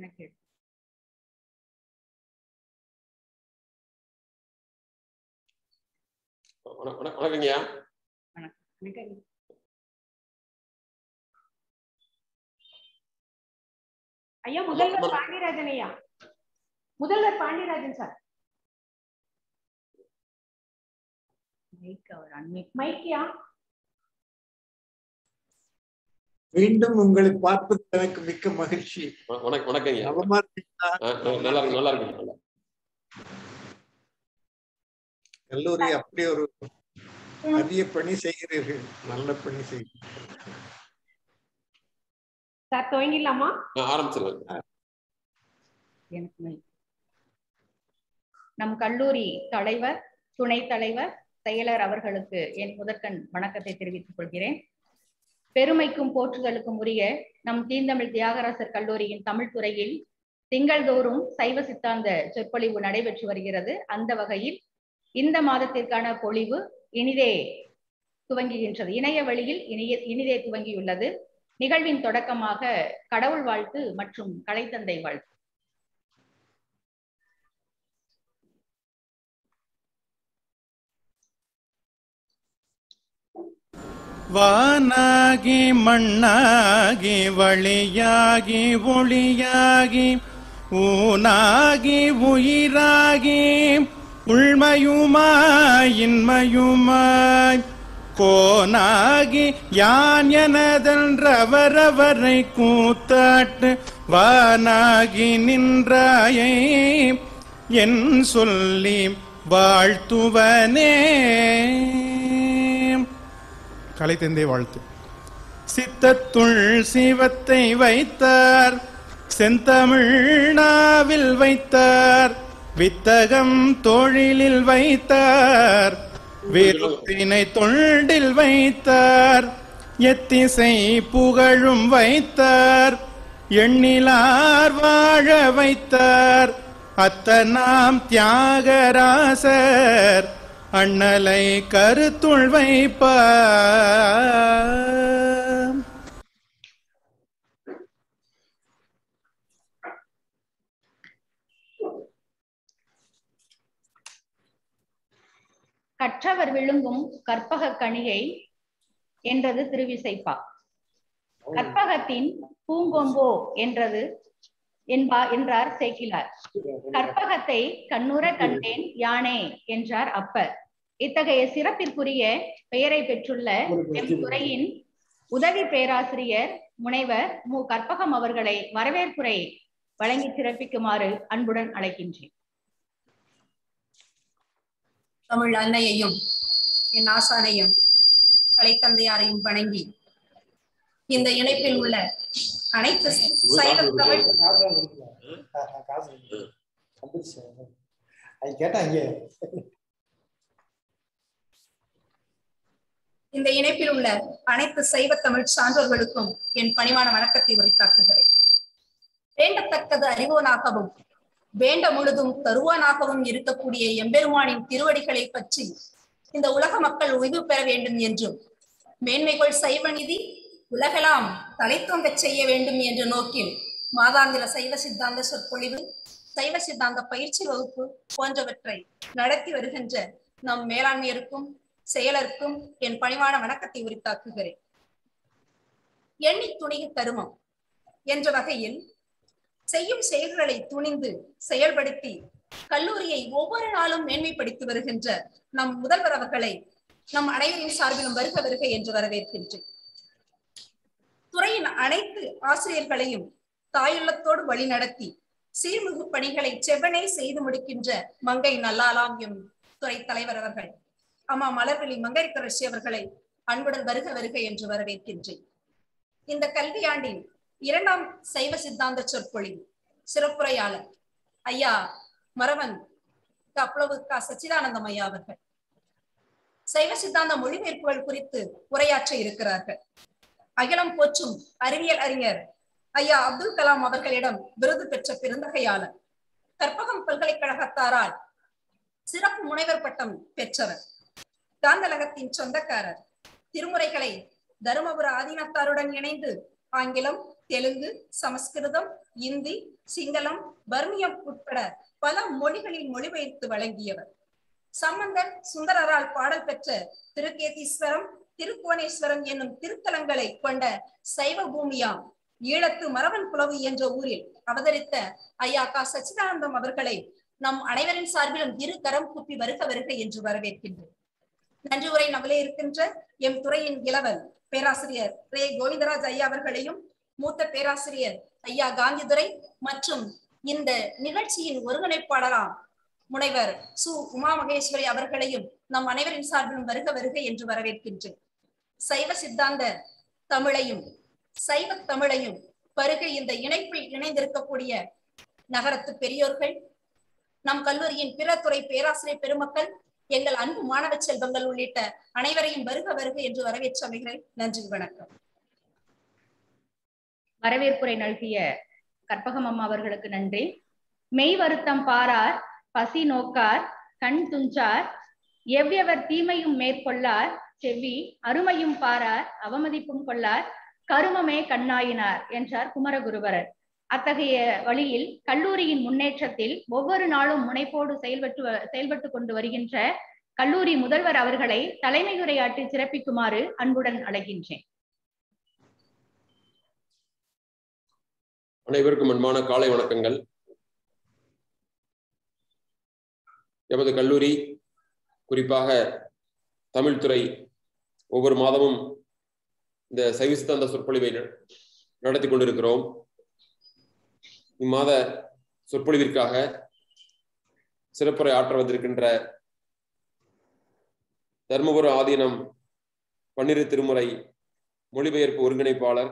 எனக்கு வணக்கங்கய்யா. ஐயா முதல்வர் பாண்டியராஜன் ஐயா, முதல்வர் பாண்டியராஜன் சார். மைக்கியா. மீண்டும் உங்களை பார்ப்பது எனக்கு மிக்க மகிழ்ச்சி. வணக்கம். நல்லா இருக்கு. கல்லூரி அப்படி ஒரு அரிய பணி செய்கிறீர்கள், நல்ல பணி செய்கிறீர்கள். சார் துவங்கிடலாமா? ஆரம்பிச்சிடலாம். நம் கல்லூரி தலைவர், துணைத் தலைவர், செயலர் அவர்களுக்கு என் முதற்கண் வணக்கத்தை தெரிவித்துக் கொள்கிறேன். பெருமைக்கும் போற்றுதலுக்கும் உரிய நம் தீந்தமிழ் தியாகராசர் கல்லூரியின் தமிழ் துறையில் திங்கள்தோறும் சைவ சித்தாந்த சொற்பொழிவு நடைபெற்று வருகிறது. அந்த வகையில் இந்த மாதத்திற்கான பொழிவு இனிதே துவங்குகின்றது. இணைய வழியில் இனிதே துவங்கியுள்ளது. நிகழ்வின் தொடக்கமாக கடவுள் வாழ்த்து மற்றும் கலைத்தந்தை வாழ்த்து. வானாகி மண்ணாகி வழியாகி ஒளியாகி ஊனாகி உயிராகி உள்மையுமாய் இன்மையுமாய் கோனாகி யான் எனதென்றவரவரை கூத்தாட்டு வானாகி நின்றாயை என் சொல்லி வாழ்த்துவனே. கலைத்தந்தை வாழ்த்து. சித்தத்துள் சிவத்தை வைத்தார், செந்தமிழ்நாவில் வைத்தார், வித்தகம் தொழிலில் வைத்தார், வீரத்தினை தொண்டில் வைத்தார், எத்திசை புகழும் வைத்தார், எண்ணிலார் வாழ வைத்தார், அத்தனாம் தியாகராசர் அண்ணலை கருத்துள் வைப்பார். கற்றவர் விழுங்கும் கற்பக கணிகை என்றது திருவிசைப்பா. கற்பகத்தின் பூங்கொம்போ என்றது என்றார் சேக்கிலார். கற்பகத்தை கண்ணுற கண்டேன் யானே என்றார் அப்பர். இத்தகைய சிறப்பிற்குரிய பெயரை பெற்றுள்ள எம்துறையின் உதவி பேராசிரியர் முனைவர் மு. கற்பகம் அவர்களை வரவேற்புரை வழங்கி சிறப்பிக்குமாறு அன்புடன் அழைக்கின்றேன். தமிழ் அன்னையையும் என் ஆசானையும் கலைத்தந்தையாரையும் வணங்கி இந்த இணைப்பில் உள்ள அனைத்து சைவ தமிழ் இந்த இணைப்பில் உள்ள அனைத்து சைவ தமிழ் சான்றோர்களுக்கும் என் பணிவான வணக்கத்தை உரித்தாக்குகிறேன். வேண்டத்தக்கது அறிவோனாகவும் வேண்ட முழுதும் தருவானாகவும் இருக்கக்கூடிய எம்பெருமானின் திருவடிகளை பற்றி இந்த உலக மக்கள் ஓய்வு பெற வேண்டும் என்றும் மேன்மைகள் சைவ நிதி உலகெல்லாம் தலைத்தோங்க செய்ய வேண்டும் என்ற நோக்கில் மாதாந்திர சைவ சித்தாந்த சொற்பொழிவு, சைவ சித்தாந்த பயிற்சி வகுப்பு போன்றவற்றை நடத்தி வருகின்ற நம் மேலாண்மையருக்கும் செயலருக்கும் என் பணிவான வணக்கத்தை உரித்தாக்குகிறேன். எண்ணி துணிக கருமம் என்ற வகையில் செய்யும் செயல்களை துணிந்து செயல்படுத்தி கல்லூரியை ஒவ்வொரு நாளும் மேன்மைப்படுத்தி வருகின்ற நம் முதல்வர் அவர்களை நம் அனைவரின் சார்பிலும் வருக வருக என்று வரவேற்கின்றேன். துறையின் அனைத்து ஆசிரியர்களையும் தாயுள்ளத்தோடு வழி நடத்தி சீர்மிகு பணிகளை செவ்வனே செய்து முடிக்கின்ற மங்கை நல்லாலாம் எம் துறை தலைவர் அவர்கள் அம்மா மலர்விழி மங்கையர்க்கரசி அவர்களை அன்புடன் வருக வருக என்று வரவேற்கின்றேன். இந்த கல்வியாண்டின் 2ஆம் சைவ சித்தாந்த சொற்பொழிவு சிறப்புரையாளர் ஐயா மரவன் அவ்வளவு சச்சிதானந்தம் ஐயா அவர்கள் சைவ சித்தாந்த மொழிபெயர்ப்புகள் குறித்து உரையாற்ற இருக்கிறார்கள். அகிலம் போற்றும் அறிவியல் அறிஞர் ஐயா அப்துல் கலாம் அவர்களிடம் விருது பெற்ற பெருந்தகையாளர், கற்பகம் பல்கலைக்கழகத்தாரால் சிறப்பு முனைவர் பட்டம் பெற்றவர், காந்தலகத்தின் சொந்தக்காரர், திருமுறைகளை தருமபுர ஆதீனத்தாருடன் இணைந்து ஆங்கிலம், தெலுங்கு, சமஸ்கிருதம், இந்தி, சிங்களம், பர்மியம் உட்பட பல மொழிகளில் மொழிபெயர்த்து வழங்கியவர். சம்பந்தர் சுந்தரரால் பாடல் பெற்ற திருக்கேதீஸ்வரம், திருக்கோணேஸ்வரம் என்னும் திருத்தலங்களை கொண்ட சைவ பூமியாம் ஈழத்து மரவன் புலவு என்ற ஊரில் அவதரித்த ஐயா கா சச்சிதானந்தம் அவர்களை நம் அனைவரின் சார்பிலும் இரு கரம் கூப்பி வருக வருக என்று வரவேற்கின்றோம். நன்றி உரை நம்மளே இருக்கின்ற எம் துறையின் இளவல் பேராசிரியர் ரே கோவிந்தராஜ் ஐயா அவர்களையும், மூத்த பேராசிரியர் ஐயா காந்திதுரை மற்றும் இந்த நிகழ்ச்சியின் ஒருங்கிணைப்பாளராம் முனைவர் சு உமா மகேஸ்வரி அவர்களையும் நம் அனைவரின் சார்பிலும் வருக வருக என்று வரவேற்கின்றேன். சைவ சித்தாந்த தமிழையும் சைவ தமிழையும் பருக இந்த இணைப்பில் இணைந்திருக்கக்கூடிய நகரத்து பெரியோர்கள், நம் கல்லூரியின் பிற துறை பேராசிரியர் பெருமக்கள், எங்கள் அன்பு மாணவ செல்வங்கள் உள்ளிட்ட அனைவரையும் வருக வருக என்று வரவேற்று அமைகிறேன். நன்றி, வணக்கம். வரவேற்புரை நல்கிய கற்பகம் அம்மா அவர்களுக்கு நன்றி. மெய் வருத்தம் பாரார், பசி நோக்கார், கண் துஞ்சார், எவ்வவர் தீமையும் மேற்கொள்ளார், செவ்வி அருமையும் பாரார், அவமதிப்பும் கொள்ளார், கருமமே கண்ணாயினார் என்றார் குமரகுருபரர். அத்தகைய வழியில் கல்லூரியின் முன்னேற்றத்தில் ஒவ்வொரு நாளும் முனைப்போடு செயல்பட்டு கொண்டு வருகின்ற கல்லூரி முதல்வர் அவர்களை தலைமை உரையாற்றி சிறப்பிக்குமாறு அன்புடன் அழைக்கின்றேன். அனைவருக்கும் அன்பான காலை வணக்கங்கள். எமது கல்லூரி, குறிப்பாக தமிழ்துறை, ஒவ்வொரு மாதமும் இந்த சைவ சித்தாந்த சொற்பொழிவை நடத்தி கொண்டிருக்கிறோம். இம்மாத சொற்பொழிவிற்காக சிறப்புரை ஆற்ற வந்திருக்கின்ற தர்மபுரம் ஆதீனம் பன்னிரு திருமுறை மொழிபெயர்ப்பு ஒருங்கிணைப்பாளர்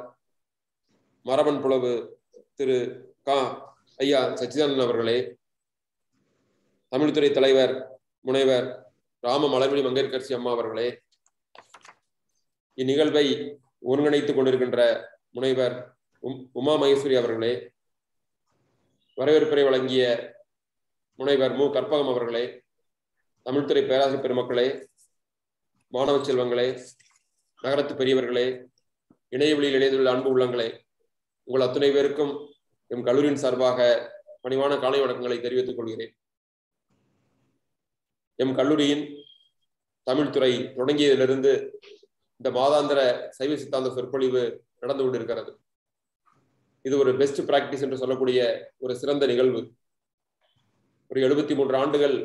மரபன் புலவு திரு கா ஐயா சச்சிதானந்தன் அவர்களே, தமிழ்துறை தலைவர் முனைவர் ராம மலர்விழி மங்கையர்கரசி அம்மா அவர்களே, இந்நிகழ்வை ஒருங்கிணைத்துக் கொண்டிருக்கின்ற முனைவர் உமா மகேஸ்வரி அவர்களே, வரவேற்புரை வழங்கிய முனைவர் மு கற்பகம் அவர்களே, தமிழ்துறை பேராசிரியர் பெருமக்களே, மாணவ செல்வங்களே, நகரத்து பெரியவர்களே, இணையவெளியில் இணைந்துள்ள அன்பு உள்ளங்களே, உங்கள் அத்துணை பேருக்கும் எம் கல்லூரியின் சார்பாக பணிவான காலை வணக்கங்களை தெரிவித்துக் கொள்கிறேன். எம் கல்லூரியின் தமிழ்துறை தொடங்கியதிலிருந்து இந்த மாதாந்திர சைவ சித்தாந்த சொற்பொழிவு நடந்து கொண்டிருக்கிறது. இது ஒரு பெஸ்ட் பிராக்டிஸ் என்று சொல்லக்கூடிய ஒரு சிறந்த நிகழ்வு. ஒரு 73 ஆண்டுகள்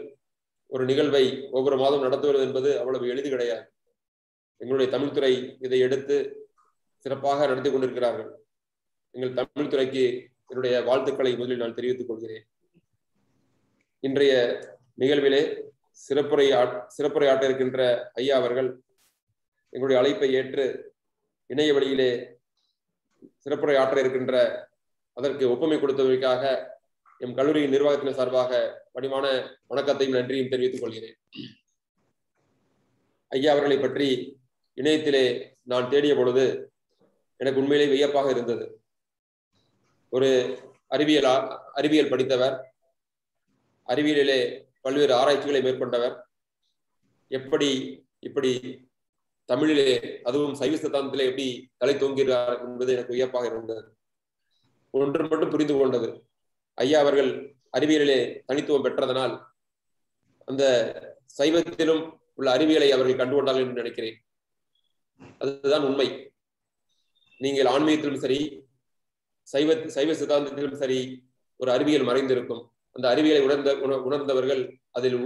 ஒரு நிகழ்வை ஒவ்வொரு மாதம் நடத்துவது என்பது அவ்வளவு எளிது கிடையாது. எங்களுடைய தமிழ்துறை இதை எடுத்து சிறப்பாக நடத்தி கொண்டிருக்கிறார்கள். எங்கள் தமிழ்துறைக்கு என்னுடைய வாழ்த்துக்களை முதலில் நான் தெரிவித்துக் கொள்கிறேன். இன்றைய நிகழ்விலே சிறப்புரை ஆற்ற இருக்கின்ற ஐயா அவர்கள் எங்களுடைய அழைப்பை ஏற்று இணைய வழியிலே சிறப்புரை ஆற்ற இருக்கின்ற அதற்கு ஒப்புமை கொடுத்ததற்காக எம் கல்லூரியின் நிர்வாகத்தின் சார்பாக பணிவான வணக்கத்தையும் நன்றியும் தெரிவித்துக் கொள்கிறேன். ஐயா அவர்களை பற்றி இணையத்திலே நான் தேடிய பொழுது எனக்கு உண்மையிலே வியப்பாக இருந்தது. ஒரு அறிவியல் படித்தவர், அறிவியலிலே பல்வேறு ஆராய்ச்சிகளை மேற்கொண்டவர், இப்படி தமிழிலே அதுவும் சைவ சித்தாந்தத்திலே எப்படி தலை தோங்குகிறார் என்பது எனக்கு வியப்பாக இருந்தது. ஒன்று மட்டும் புரிந்து கொண்டது, ஐயா அவர்கள் அறிவியலிலே தனித்துவம் பெற்றதனால் அந்த சைவத்திலும் உள்ள அறிவியலை அவர்கள் கண்டுகொண்டார்கள் என்று நினைக்கிறேன். அதுதான் உண்மை. நீங்கள் ஆன்மீகத்திலும் சரி, சைவ சித்தாந்தத்திலும் சரி, ஒரு அறிவியல் மறைந்திருக்கும். அந்த அறிவியலை உணர்ந்தவர்கள் அதில்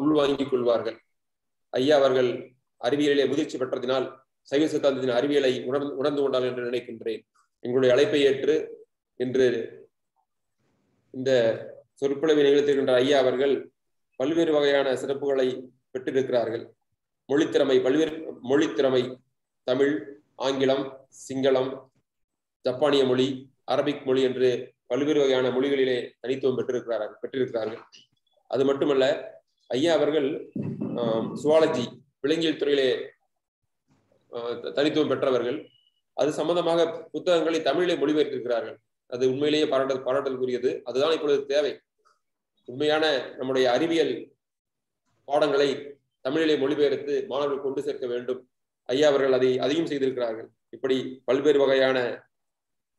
உள்வாங்கிக் கொள்வார்கள். ஐயா அவர்கள் அறிவியலிலே முதிர்ச்சி பெற்றதினால் சைவ சித்தாந்தத்தின் அறிவியலை உணர்ந்து கொண்டார்கள் என்று நினைக்கின்றேன். எங்களுடைய அழைப்பை ஏற்று இன்று இந்த சொற்பொழிவை நிகழ்த்திருக்கின்ற ஐயா அவர்கள் பல்வேறு வகையான சிறப்புகளை பெற்றிருக்கிறார்கள். பல்வேறு மொழித்திறமை, தமிழ், ஆங்கிலம், சிங்களம், ஜப்பானிய மொழி, அரபிக் மொழி என்று பல்வேறு வகையான மொழிகளிலே தனித்துவம் பெற்றிருக்கிறார்கள். அது மட்டுமல்ல, ஐயா அவர்கள் சுவாலஜி, விலங்கியல் துறையிலே தனித்துவம் பெற்றவர்கள். அது சம்பந்தமாக புத்தகங்களை தமிழிலே மொழிபெயர்த்திருக்கிறார்கள். அது உண்மையிலேயே பாராட்டலுக்குரியது. அதுதான் இப்பொழுது தேவை. உண்மையான நம்முடைய அறிவியல் பாடங்களை தமிழிலே மொழிபெயர்த்து மாணவர்கள் கொண்டு சேர்க்க வேண்டும். ஐயா அவர்கள் அதையும் செய்திருக்கிறார்கள். இப்படி பல்வேறு வகையான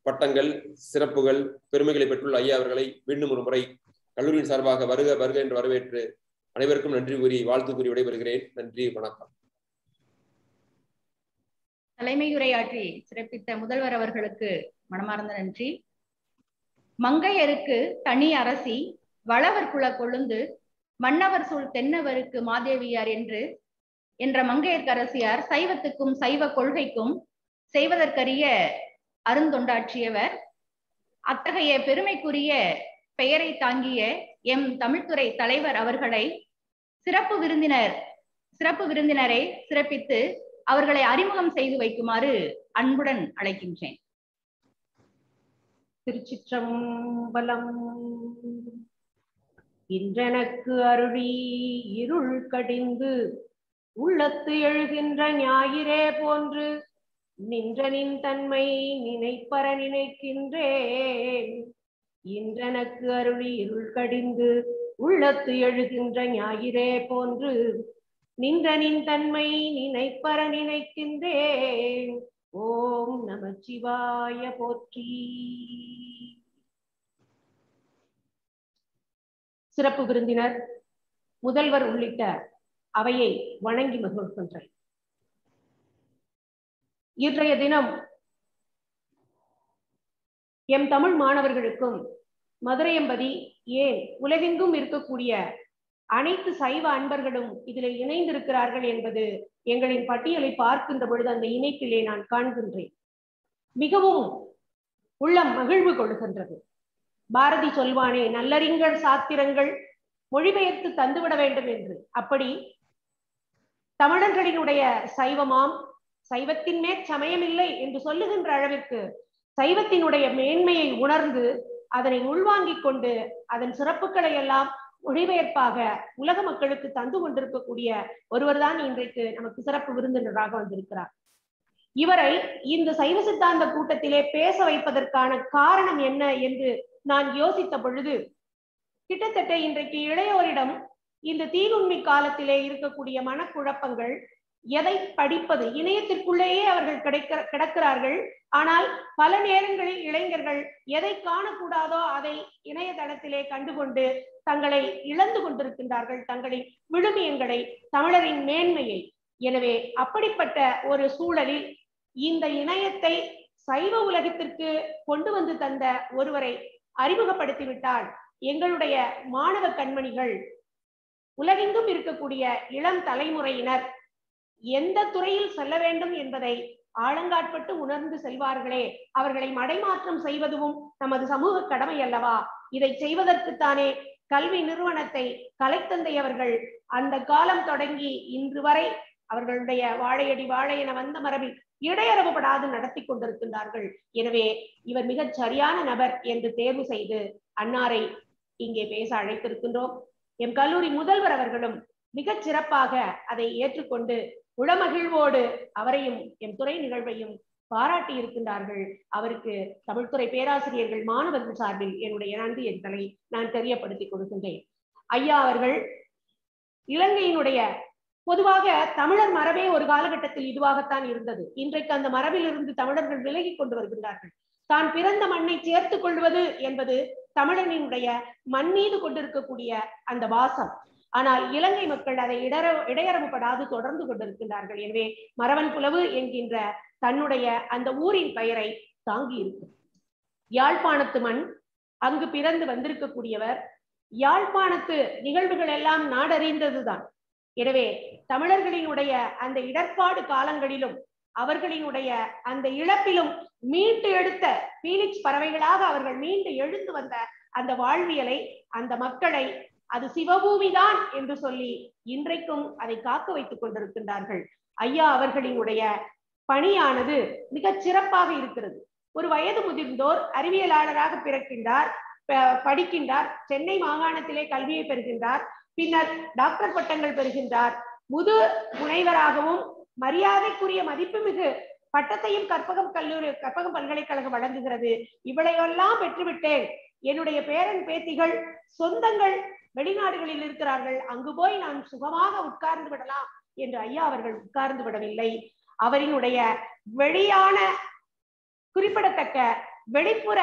பட்டங்கள், சிறப்புகள், பெருமைகளை பெற்றுள்ள ஐயா அவர்களை மீண்டும் ஒரு முறை கல்லூரியின் சார்பாக வருக வருக என்று வரவேற்று அனைவருக்கும் நன்றி கூறி வாழ்த்து கூறி விடைபெறுகிறேன். நன்றி, வணக்கம். தலைமையுரையாற்றி சிறப்பித்த முதல்வர் அவர்களுக்கு மனமார்ந்த நன்றி. மங்கையருக்கு தனி அரசி, வளவர் குல கொழுந்து, மன்னவர் சூழ் தென்னவருக்கு மாதேவியார் என்ற மங்கையர்க்கரசியார் சைவத்துக்கும் சைவ கொள்கைக்கும் செய்வதற்கரிய அருந்தொண்டாற்றியவர். அத்தகைய பெருமைக்குரிய பெயரை தாங்கிய எம் தமிழ்துறை தலைவர் அவர்களை சிறப்பு விருந்தினரை சிறப்பித்து அவர்களை அறிமுகம் செய்து வைக்குமாறு அன்புடன் அழைக்கின்றேன். திருச்சிற்றம்பலம். இன்றெனக்கு அருளி இருள் கடிந்து உள்ளத்து எழுகின்ற ஞாயிறே போன்று நின்றனின் தன்மை நினைப்பற நினைக்கின்றேன். இன்றெனக்கு அருளி இருள் கடிந்து உள்ளத்து எழுகின்ற ஞாயிறே போன்று நின்றனின் தன்மை நினைப்பற நினைக்கின்றேன். ஓம் நமச்சிவாய போற்றி. சிறப்பு விருந்தினர், முதல்வர் உள்ளிட்ட அவையை வணங்கி மகிழ்கின்றேன். இன்றைய தினம் எம் தமிழ் மாணவர்களுக்கும் மதுரையம்பதி ஏன் உலகெங்கும் இருக்கக்கூடிய அனைத்து சைவ அன்பர்களும் இதில் இணைந்திருக்கிறார்கள் என்பது எங்களின் பட்டியலை பார்க்கின்ற பொழுது அந்த இணைப்பிலே நான் காண்கின்றேன். மிகவும் உள்ளம் மகிழ்வு கொள்கின்றது. பாரதி சொல்வானே, நல்லறிஞர் சாத்திரங்கள் மொழிபெயர்த்து தந்துவிட வேண்டும் என்று. அப்படி தமிழர்களினுடைய சைவமாம், சைவத்தின் மேற் சமயமில்லை என்று சொல்லுகின்ற அளவிற்கு சைவத்தினுடைய மேன்மையை உணர்ந்து அதனை உள்வாங்கிக் கொண்டு அதன் சிறப்புகளை எல்லாம் மொழிபெயர்ப்பாக உலக மக்களுக்கு தந்து கொண்டிருக்கக்கூடிய ஒருவர் தான் இன்றைக்கு நமக்கு சிறப்பு விருந்தினராக வந்திருக்கிறார். இவரை இந்த சைவ சித்தாந்த கூட்டத்திலே பேச வைப்பதற்கான காரணம் என்ன என்று நான் யோசித்த பொழுது, கிட்டத்தட்ட இன்றைக்கு இளையோரிடம் இந்த தீநுண்மை காலத்திலே இருக்கக்கூடிய மனக்குழப்பங்கள், எதை படிப்பது, இணையத்திற்குள்ளேயே அவர்கள் கிடக்கிறார்கள். ஆனால் பல நேரங்களில் இளைஞர்கள் எதை காணக்கூடாதோ அதை இணையதளத்திலே கண்டுகொண்டு தங்களை இழந்து கொண்டிருக்கின்றார்கள், தங்களின் விழுமியங்களை, தமிழரின் மேன்மையை. எனவே அப்படிப்பட்ட ஒரு சூழலில் இந்த இணையத்தை சைவ உலகத்திற்கு கொண்டு வந்து தந்த ஒருவரை அறிமுகப்படுத்திவிட்டால் எங்களுடைய மாணவ கண்மணிகள், உலகெங்கும் இருக்கக்கூடிய இளம் தலைமுறையினர் எந்த துறையில் செல்ல வேண்டும் என்பதை ஆழங்காட்பட்டு உணர்ந்து செல்வார்களே. அவர்களை மடைமாற்றம் செய்வதும் நமது சமூக கடமை அல்லவா? இதை செய்வதற்குத்தானே கல்வி நிறுவனத்தை கலைத்தந்தை அவர்கள் அந்த காலம் தொடங்கி இன்று வரை அவர்களுடைய வாழையடி வாழை என வந்த மரபில் இடையறவுபடாது நடத்தி கொண்டிருக்கின்றார்கள். எனவே இவர் மிகச் சரியான நபர் என்று தேர்வு செய்து அன்னாரை இங்கே பேச அழைத்திருக்கின்றோம். எம் கல்லூரி முதல்வர் அவர்களும் மிகச் சிறப்பாக அதை ஏற்றுக்கொண்டு உளமகிழ்வோடு அவரையும் எம் துறை நிகழ்வையும் பாராட்டி இருக்கின்றார்கள். அவருக்கு தமிழ்துறை பேராசிரியர்கள் மாணவர்கள் சார்பில் என்னுடைய நன்றி எங்களை நான் தெரியப்படுத்திக் கொடுக்கின்றேன். ஐயா அவர்கள் இலங்கையினுடைய பொதுவாக தமிழர் மரபே ஒரு காலகட்டத்தில் இதுவாகத்தான் இருந்தது. இன்றைக்கு அந்த மரபிலிருந்து தமிழர்கள் விலகி கொண்டு வருகின்றார்கள். தான் பிறந்த மண்ணை சேர்த்துக் கொள்வது என்பது தமிழனினுடைய மண் மீது கொண்டிருக்கக்கூடிய அந்த வாசம். ஆனால் இலங்கை மக்கள் அதை இடையறவுபடாது தொடர்ந்து கொண்டிருக்கின்றார்கள். எனவே மரவன் புலவு என்கின்ற தன்னுடைய அந்த ஊரின் பெயரை தாங்கி இருக்கு. யாழ்ப்பாணத்து மண், அங்கு பிறந்து வந்திருக்கக்கூடியவர். யாழ்ப்பாணத்து நிகழ்வுகள் எல்லாம் நாடறிந்ததுதான். எனவே தமிழர்களினுடைய அந்த இடர்பாடு காலங்களிலும் அவர்களினுடைய அந்த இழப்பிலும் மீண்டு எடுத்த பீனிக்ஸ் பறவைகளாக அவர்கள் மீண்டு எழுந்து வந்த அந்த வாழ்வியலை, அந்த மக்களை, அது சிவபூமிதான் என்று சொல்லி இன்றைக்கும் அதை காக்க வைத்துக் கொண்டிருக்கின்றார்கள். ஐயா அவர்களினுடைய பணியானது மிகச் சிறப்பாக இருக்கிறது. ஒரு வயது முதிர்ந்தோர் அறிவியலாளராக பிறக்கின்றார், படிக்கின்றார், சென்னை மாகாணத்திலே கல்வியை பெறுகின்றார், பின்னர் டாக்டர் பட்டங்கள் பெறுகின்றார், முது முனைவராகவும் மரியாதைக்குரிய மதிப்புமிகு பட்டத்தையும் கற்பகம் பல்கலைக்கழகம் வழங்குகிறது. இவளையெல்லாம் பெற்றுவிட்டேன், என்னுடைய பேரன் பேத்திகள் சொந்தங்கள் வெளிநாடுகளில் இருக்கிறார்கள், அங்கு போய் நான் சுகமாக உட்கார்ந்து விடலாம் என்று ஐயா அவர்கள் உட்கார்ந்து விடவில்லை. அவரினுடைய வெளியான குறிப்பிடத்தக்க வெளிப்புற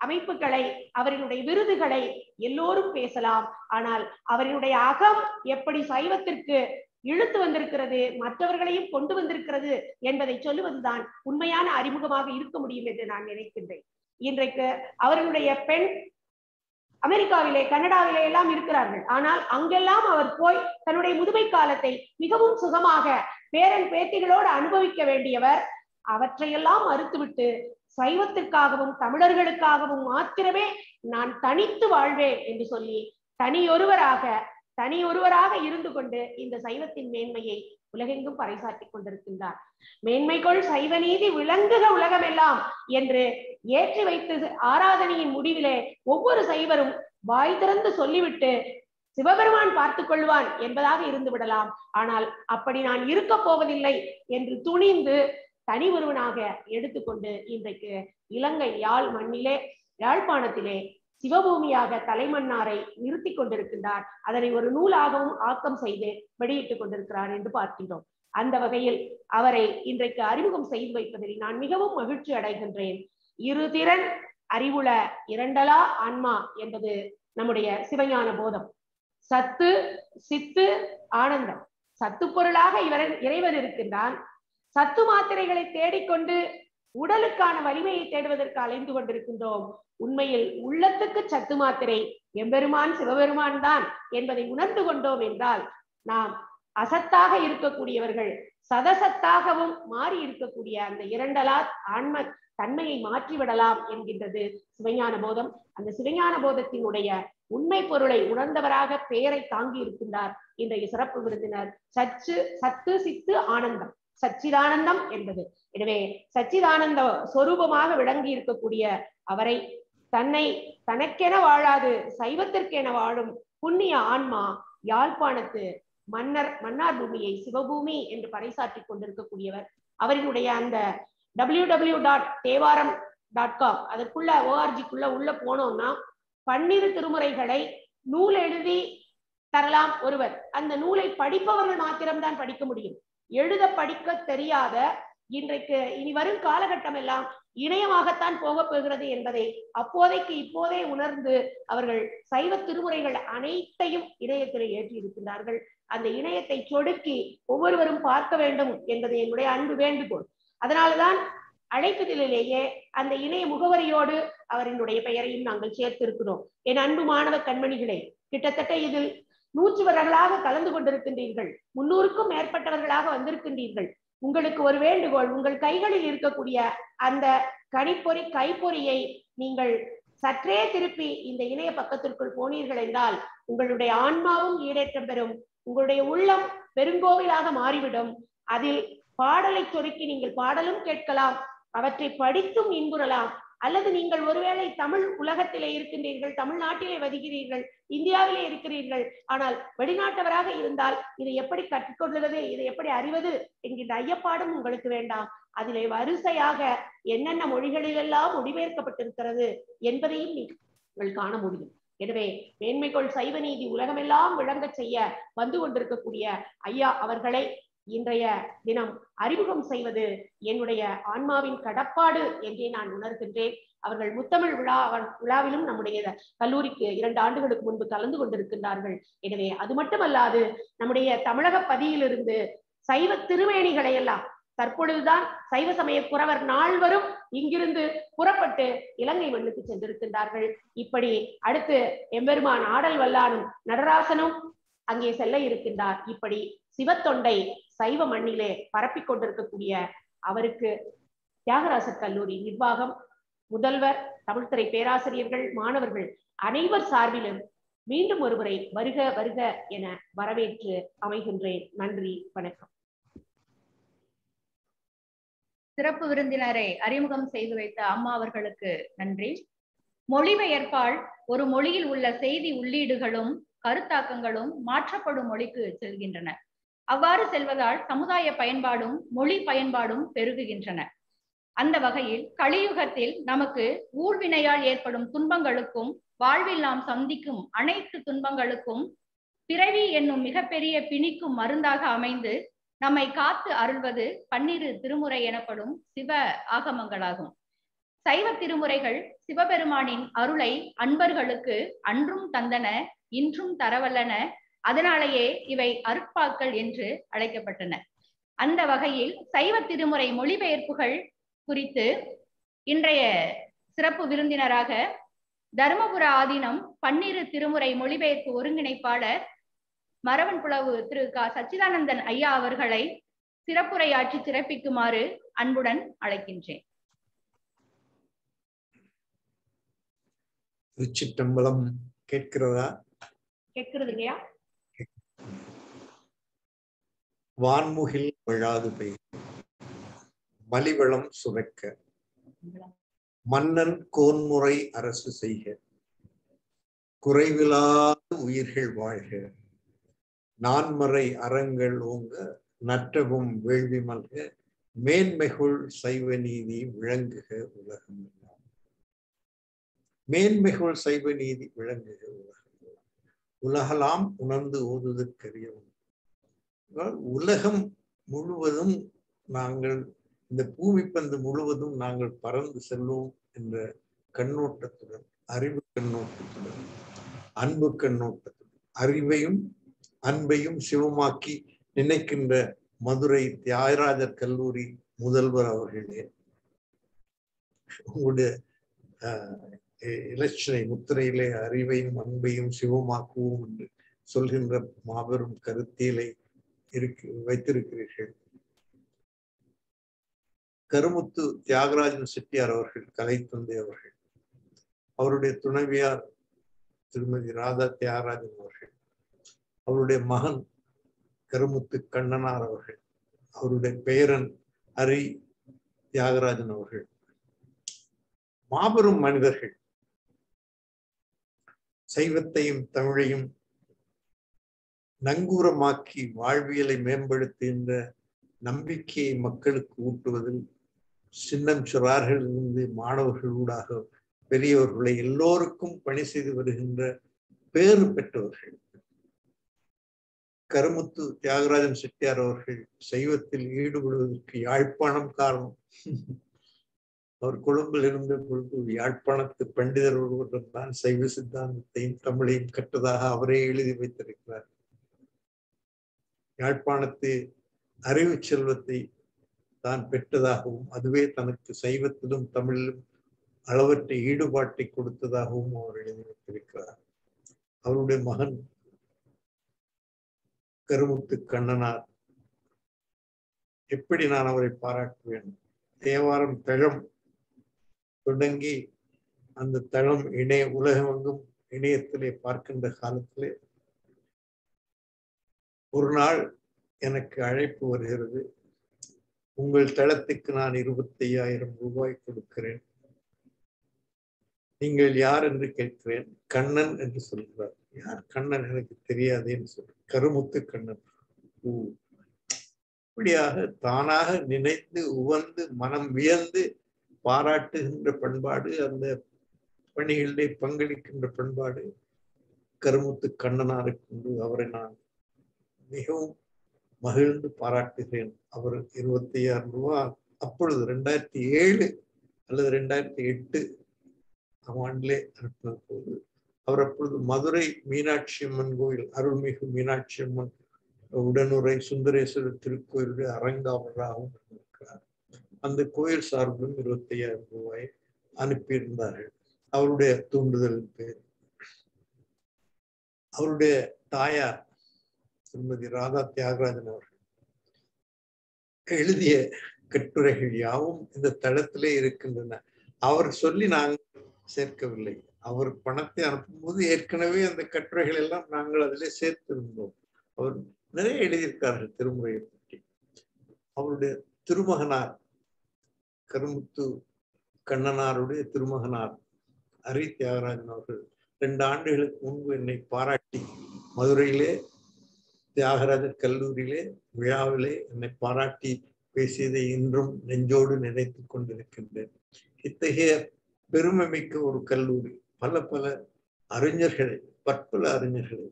அமைப்புகளை, அவரினுடைய விருதுகளை எல்லோரும் பேசலாம். ஆனால் அவரினுடைய அகம் எப்படி சைவத்திற்கு இழுத்து வந்திருக்கிறது, மற்றவர்களையும் கொண்டு வந்திருக்கிறது என்பதை சொல்லுவதுதான் உண்மையான அறிமுகமாக இருக்க முடியும் என்று நான் நினைக்கின்றேன். இன்றைக்கு அவர்களுடைய பெண் அமெரிக்காவிலே, கனடாவிலே எல்லாம் இருக்கிறார்கள். ஆனால் அங்கெல்லாம் அவர் போய் தன்னுடைய முதுமை காலத்தை மிகவும் சுகமாக பேரன் பேத்திகளோடு அனுபவிக்க வேண்டியவர் அவற்றையெல்லாம் மறுத்துவிட்டு சைவத்திற்காகவும் தமிழர்களுக்காகவும் மாத்திரமே நான் தனித்து வாழ்வேன் என்று சொல்லி தனியொருவராக இருந்து கொண்டு இந்த சைவத்தின் மேன்மையை உலகெங்கும் பறைசாற்றி கொண்டிருக்கின்றார். மேன்மைக்குள் சைவ நீதி விளங்குக உலகமெல்லாம் என்று ஏற்றி வைத்து ஆராதனையின் முடிவிலே ஒவ்வொரு சைவரும் வாய் திறந்து சொல்லிவிட்டு சிவபெருமான் பார்த்துக் கொள்வான் என்பதாக இருந்து விடலாம். ஆனால் அப்படி நான் இருக்க போவதில்லை என்று துணிந்து தனி ஒருவனாக எடுத்துக்கொண்டு இன்றைக்கு இலங்கை யாழ்ப்பாணத்திலே சிவபூமியாக தலைமன்னாரை நிறுத்தி கொண்டிருக்கின்றார். அதனை ஒரு நூலாகவும் ஆக்கம் செய்து வெளியிட்டுக் கொண்டிருக்கிறார் என்று பார்க்கிறோம். அந்த வகையில் அவரை இன்றைக்கு அறிமுகம் செய்து வைப்பதில் நான் மிகவும் மகிழ்ச்சி அடைகின்றேன். இரு திறன் அறிவுள இரண்டலா ஆன்மா என்பது நம்முடைய சிவஞான போதம். சத்து சித்து ஆனந்தம், சத்து பொருளாக இறைவன் இருக்கின்றான். சத்து மாத்திரைகளை தேடிக்கொண்டு உடலுக்கான வலிமையை தேடுவதற்கு அலைந்து கொண்டிருக்கின்றோம். உண்மையில் உள்ளத்துக்கு சத்து மாத்திரை எம்பெருமான் சிவபெருமான் தான் என்பதை உணர்ந்து கொண்டோம் என்றால் நாம் அசத்தாக இருக்கக்கூடியவர்கள் சதசத்தாகவும் மாறி இருக்கக்கூடிய அந்த இரண்டலா ஆன்ம தன்மையை மாற்றிவிடலாம் என்கின்றது சிவஞான போதம். அந்த சிவஞான போதத்தினுடைய உண்மை பொருளை உணர்ந்தவராக பெயரை தாங்கி இருக்கின்றார் இன்றைய சிறப்பு விருந்தினர். சத்து சித்து ஆனந்தம், சச்சிதானந்தம் என்பது. எனவே சச்சிதானந்த சொரூபமாக விளங்கி இருக்கக்கூடிய அவரை தனக்கென வாழாது சைவத்திற்கென வாழும் புண்ணிய ஆன்மா யாழ்ப்பாணத்து மன்னார் பூமியை சிவபூமி என்று பறைசாற்றி கொண்டிருக்கக்கூடியவர். அவரினுடைய அந்த www.தேவாரம்.com அதற்குள்ள ORG-க்குள்ள உள்ள போனோம்னா 12 திருமுறைகளை நூல் எழுதி தரலாம் ஒருவர். அந்த நூலை படிப்பவர்கள் மாத்திரம்தான் படிக்க முடியும். எழுத படிக்க தெரியாத இன்றைக்கு இனி வரும் காலகட்டம் எல்லாம் இணையமாகத்தான் போக போகிறது என்பதை இப்போதே உணர்ந்து அவர்கள் சைவ திருமுறைகள் அனைத்தையும் இணையத்தில் ஏற்றி இருக்கின்றார்கள். அந்த இணையத்தை சொடுக்கி ஒவ்வொருவரும் பார்க்க வேண்டும் என்பது என்னுடைய அன்பு வேண்டுகோள். அதனால்தான் அழைப்புதலிலேயே அந்த இணைய முகவரியோடு அவரினுடைய பெயரையும் நாங்கள் சேர்த்திருக்கிறோம். என் அன்பு மாணவ கண்மணிகளே, கிட்டத்தட்ட இதில் 100 கலந்து கொண்டிருக்கின்றீர்கள். 300க்கும் மேற்பட்டவர்களாக வந்திருக்கின்றீர்கள். உங்களுக்கு ஒரு வேண்டுகோள், உங்கள் கைகளில் இருக்கக்கூடிய அந்த கைப்பொறியை நீங்கள் சற்றே திருப்பி இந்த இணைய பக்கத்திற்குள் போனீர்கள் என்றால் உங்களுடைய ஆன்மாவும் ஈடேற்றம் பெறும். உங்களுடைய உள்ளம் பெருங்கோவிலாக மாறிவிடும். அதில் பாடலை சொருக்கி நீங்கள் பாடலும் கேட்கலாம், அவற்றை படித்தும் இன்புறலாம். அல்லது நீங்கள் ஒருவேளை தமிழ் உலகத்திலே இருக்கின்றீர்கள், தமிழ்நாட்டிலே வருகிறீர்கள், இந்தியாவிலே இருக்கிறீர்கள், ஆனால் வெளிநாட்டவராக இருந்தால் இதை எப்படி கற்றுக்கொள்வது, இதை எப்படி அறிவது என்கின்ற ஐயப்பாடும் உங்களுக்கு வேண்டாம். அதிலே வரிசையாக என்னென்ன மொழிகளிலெல்லாம் மொழிபெயர்க்கப்பட்டிருக்கிறது என்பதையும் நீங்கள் காண முடியும். எனவே மேன்மைக்குள் சைவ நீதி உலகமெல்லாம் விளங்க செய்ய வந்து கொண்டிருக்கக்கூடிய ஐயா அவர்களை இன்றைய தினம் அறிமுகம் செய்வது என்னுடைய ஆன்மாவின் கடப்பாடு என்றே நான் உணர்கின்றேன். அவர்கள் முத்தமிழ் விழாவிலும் நம்முடைய கல்லூரிக்கு 2 ஆண்டுகளுக்கு முன்பு கலந்து கொண்டிருக்கின்றார்கள். எனவே அது மட்டுமல்லாது நம்முடைய தமிழக பதியிலிருந்து சைவ திருமேனிகளை எல்லாம் தற்பொழுதுதான் சைவ சமய குறவர் நால்வரும் இங்கிருந்து புறப்பட்டு இலங்கை மண்ணுக்கு சென்றிருக்கின்றார்கள். இப்படி அடுத்து எம்பெருமான் ஆடல் வல்லானும் நடராசனும் அங்கே செல்ல இருக்கின்றார். இப்படி சிவத்தொண்டை சைவ மண்ணிலே பரப்பிக் கொண்டிருக்கக்கூடிய அவருக்கு தியாகராசர் கல்லூரி நிர்வாகம், முதல்வர், தமிழ்துறை பேராசிரியர்கள், மாணவர்கள் அனைவர் சார்பிலும் மீண்டும் ஒருமுறை வருக வருக என வரவேற்று அமைகின்றேன். நன்றி, வணக்கம். சிறப்பு விருந்தினரை அறிமுகம் செய்து வைத்த அம்மா அவர்களுக்கு நன்றி. மொழிபெயர்ப்பால் ஒரு மொழியில் உள்ள செய்தி உள்ளீடுகளும் கருத்தாக்கங்களும் மாற்றப்படும் மொழிக்கு செல்கின்றன. அவ்வாறு செல்வதால் சமுதாய பயன்பாடும் மொழி பயன்பாடும் பெருகுகின்றன. அந்த வகையில் கலியுகத்தில் நமக்கு ஊழ்வினையால் ஏற்படும் துன்பங்களுக்கும் வாழ்வில் நாம் சந்திக்கும் அனைத்து துன்பங்களுக்கும் பிறவி என்னும் மிகப்பெரிய பிணிக்கும் மருந்தாக அமைந்து நம்மை காத்து அருள்வது 12 திருமுறை எனப்படும் சிவ ஆகமங்களாகும். சைவ திருமுறைகள் சிவபெருமானின் அருளை அன்பர்களுக்கு அன்றும் தந்தன, இன்றும் தரவல்லன. அதனாலேயே இவை அருட்பாக்கள் என்று அழைக்கப்பட்டன. அந்த வகையில் சைவ திருமுறை மொழிபெயர்ப்புகள் குறித்து இன்றைய சிறப்பு விருந்தினராக தருமபுர ஆதீனம் பன்னிரு திருமுறை மொழிபெயர்ப்பு ஒருங்கிணைப்பாளர் மரவன் புலவு திரு க சச்சிதானந்தன் ஐயா அவர்களை சிறப்புரையாற்றி சிறப்பிக்குமாறு அன்புடன் அழைக்கின்றேன். திருச்சிற்றம்பலம். கேட்கிறதா? கேட்கிறது இல்லையா? வான்முகில் விழாது பெய்து மலிவளம் சுரக்க, மன்னன் கோன்முறை அரசு செய்க, குறைவிலாத உயிர்கள் வாழ்க, நான்மறை அறங்கள் ஓங்க, நற்றவும் வேள்வி மல்க, மேன்மைகுள் சைவ நீதி விளங்குக உலகம். மேன்மைகுள் சைவ நீதி விளங்குக உலகம். உலகலாம் உணர்ந்து ஓதுதற்கரியவும். உலகம் முழுவதும் நாங்கள், இந்த பூமி பந்து முழுவதும் நாங்கள் பறந்து செல்வோம் என்ற கண்ணோட்டத்துடன், அறிவு கண்ணோட்டத்துடன், அன்பு கண்ணோட்டத்துடன், அறிவையும் அன்பையும் சிவமாக்கி நினைக்கின்ற மதுரை தியாகராஜர் கல்லூரி முதல்வர் அவர்களே, உங்களுடைய இலட்சணை முத்திரையிலே அறிவையும் அன்பையும் சிவமாக்குவோம் என்று சொல்கின்ற மாபெரும் கருத்தியலை வைத்திருக்கிறீர்கள். கருமுத்து தியாகராஜன் செட்டியார் அவர்கள், கலை தந்தை அவர்கள், அவருடைய துணைவியார் திருமதி ராதா தியாகராஜன் அவர்கள், அவருடைய மகன் கருமுத்து கண்ணனார் அவர்கள், அவருடைய பேரன் ஹரி தியாகராஜன் அவர்கள், மாபெரும் மனிதர்கள். சைவத்தையும் தமிழையும் நங்கூரமாக்கி வாழ்வியலை மேம்படுத்துகின்ற நம்பிக்கையை மக்களுக்கு ஊட்டுவதில் சின்னம் சிறார்களிலிருந்து மாணவர்கள் ஊடாக பெரியவர்களை எல்லோருக்கும் பணி செய்து வருகின்ற பேறு பெற்றவர்கள். கருமுத்து தியாகராஜன் செட்டியார் அவர்கள் சைவத்தில் ஈடுபடுவதற்கு யாழ்ப்பாணம் காரணம். அவர் கொழும்பில் இருந்த பொழுது யாழ்ப்பாணத்து பண்டிதர் ஒருவருடன் தான் சைவ சித்தாந்தத்தையும் தமிழையும் கற்றதாக அவரே எழுதி வைத்திருக்கிறார். யாழ்ப்பாணத்து அறிவு செல்வத்தை தான் பெற்றதாகவும் அதுவே தனக்கு சைவத்திலும் தமிழிலும் அளவற்ற ஈடுபாட்டை கொடுத்ததாகவும் அவர் எழுதி வைத்திருக்கிறார். அவருடைய மகன் கருமுத்து கண்ணனார், எப்படி நான் அவரை பாராட்டுவேன். தேவாரம் தளம் தொடங்கி அந்த தளம் உலகமெங்கும் இணையத்திலே பார்க்கின்ற காலத்திலே ஒரு நாள் எனக்கு அழைப்பு வருகிறது. உங்கள் தளத்துக்கு நான் 25,000 ரூபாய் கொடுக்கிறேன், நீங்கள் யார் என்று கேட்கிறேன். கண்ணன் என்று சொல்கிறார். யார் கண்ணன்? எனக்கு தெரியாதேன்னு சொல்ற. கருமுத்து கண்ணன். இப்படியாக தானாக நினைத்து உவந்து மனம் வியந்து பாராட்டுகின்ற பண்பாடு, அந்த பணிகளிலே பங்களிக்கின்ற பண்பாடு கருமுத்து கண்ணனாருக்கு. அவரை நான் மிகவும் மகிழ்ந்து பாராட்டுகிறேன். அவர் 25,000 ரூபாய் அப்பொழுது 2007 அல்லது 2008 ஆண்டிலே அனுப்பின போது, அவர் அப்பொழுது மதுரை மீனாட்சி அம்மன் கோயில், அருள்மிகு மீனாட்சி அம்மன் உடனுரை சுந்தரேஸ்வரர் திருக்கோயிலுடைய அரங்காவலராகவும் இருக்கிறார். அந்த கோயில் சார்பிலும் 25,000 ரூபாய் அனுப்பியிருந்தார்கள். அவருடைய தூண்டுதலின் பேர். அவருடைய தாயார் திருமதி ராதா தியாகராஜன் அவர்கள் எழுதிய கட்டுரைகள் யாவும் இந்த தளத்திலே இருக்கின்றன. அவர் சொல்லி நாங்கள் சேர்க்கவில்லை. அவர் பணத்தை அனுப்பும்போது ஏற்கனவே அந்த கட்டுரைகள் எல்லாம் நாங்கள் அதிலே சேர்த்திருந்தோம். அவர் நிறைய எழுதியிருக்கார்கள் திருமுறையை பற்றி. அவருடைய திருமகனார் கருமுத்து கண்ணனாருடைய திருமகனார் ஹரி தியாகராஜன் அவர்கள் 2 ஆண்டுகளுக்கு முன்பு என்னை பாராட்டி மதுரையிலே தியாகராஜர் கல்லூரியிலே விழாவிலே என்னை பாராட்டி பேசியதை இன்றும் நெஞ்சோடு நினைத்து கொண்டிருக்கின்றேன். இத்தகைய பெருமை மிக்க ஒரு கல்லூரி, பல பல அறிஞர்களை, பற்பல அறிஞர்களை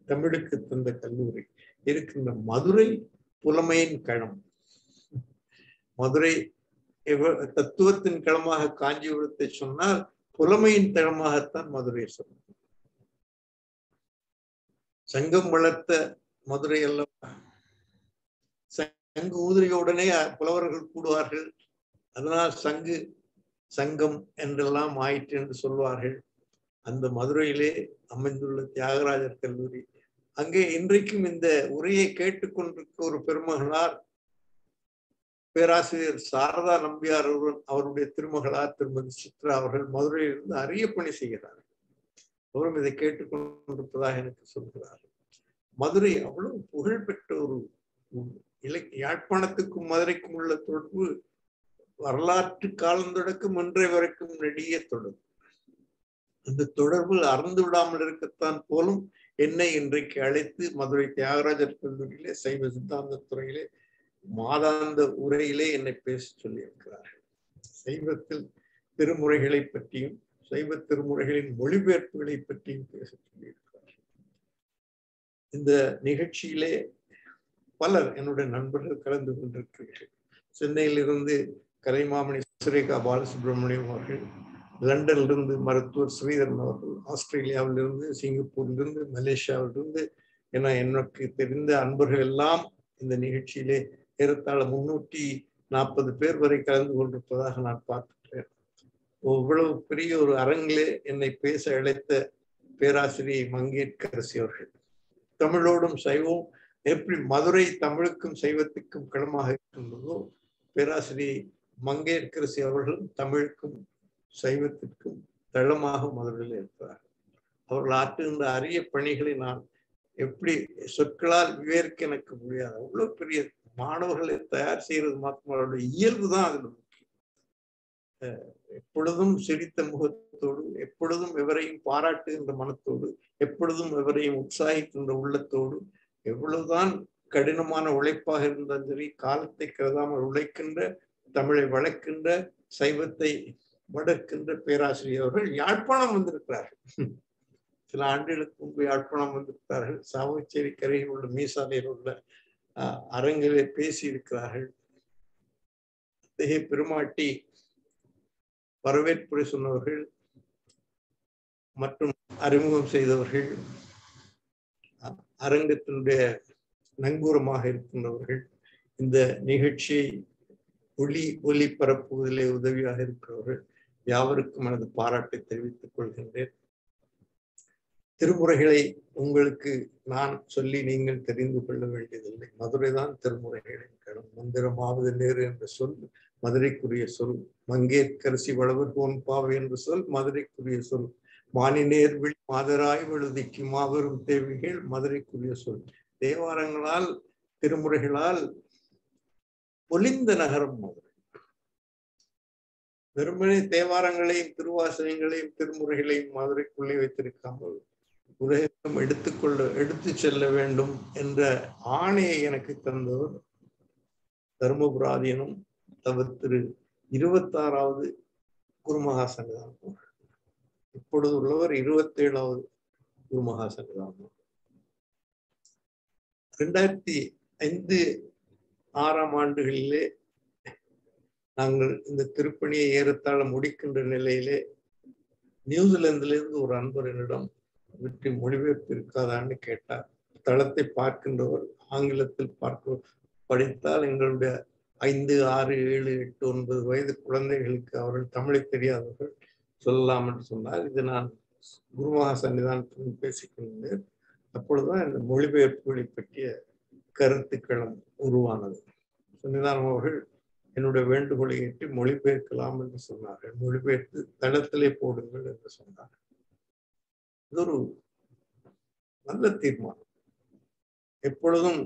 தமிழுக்கு தந்த கல்லூரி இருக்கின்ற மதுரை புலமையின் களம். மதுரை தத்துவத்தின் களமாக காஞ்சிபுரத்தை சொன்னால் புலமையின் தளமாகத்தான் மதுரை சொன்னார். சங்கம் வளர்த்த மதுரை அல்லவா. சங்கு ஊதிய உடனே புலவர்கள் கூடுவார்கள். அதனால் சங்கம் என்றெல்லாம் ஆயிற்று என்று சொல்வார்கள். அந்த மதுரையிலே அமைந்துள்ள தியாகராஜர் கல்லூரி, அங்கே இன்றைக்கும் இந்த உரையை கேட்டுக்கொண்டிருக்க ஒரு பெருமகளார் பேராசிரியர் சாரதா நம்பியார் அவருடைய திருமகளார் திருமதி சித்ரா அவர்கள் மதுரையிலிருந்து அரிய பணி செய்கிறார்கள். அவரும் இதை கேட்டுக்கொண்டிருப்பதாக எனக்கு சொல்கிறார்கள். மதுரை அவ்வளவு புகழ்பெற்ற ஒரு யாழ்ப்பாணத்துக்கும் மதுரைக்கும் உள்ள தொடர்பு வரலாற்று காலம் தொடக்கம் இன்றைய வரைக்கும் நெடிய தொடர்பு. அந்த தொடர்பில் அறந்து விடாமல் இருக்கத்தான் போலும் என்னை இன்றைக்கு அழைத்து மதுரை தியாகராஜர் கல்லூரியிலே சைவ சித்தாந்த துறையிலே மாதாந்த உரையிலே என்னை பேச சொல்லி இருக்கிறார்கள். சைவத்தில் திருமுறைகளை பற்றியும் சைவ திருமுறைகளின் மொழிபெயர்ப்புகளை பற்றியும் பேச சொல்லியிருக்கிறார்கள். இந்த நிகழ்ச்சியிலே பலர் என்னுடைய நண்பர்கள் கலந்து கொண்டிருக்கிறார்கள். சென்னையிலிருந்து கலைமாமணி சுரேகா பாலசுப்ரமணியம் அவர்கள், லண்டனிலிருந்து மருத்துவர் ஸ்ரீதரன் அவர்கள், ஆஸ்திரேலியாவிலிருந்து, சிங்கப்பூரிலிருந்து, மலேசியாவிலிருந்து என எனக்கு தெரிந்த அன்பர்கள் எல்லாம் இந்த நிகழ்ச்சியிலே ஏறத்தாழ 340 பேர் வரை கலந்து கொண்டிருப்பதாக நான் பார்க்கிறேன். இவ்வளவு பெரிய ஒரு அரங்கிலே என்னை பேச அழைத்த பேராசிரியை மங்கையர்க்கரசி அவர்கள், தமிழோடும் சைவம் எப்படி மதுரை தமிழுக்கும் சைவத்துக்கும் களமாக இருக்கின்றதோ, பேராசிரியை மங்கையர்க்கரசி அவர்கள் தமிழுக்கும் சைவத்திற்கும் தளமாக மதுரையில் இருக்கிறார். அவர்கள் ஆற்றுகின்ற அரிய பணிகளை நான் எப்படி சொற்களால் விவரிக்க எனக்கு முடியாது. அவ்வளவு பெரிய மாணவர்களை தயார் செய்யறது மாத்திரம் அவருடைய இயல்பு தான் அதுல முக்கியம். எப்பொழுதும் சிரித்த முகத்தோடு, எப்பொழுதும் எவரையும் பாராட்டுகின்ற மனத்தோடு, எப்பொழுதும் எவரையும் உற்சாகிக்கின்ற உள்ளத்தோடு, எவ்வளவுதான் கடினமான உழைப்பாக இருந்தாலும் சரி, காலத்தை கருதாமல் உழைக்கின்ற, தமிழை வளர்க்கின்ற, சைவத்தை வளர்க்கின்ற பேராசிரியர் அவர்கள் யாழ்ப்பாணம் வந்திருக்கிறார்கள். சில ஆண்டுகளுக்கு முன்பு யாழ்ப்பாணம் வந்திருக்கிறார்கள். சாவகச்சேரி கரையில் உள்ள மீசாலையில் உள்ள அரங்கிலே பேசி இருக்கிறார்கள். அத்தகைய பெருமாட்டி வரவேற்புரை சொன்னவர்கள் மற்றும் அறிமுகம் செய்தவர்கள், அரங்கத்தினுடைய நங்கூரமாக இருக்கின்றவர்கள், இந்த நிகழ்ச்சியை ஒளி பரப்புவதிலே உதவியாக இருக்கிறவர்கள் யாவருக்கும் எனது பாராட்டை தெரிவித்துக் கொள்கின்றேன். திருமுறைகளை உங்களுக்கு நான் சொல்லி நீங்கள் தெரிந்து கொள்ள வேண்டியதில்லை. மதுரைதான் திருமுறைகளின் களம். மந்திரமாவது நேரு என்ற சொல் மதுரைக்குரிய சொல். மங்கையர்க்கரசி வளவர் கோன்பாவை என்ற சொல் மதுரைக்குரிய சொல். மானினேர் விழி மாதராய் வழுதிக்கு மாபெரும் தேவிகள் மதுரைக்குரிய சொல். தேவாரங்களால் திருமுறைகளால் பொலிந்த நகரம் மதுரை. வெறுமனே தேவாரங்களையும் திருவாசகங்களையும் திருமுறைகளையும் மதுரைக்குள்ளே வைத்திருக்காமல் உலகம் எடுத்து செல்ல வேண்டும் என்ற ஆணையை எனக்கு தந்தவர் தர்மபுராதீனம் திரு 26வது குருமகா சன்னிதானம். இப்பொழுது உள்ளவர் 27வது குருமகா சன்னிதானம். 2005-6 ஆண்டுகளிலே நாங்கள் இந்த திருப்பணியை ஏறத்தாழ முடிக்கின்ற நிலையிலே நியூசிலாந்திலிருந்து ஒரு அன்பர் என்னிடம் வெற்றி மொழிபெயர்ப்பு இருக்காதான்னு கேட்டார். தளத்தை பார்க்கின்றவர் ஆங்கிலத்தில் படித்தால் எங்களுடைய 5, 6, 7, 8, 9 வயது குழந்தைகளுக்கு அவர்கள் தமிழை தெரியாதவர்கள் சொல்லலாம் என்று சொன்னார். இது நான் குருமகா சன்னிதானத்தில் பேசிக்கொண்டேன். அப்பொழுதுதான் இந்த மொழிபெயர்ப்புகளை பற்றிய கருத்துக்களம் உருவானது. சன்னிதானம் அவர்கள் என்னுடைய வேண்டுகோளை ஏற்றி மொழிபெயர்க்கலாம் என்று சொன்னார்கள். மொழிபெயர்த்து தளத்திலே போடுங்கள் என்று சொன்னார்கள். இது ஒரு நல்ல தீர்மானம். எப்பொழுதும்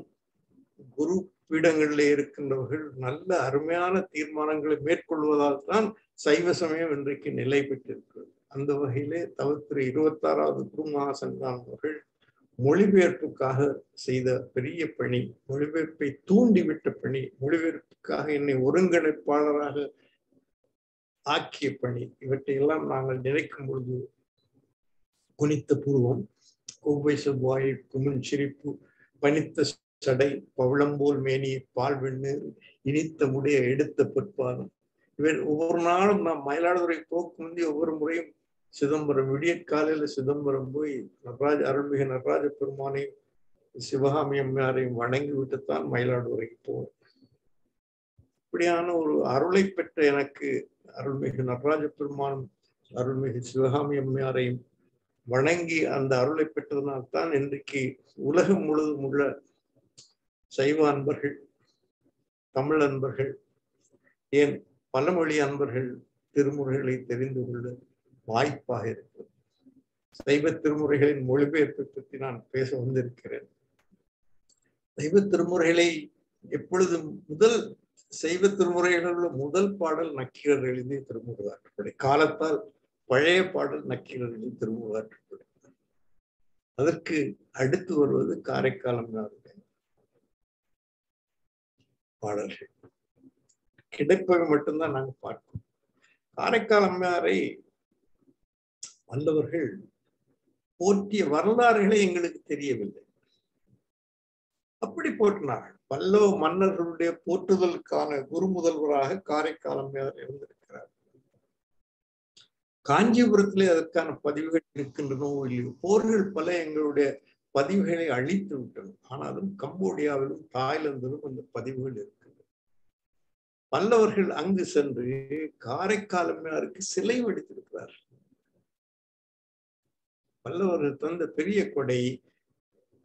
குரு பீடங்களிலே இருக்கின்றவர்கள் நல்ல அருமையான தீர்மானங்களை மேற்கொள்வதால் தான் சைவ சமயம் இன்றைக்கு நிலை பெற்றிருக்கிறது. அந்த வகையிலே திரு 26வது குருமகா சன்னிதானம் அவர்கள் மொழிபெயர்ப்புக்காக செய்த பெரிய பணி, மொழிபெயர்ப்பை தூண்டிவிட்ட பணி, மொழிபெயர்ப்புக்காக என்னை ஒருங்கிணைப்பாளராக ஆக்கிய பணி, இவற்றையெல்லாம் நாங்கள் நினைக்கும் பொழுது குனித்த பூர்வம், கோவை செவ்வாய் குமிழ் சிரிப்பு, பனித்த சடை, பவளம்போல் மேனி, பால் வெண்ணீர், இனித்த முடிய எடுத்த பொற்பாதம், இவர் ஒவ்வொரு நாளும் நான் மயிலாடுதுறை போக்கு முந்தி ஒவ்வொரு முறையும் சிதம்பரம் விடிய காலையில சிதம்பரம் போய் அருள்மிகு நடராஜ பெருமானையும் சிவகாமி அம்மையாரையும் வணங்கி விட்டுத்தான் மயிலாடுதுறைக்கு போவேன். இப்படியான ஒரு அருளை பெற்ற எனக்கு அருள்மிகு நடராஜ பெருமானும் அருள்மிகு சிவகாமி அம்மையாரையும் வணங்கி அந்த அருளை பெற்றதனால்தான் இன்றைக்கு உலகம் முழுவதும் உள்ள சைவ அன்பர்கள், தமிழ் அன்பர்கள், ஏன் பல மொழி அன்பர்கள் திருமுறைகளை தெரிந்து கொள்ள வாய்ப்பாக இருக்கிறது. சைவ திருமுறைகளின் மொழிபெயர்ப்பை பற்றி நான் பேச வந்திருக்கிறேன். சைவ திருமுறைகளை எப்பொழுதும் சைவ திருமுறைகளில் முதல் பாடல் நக்கீரர் எழுதிய திருமுருகாற்றுப்படை. காலத்தால் பழைய பாடல் நக்கீரர் எழுதிய திருமுருகாற்றுப்படை. அதற்கு அடுத்து வருவது காரைக்கால் அம்மையாருடைய பாடல்கள். கிடைப்பவை மட்டும்தான் நாங்கள் பார்ப்போம். காரைக்கால் அம்மையாரை வல்லவர்கள் போற்றிய வரலாறுகளை எங்களுக்கு தெரியவில்லை. அப்படி போற்றினார்கள். பல்லவ மன்னர்களுடைய போற்றுதலுக்கான குரு முதல்வராக காரைக்கால் அம்மையார் இருந்திருக்கிறார். காஞ்சிபுரத்திலே அதற்கான பதிவுகள் இருக்கின்றனோ இல்லையோ, போர்கள் பல எங்களுடைய பதிவுகளை அழித்து விட்டன. ஆனாலும் கம்போடியாவிலும் தாய்லாந்திலும் அந்த பதிவுகள் இருக்கின்றன. பல்லவர்கள் அங்கு சென்று காரைக்கால் அம்மையாருக்கு சிலை வடித்திருக்கிறார். பல்லவர்கள் தந்த பெரிய கொடை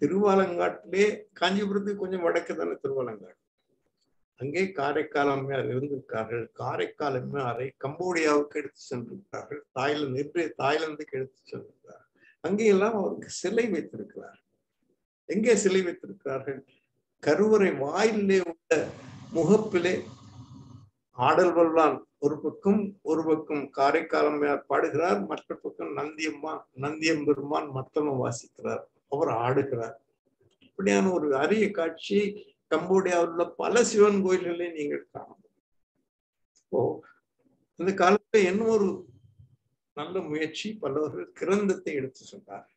திருவாலங்காட்டிலே, காஞ்சிபுரத்துக்கு கொஞ்சம் வடக்கு தானே திருவாலங்காடு, அங்கே காரைக்கால் அம்மையார் இருந்திருக்கார்கள். காரைக்கால் அம்மையாரை கம்போடியாவுக்கு எடுத்து சென்றிருக்கிறார்கள். தாய்லாந்துக்கு எடுத்து சென்றிருக்கிறார்கள். அங்கேயெல்லாம் அவருக்கு சிலை வைத்திருக்கிறார். எங்கே சிலை வைத்திருக்கிறார்கள்? கருவறை வாயிலே உள்ள முகப்பிலே ஆடல் வல்லான் ஒரு பக்கம் காரைக்கால் அம்மையார் பாடுகிறார், மற்ற பக்கம் நந்தியம்பெருமான் மத்தளம் வாசிக்கிறார், அவர் ஆடுகிறார். இப்படியான ஒரு அரிய காட்சியை கம்போடியாவில் உள்ள பல சிவன் கோயில்களை நீங்கள் காணலாம். இந்த காலத்துல என்ன ஒரு நல்ல முயற்சி, பல்லவர்கள் கிரந்தத்தை எடுத்து சொன்னார்.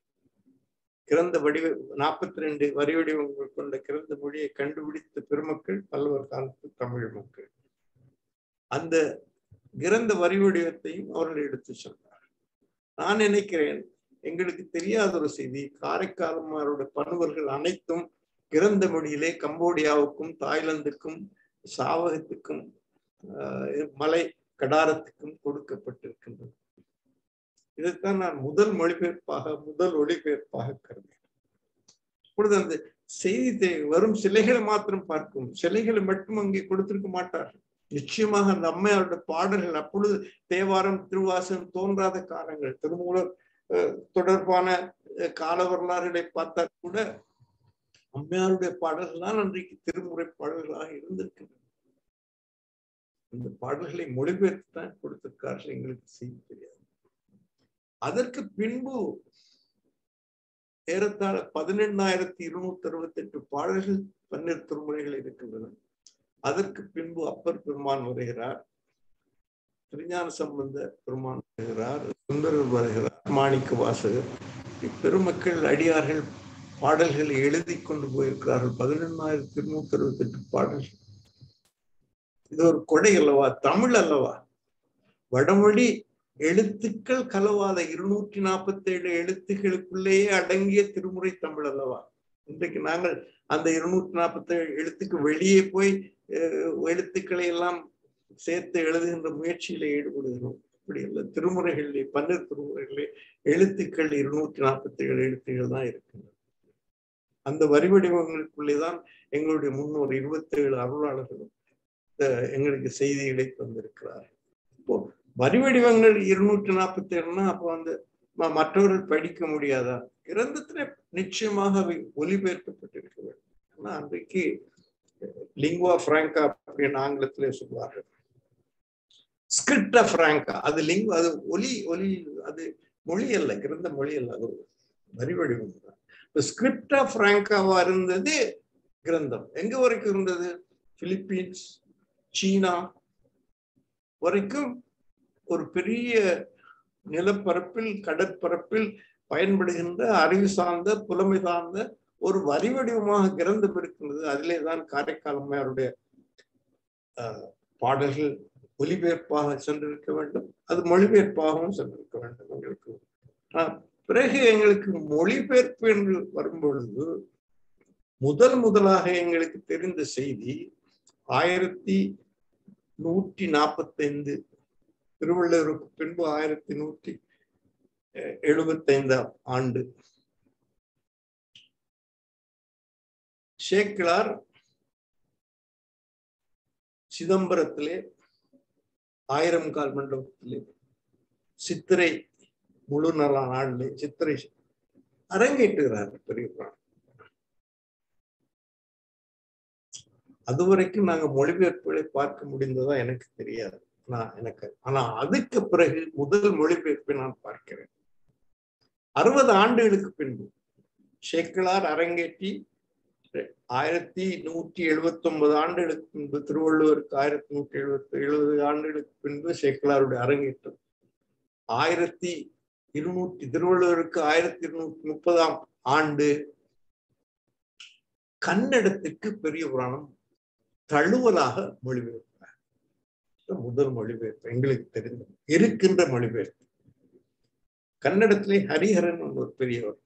கிரந்த 42 வரி வடிவங்கள் கொண்ட கிரந்த மொழியை கண்டுபிடித்த பெருமக்கள் பல்லவர் காலத்து தமிழ் மக்கள். அந்த கிரந்த வரி வடிவத்தையும் அவர்கள் எடுத்து சொன்னார். நான் நினைக்கிறேன், எங்களுக்கு தெரியாத ஒரு செய்தி, காரைக்கால் அம்மையாருடைய பணுவர்கள் அனைத்தும் கிரந்த மொழியிலே கம்போடியாவுக்கும் தாய்லாந்துக்கும் சாவகத்துக்கும் மலை கடாரத்துக்கும் கொடுக்கப்பட்டிருக்கின்றது. இதைத்தான் நான் முதல் ஒளிபெயர்ப்பாக கருதுகிறேன். இப்பொழுது அந்த செய்தி வரும் சிலைகளை மாத்திரம் பார்க்கும், சிலைகளை மட்டும் அங்கே கொடுத்திருக்க மாட்டார்கள். நிச்சயமாக அந்த அம்மையாருடைய பாடல்கள் அப்பொழுது தேவாரம் திருவாசகம் தோன்றாத காலங்கள், திருமூலர் தொடர்பான கால வரலாறுகளை பார்த்தா கூட அம்மையாருடைய பாடல்கள் தான் அன்றைக்கு திருமுறை பாடல்களாக இருந்திருக்கின்றன. இந்த பாடல்களை மொழிபெயர்த்து தான் கொடுத்திருக்கார்கள், எங்களுக்கு செய்ய தெரியாது. அதற்கு பின்பு ஏறத்தாழ 18,268 பாடல்கள் 12 திருமுறைகள் இருக்கின்றன. அதற்கு பின்பு அப்பர் பெருமான் வருகிறார், திருஞான சம்பந்த பெருமான் வருகிறார், சுந்தரர் வருகிறார், மாணிக்க வாசகர். பெருமக்கள் அடியார்கள் பாடல்களை எழுதி கொண்டு போயிருக்கிறார்கள். 18,268 பாடல்கள். இது ஒரு கொடை அல்லவா, தமிழ் அல்லவா? வடமொழி எழுத்துக்கள் கலவாத 247 எழுத்துக்களுக்குள்ளேயே அடங்கிய திருமுறை தமிழ் அல்லவா? இன்றைக்கு நாங்கள் அந்த 247 எழுத்துக்கு வெளியே போய் எழுத்துக்களை எல்லாம் சேர்த்து எழுதுகின்ற முயற்சியில ஈடுபடுகிறோம். இப்படி அல்ல, திருமுறைகளிலே 12 திருமுறைகளிலே எழுத்துக்கள் 247 எழுத்துக்கள் தான் இருக்கின்றன. அந்த வரி வடிவங்களுக்குள்ளேதான் எங்களுடைய முன்னோர் 27 அருளாளர்களும் எங்களுக்கு செய்திகளை தந்திருக்கிறார். இப்போ வரி வடிவங்கள் 247ன்னா அப்போ அந்த மற்றவர்கள் படிக்க முடியாதா? கிரந்தத்துல நிச்சயமாக அவை ஒலிபெயர்க்கப்பட்டிருக்க வேண்டும். ஆனா அன்றைக்கு லிங்குவா பிராங்கா அப்படின்னு ஆங்கிலத்திலே சொல்வார்கள். ஸ்கிரிப்டா பிராங்கா, அது அது ஒலி அது மொழி அல்ல, கிரந்த மொழி அல்ல, அது வரி வடிவம் தான். ஸ்கிரிப்டா பிராங்காவா இருந்தது கிரந்தம். எங்க வரைக்கும் இருந்தது? பிலிப்பீன்ஸ், சீனா வரைக்கும் ஒரு பெரிய நிலப்பரப்பில், கடற்பரப்பில் பயன்படுகின்ற அறிவு சார்ந்த, புலமை சார்ந்த ஒரு வரி வடிவமாக கிரந்தம் இருக்கின்றது. அதிலே தான் காரைக்கால் அம்மையாருடைய பாடல்கள் ஒலிபெயர்ப்பாக சென்றிருக்க வேண்டும், அது மொழிபெயர்ப்பாகவும் சென்றிருக்க வேண்டும் எங்களுக்கு. பிறகு எங்களுக்கு மொழிபெயர்ப்பு என்று வரும்பொழுது முதலாக எங்களுக்கு தெரிந்த செய்தி 1145 திருவள்ளுவருக்கு பின்பு 1175 ஆண்டு சேக்கிழார் சிதம்பரத்திலே 1000 கால் மண்டபத்திலே சித்திரை முழு நாளிலே சித்திரை அரங்கேற்றுகிறார் பெரிய புராணம். அதுவரைக்கும் நாங்க மொழிபெயர்ப்புகளை பார்க்க முடிந்ததா எனக்கு தெரியாது. ஆனா அதுக்கு பிறகு முதல் மொழிபெயர்ப்பை நான் பார்க்கிறேன். 60 ஆண்டுகளுக்கு பின்பு சேக்கிழார் அரங்கேற்றி 1179 ஆண்டுகளுக்கு பின்பு, திருவள்ளுவருக்கு 1170 ஆண்டுகளுக்கு பின்பு சேக்கிழாருடைய அரங்கேற்றம். 1200 திருவள்ளுவருக்கு 1230 ஆண்டு கன்னடத்துக்கு பெரிய புராணம் தழுவலாக மொழிபெயர்க்கிறார். முதல் மொழிபெயர்ப்பு எங்களுக்கு தெரிந்த இருக்கின்ற மொழிபெயர்ப்பு. கன்னடத்திலே ஹரிஹரன் ஒரு பெரியவர்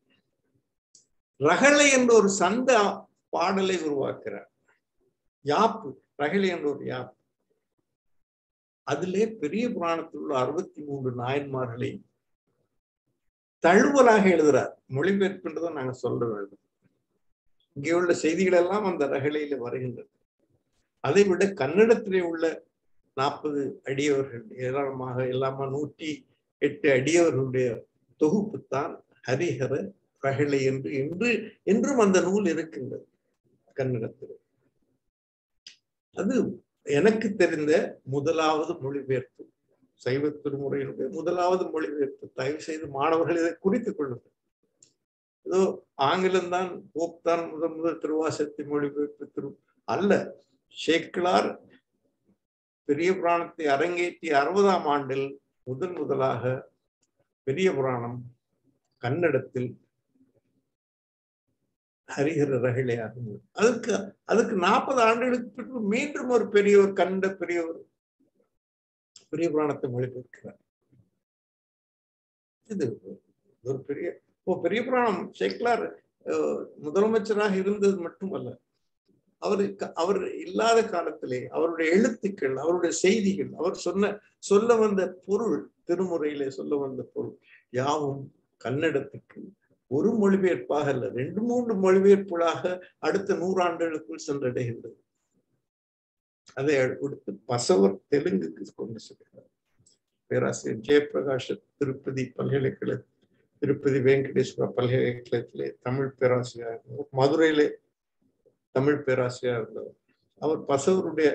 ரகளை என்ற ஒரு சந்த பாடலை உருவாக்குறார். யாப்பு, ரகளை என்ற ஒரு யாப்பு. அதிலே பெரிய புராணத்தில் உள்ள 63 நாயன்மார்களை தழுவலாக எழுதுறார். மொழிபெயர்ப்புன்றதை நாங்க சொல்ல வேண்டும். இங்கே உள்ள செய்திகள் எல்லாம் அந்த ரகளையில வருகின்றது. அதை விட கன்னடத்திலே உள்ள 40 அடியவர்கள் ஏராளமாக இல்லாம 108 அடியவர்களுடைய தொகுப்புத்தான் ஹரிஹர ரகளை என்று என்றும் அந்த நூல் இருக்கின்றது கன்னடத்தில். அது எனக்கு தெரிந்த முதலாவது மொழிபெயர்ப்பு, சைவ திருமுறையினுடைய முதலாவது மொழிபெயர்ப்பு. தயவு செய்து மாணவர்கள் இதை குறித்துக் கொள்ளுங்கள். ஏதோ ஆங்கிலம்தான் போப்தான் முதல் திருவாசகத்தை மொழிபெயர்ப்பு அல்ல. சேக்கிழார் பெரிய புராணத்தை அரங்கேற்றி 60ஆம் ஆண்டில் முதலாக பெரிய புராணம் கன்னடத்தில் ஹரிஹர ரகளையாக. அதுக்கு 40 ஆண்டுகளுக்கு பின்பு மீண்டும் ஒரு பெரியவர், கண்ட பெரியவர் பெரிய புராணத்தை மொழிபெயர்க்கிறார். இது ஒரு பெரிய புராணம். சேக்கிழார் முதலமைச்சராக இருந்தது மட்டுமல்ல, அவர் இல்லாத காலத்திலே அவருடைய எழுத்துக்கள், அவருடைய செய்திகள், அவர் சொல்ல வந்த பொருள், திருமுறையிலே சொல்ல வந்த பொருள் யாவும் கன்னடத்துக்கு ஒரு மொழிபெயர்ப்பாக அல்ல, 2-3 மொழிபெயர்ப்புகளாக அடுத்த 100 ஆண்டுகளுக்குள் சென்றடைகின்றது. அதை கொடுத்து பசவர் தெலுங்குக்கு கொண்டு செல்கிறார். பேராசிரியர் ஜெயபிரகாஷ் திருப்பதி பல்கலைக்கழக, திருப்பதி வெங்கடேஸ்வர பல்கலைக்கழகத்திலே தமிழ் பேராசிரியர், மதுரையிலே தமிழ் பேராசிரியர் இருந்தவர். அவர் பசவருடைய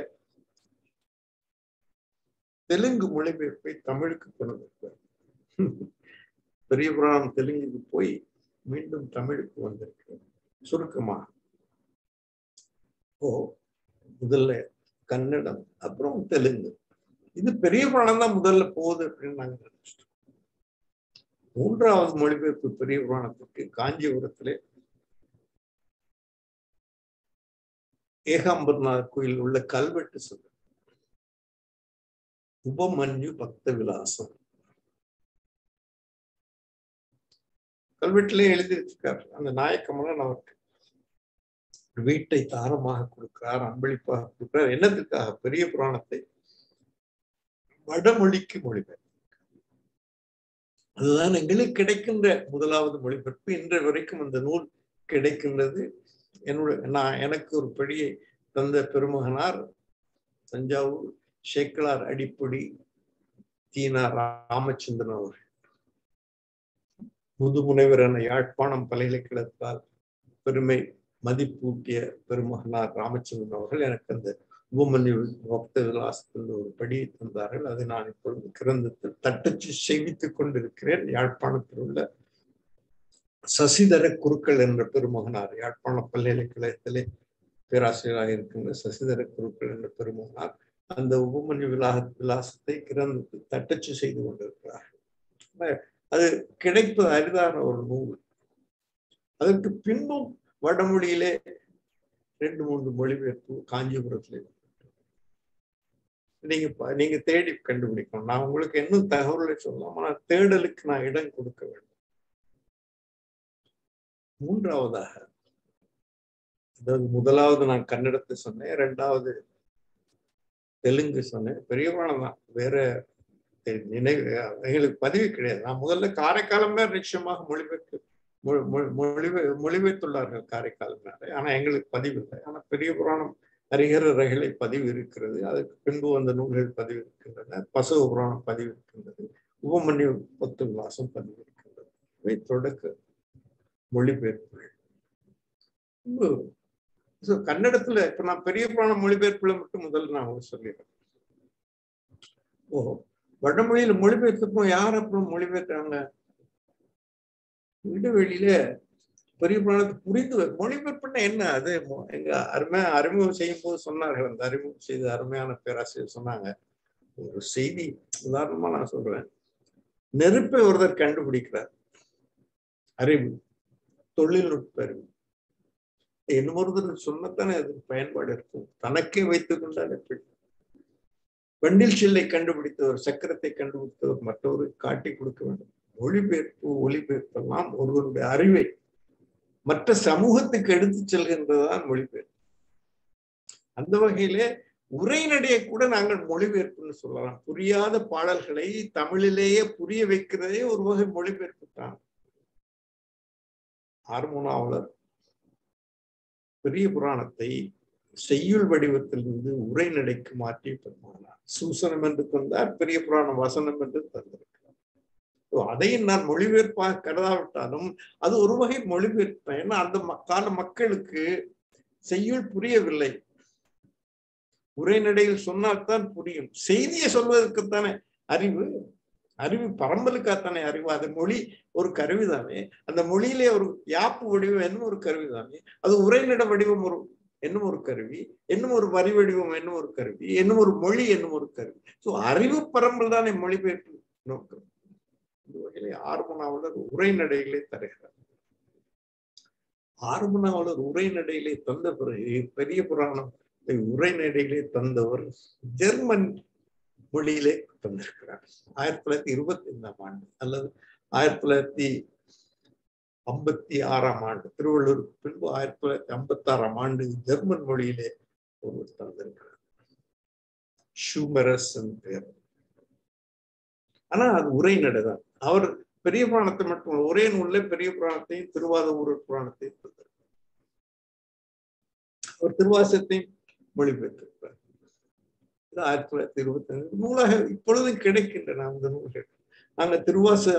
தெலுங்கு மொழிபெயர்ப்பை தமிழுக்கு கொண்டு வந்தார். பெரிய புராணம் தெலுங்குக்கு போய் மீண்டும் தமிழுக்கு வந்திருக்கிறது. சுருக்கமாக முதல்ல கன்னடம், அப்புறம் தெலுங்கு. இது பெரிய புராணம் தான் முதல்ல போகுது அப்படின்னு நாங்க நினைச்சிட்டோம். 3வது மொழிபெயர்ப்பு பெரிய புராணத்துக்கு காஞ்சிபுரத்திலே ஏகாம்பரநாதர் கோயில் உள்ள கல்வெட்டு சொல்ல உபமன்யு பக்த விலாசம் கல்வெட்டிலே எழுதியிருக்கார். அந்த நாயக்கமலன் அவருக்கு வீட்டை தாரமாக கொடுக்கிறார், அன்பளிப்பாக கொடுக்கிறார். என்னத்துக்காக? பெரிய புராணத்தை வடமொழிக்கு மொழிபெயர்ப்பு. அதுதான் எங்களுக்கு கிடைக்கின்ற முதலாவது மொழிபெயர்ப்பு. இன்று வரைக்கும் அந்த நூல் கிடைக்கின்றது. எனக்கு ஒரு படியை தந்த பெருமகனார் தஞ்சாவூர் சேக்கிழார் அடிப்பொடி தீனா ராமச்சந்திரன் அவர்கள், முதுமுனைவர் என யாழ்ப்பாணம் பல்கலைக்கழகத்தால் பெருமை மதிப்பூட்டிய பெருமகனார் ராமச்சந்திரன் அவர்கள் எனக்கு அந்த உபமன்யு பக்த விலாசத்தில் ஒரு படியை தந்தார்கள். அதை நான் இப்பொழுது கிரந்தத்தில் தட்டச்சு செய்வித்துக் கொண்டிருக்கிறேன். யாழ்ப்பாணத்தில் உள்ள சசிதர குருக்கள் என்ற பெருமகனார், யாழ்ப்பாண பல்கலைக்கழகத்திலே பேராசிரியராக இருக்கின்ற சசிதர குருக்கள் என்ற பெருமகனார் அந்த உபமன்யு விலாசத்தை கிரந்தத்தில் தட்டச்சு செய்து கொண்டிருக்கிறார்கள். அது கிடைப்பது அரிதான ஒரு நூல். அதற்கு பின்பும் வடமொழியிலே 2-3 மொழிபெயர்ப்பு காஞ்சிபுரத்திலே. நீங்க தேடி கண்டுபிடிக்கணும். நான் உங்களுக்கு இன்னும் தகவலை சொல்லலாம், ஆனால் தேடலுக்கு நான் இடம் கொடுக்க வேண்டும். மூன்றாவதாக, அதாவது முதலாவது நான் கன்னடத்தை சொன்னேன், இரண்டாவது தெலுங்கு சொன்னேன். பெரிய புராணம் தான், வேற நினைவு எங்களுக்கு பதிவு கிடையாது. நான் முதல்ல காரைக்காலமே நிச்சயமாக மொழிபெயர்த்துள்ளார்கள் காரைக்காலமே, ஆனா எங்களுக்கு பதிவு இல்லை. ஆனா பெரிய புராணம் ஹரிஹர ரகளை பதிவு இருக்கிறது. அதுக்கு பின்பு வந்த நூல்கள் பதிவு இருக்கின்றன. பசவ புராணம் பதிவு இருக்கின்றது. உபமன்யு பத்து விலாசம் பதிவு இருக்கின்றது. இவை தொடக்க மொழிபெயர்ப்புகள். கன்னடத்துல இப்ப நான் பெரிய புராண மொழிபெயர்ப்புல மட்டும் முதல்ல நான் சொல்லிடுறேன். வடமொழியில மொழிபெயர்த்தப்போ யார் அப்புறம் மொழிபெயர்த்தாங்க? இடைவெளியில பெரிய புராணத்தை புரிந்து மொழிபெயர்ப்புன்னா என்ன? அது எங்க அருமையா அறிமுகம் செய்யும் போது சொன்னார்கள். அந்த அறிமுகம் செய்த அருமையான பேராசிரியர் சொன்னாங்க, ஒரு செய்தி உதாரணமா நான் சொல்றேன். நெருப்பை ஒருத்தர் கண்டுபிடிக்கிறார், அறிவு, தொழில்நுட்ப அறிவு. என்ன ஒருத்தர் சொன்னத்தானே அதுக்கு பயன்பாடு இருக்கும். தனக்கே வைத்துக் கொண்டால் எப்படி? வண்டில் சில்லை கண்டுபிடித்தவர், சக்கரத்தை கண்டுபிடித்தவர் மற்றவருக்கு காட்டி கொடுக்க வேண்டும். மொழிபெயர்ப்பு ஒலிபெயர்ப்பெல்லாம் ஒருவருடைய அறிவை மற்ற சமூகத்துக்கு எடுத்து செல்கின்றதுதான் மொழிபெயர்ப்பு. அந்த வகையிலே உரைநடையை கூட நாங்கள் மொழிபெயர்ப்புன்னு சொல்லலாம். புரியாத பாடல்களை தமிழிலேயே புரிய வைக்கிறதே ஒரு வகை மொழிபெயர்ப்பு தான். ஆர்மோனாவலர் பெரிய புராணத்தை செய்யுள் வடிவத்திலிருந்து உரைநடைக்கு மாற்றி பெருமானார். சூசனம் என்று தந்தார், பெரிய புராணம் வசனம் என்று தந்திருக்கிறார். அதையும் நான் மொழிபெயர்ப்பாக கருதாவிட்டாலும் அது ஒரு வகை மொழிபெயர்ப்பு. ஏன்னா அந்த கால மக்களுக்கு செய்யுள் புரியவில்லை. உரைநடையில் சொன்னால்தான் புரியும். செய்தியை சொல்வதற்குத்தானே அறிவு, அறிவு பரம்பலுக்காத்தானே அறிவு. அது மொழி ஒரு கருவிதானே. அந்த மொழியிலே ஒரு யாப்பு வடிவம் என்னும் ஒரு கருவிதானே. அது உரைநடை வடிவம் ஒரு என்னும் ஒரு கருவி, என்னும் ஒரு வரி வடிவம் என்னும் ஒரு கருவி, என்னும் ஒரு மொழி என்னும் ஒரு கருவி. ஸோ அறிவு பரம்பல் தானே மொழிபெயர்ப்பு நோக்கம். இந்த வகையிலே ஆர்மோனாவலர் உரைநடைகளை தருகிறார். ஆர்மோனாவலர் உரைநடைகளை தந்த பிறகு பெரிய புராணம் உரைநடைகளை தந்தவர் ஜெர்மன் மொழியிலே தந்திருக்கிறார். 1925 அல்லது 1956 திருவள்ளுவருக்கு பின்பு 1956 ஜெர்மன் மொழியிலே ஒருவர் தந்திருக்கிறார். ஷூமரஸ் பேர். ஆனா அது உரைநடைதான். அவர் பெரிய புராணத்தை மட்டும் ஒரே நூல்ல பெரிய புராணத்தையும் திருவாதூர் புராணத்தையும் தந்தார். அவர் திருவாசகத்தையும் மொழிபெயர்த்திருக்கிறார். 1925 நூலாக இப்பொழுதும் கிடைக்கின்றன அந்த நூல்கள். நாங்க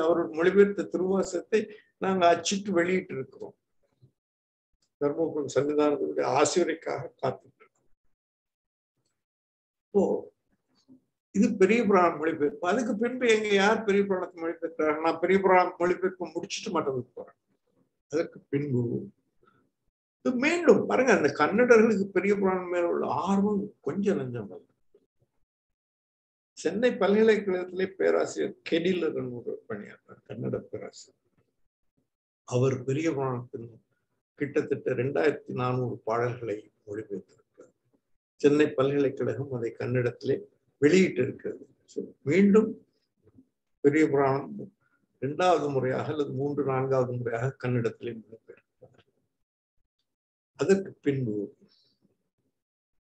அவர் மொழிபெயர்த்த திருவாசகத்தை நாங்க அச்சிட்டு வெளியிட்டு இருக்கிறோம். தர்மபுரம் சன்னிதானத்துடைய ஆசிரியருக்காக காத்துட்டு இருக்கோம். இப்போ இது பெரிய புராணம் மொழிபெயர்ப்பு. அதுக்கு பின்பு எங்க யார் பெரிய புராணத்தை மொழிபெயர்க்கிறாங்க? நான் பெரிய புராணம் மொழிபெயர்ப்பு முடிச்சுட்டு மட்டும் போறேன். அதற்கு பின்பு மீண்டும் பாருங்க, அந்த கன்னடர்களுக்கு பெரிய புராணம் மேல உள்ள ஆர்வம் கொஞ்சம் நஞ்சம். சென்னை பல்கலைக்கழகத்திலே பேராசிரியர் கெடிலர் ஒரு பணியாற்றார், கன்னட பேராசிரியர். அவர் பெரிய புராணத்தின் கிட்டத்தட்ட 2400 பாடல்களை மொழிபெயர்த்திருக்கிறார். சென்னை பல்கலைக்கழகம் அதை கன்னடத்திலே வெளியிட்டு இருக்கிறது. மீண்டும் பெரிய புராணம் 2வது முறையாக அல்லது 3, 4வது முறையாக கன்னடத்திலே மொழிபெயர்க்கிறார். அதற்கு பின்பு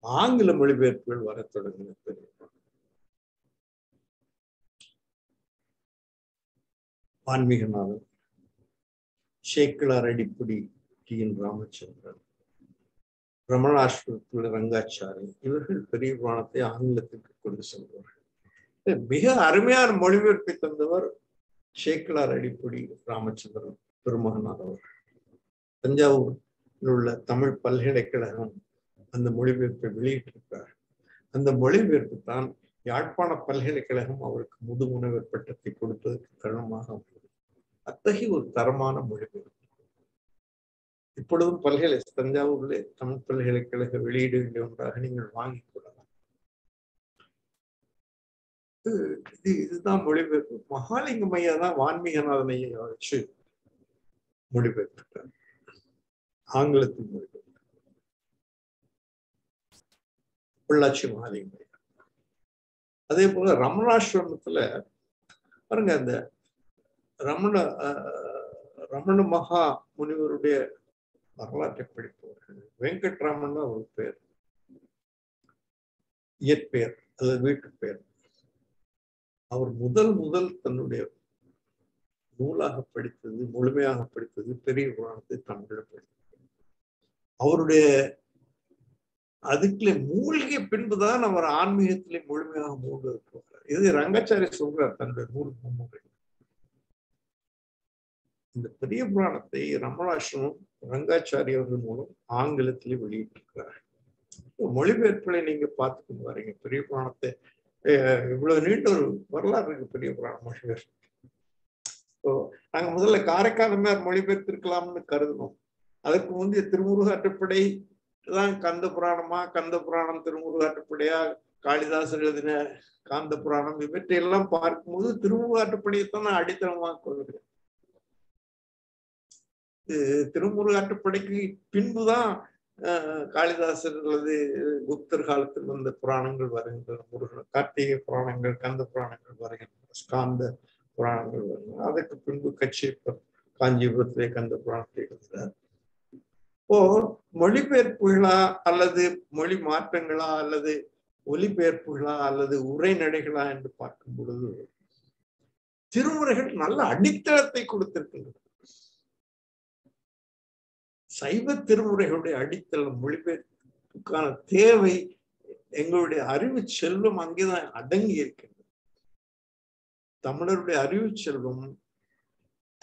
ஆங்கில மொழிபெயர்ப்புகள் வர தொடங்கின. பெரிய வான்மீகநாதன், சேக்கிழார் அடிப்படி டி என் ராமச்சந்திரன், ரமணாஸ்வரத்துல ரங்காச்சாரி, இவர்கள் பெரிய புராணத்தை ஆங்கிலத்திற்கு கொண்டு சென்றவர்கள். மிக அருமையான மொழிபெயர்ப்பை தந்தவர் சேக்கிழார் அடிப்படி ராமச்சந்திரன் பெருமகனார் அவர்கள். தஞ்சாவூரில் உள்ள தமிழ் பல்கலைக்கழகம் அந்த மொழிபெயர்ப்பை வெளியிட்டிருக்கிறார். அந்த மொழிபெயர்ப்பு தான் யாழ்ப்பாண பல்கலைக்கழகம் அவருக்கு முதுமுனைவர் பட்டத்தை கொடுப்பதற்கு தருணமாக உள்ளது. அத்தகைய ஒரு தரமான மொழிபெயர்ப்பு இப்பொழுதும் தஞ்சாவூரிலே தமிழ் பல்கலைக்கழக வெளியீடுகளில் ஒன்றாக நீங்கள் வாங்கிக் கொள்ளலாம். இதுதான் மொழிபெயர்ப்பு. மகாலிங்கம் ஐயா தான் வான்மீகநாதன் ஐயா வச்சு மொழிபெயர்த்திருக்கார், ஆங்கிலத்தில் மொழிபெயர்த்தார். பொள்ளாச்சி மகாலிங்கம் ஐயா அதே போல ரமணாசிரமத்துல பாருங்க, அந்த ரமண மகா முனிவருடைய வரலாற்றை படிப்பவர்கள் வெங்கட்ராமன் தான் ஒரு பேர், இயற்பெயர் அல்லது வீட்டு பெயர். அவர் முதல் தன்னுடைய நூலாக படித்தது, முழுமையாக படித்தது பெரிய புராணத்தை தமிழில் படித்தது. அவருடைய அதுக்குள்ள மூழ்கிய பின்புதான் அவர் ஆன்மீகத்திலே முழுமையாக மூழ்க இருக்கிறார். இது ரங்காச்சாரி சொல்றார் தன்னுடைய நூல் முன்னுரை. இந்த பெரிய புராணத்தை ரமணாசிரமம் ரங்காச்சாரி அவர்கள் மூலம் ஆங்கிலத்திலே வெளியிட்டிருக்கிறார். மொழிபெயர்ப்புகளை நீங்க பார்த்துட்டு வரீங்க. பெரிய புராணத்தை இவ்வளவு நீண்ட ஒரு வரலாறு இருக்கு பெரிய புராணம் மொழிபெயர்ப்பு. நாங்க முதல்ல காரைக்காலமே மொழிபெயர்த்திருக்கலாம்னு கருதணும். அதற்கு முந்தைய திருமுருகாற்றுப்படை தான் கந்த புராணமா, கந்த புராணம் திருமுருகாற்றுப்படையா, காளிதாசர் எழுதின காந்த புராணம், இவற்றையெல்லாம் பார்க்கும்போது திருமுருகாற்றுப்படையைத்தான் நான் அடித்தளமாக கொள்கிறேன். திருமுருகாற்றுப்படைக்கு பின்புதான் காளிதாசர் அல்லது குப்தர் காலத்தில் வந்த புராணங்கள் வருகின்றன. முருகன் கார்த்திகை புராணங்கள், கந்த புராணங்கள் வருகின்றன, ஸ்காந்த புராணங்கள் வருகின்றன. அதற்கு பின்பு கச்சியப்பர் காஞ்சிபுரத்திலே கந்த புராணத்தை எழுதுகிறார். இப்போ மொழிபெயர்ப்புகளா அல்லது மொழி மாற்றங்களா அல்லது ஒலிபெயர்ப்புகளா அல்லது உரைநடைகளா என்று பார்க்கும் பொழுது திருமுறைகள் நல்ல அடித்தளத்தை கொடுத்திருக்கின்றன. சைவ திருமுறைகளுடைய அடித்தளம் மொழிபெயர்ப்புக்கான தேவை, எங்களுடைய அறிவு செல்வம் அங்கேதான் அடங்கி இருக்கின்றது. தமிழருடைய அறிவு செல்வம்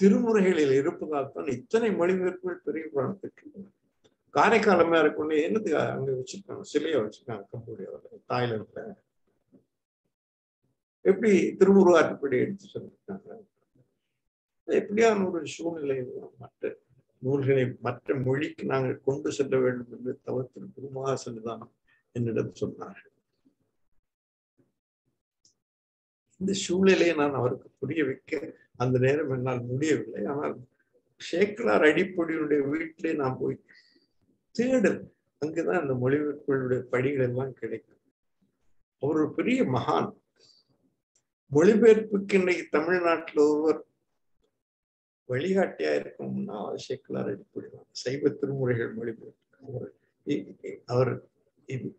திருமுறைகளில் இருப்பதால் தான் இத்தனை மொழிபெயர்ப்புகள் பெரிய புராணத்திற்கு. காரைக்காலமே இருக்கொண்டு என்னது அங்க வச்சிருக்காங்க, சிலையை வச்சிருக்காங்க கம்போடியாவில், தாய்லாந்துல. எப்படி திருமுருகாற்றுப்படி எடுத்து சொல்லியிருக்காங்க. எப்படியான ஒரு சூழ்நிலை மற்ற நூல்களை மற்ற மொழிக்கு நாங்கள் கொண்டு செல்ல வேண்டும் என்று தவத்திரு குருமகா சன்னிதானம் என்னிடம் சொன்னார்கள். இந்த சூழ்நிலையை நான் அவருக்கு புரிய வைக்க அந்த நேரம் என்னால் முடியவில்லை. ஆனால் சேக்கலார் அடிப்பொடியுடைய வீட்டிலே நான் போய் தேடல், அங்குதான் அந்த மொழிபெயர்ப்புகளுடைய படிகள் எல்லாம் கிடைக்கும். அவர் ஒரு பெரிய மகான். மொழிபெயர்ப்புக்கு இன்னைக்கு தமிழ்நாட்டில் ஒருவர் வழிகாட்டியா இருக்கும்னா சேக்கலார் அடிப்பொடி தான். சைவ திருமுறைகள் மொழிபெயர்ப்பு அவர்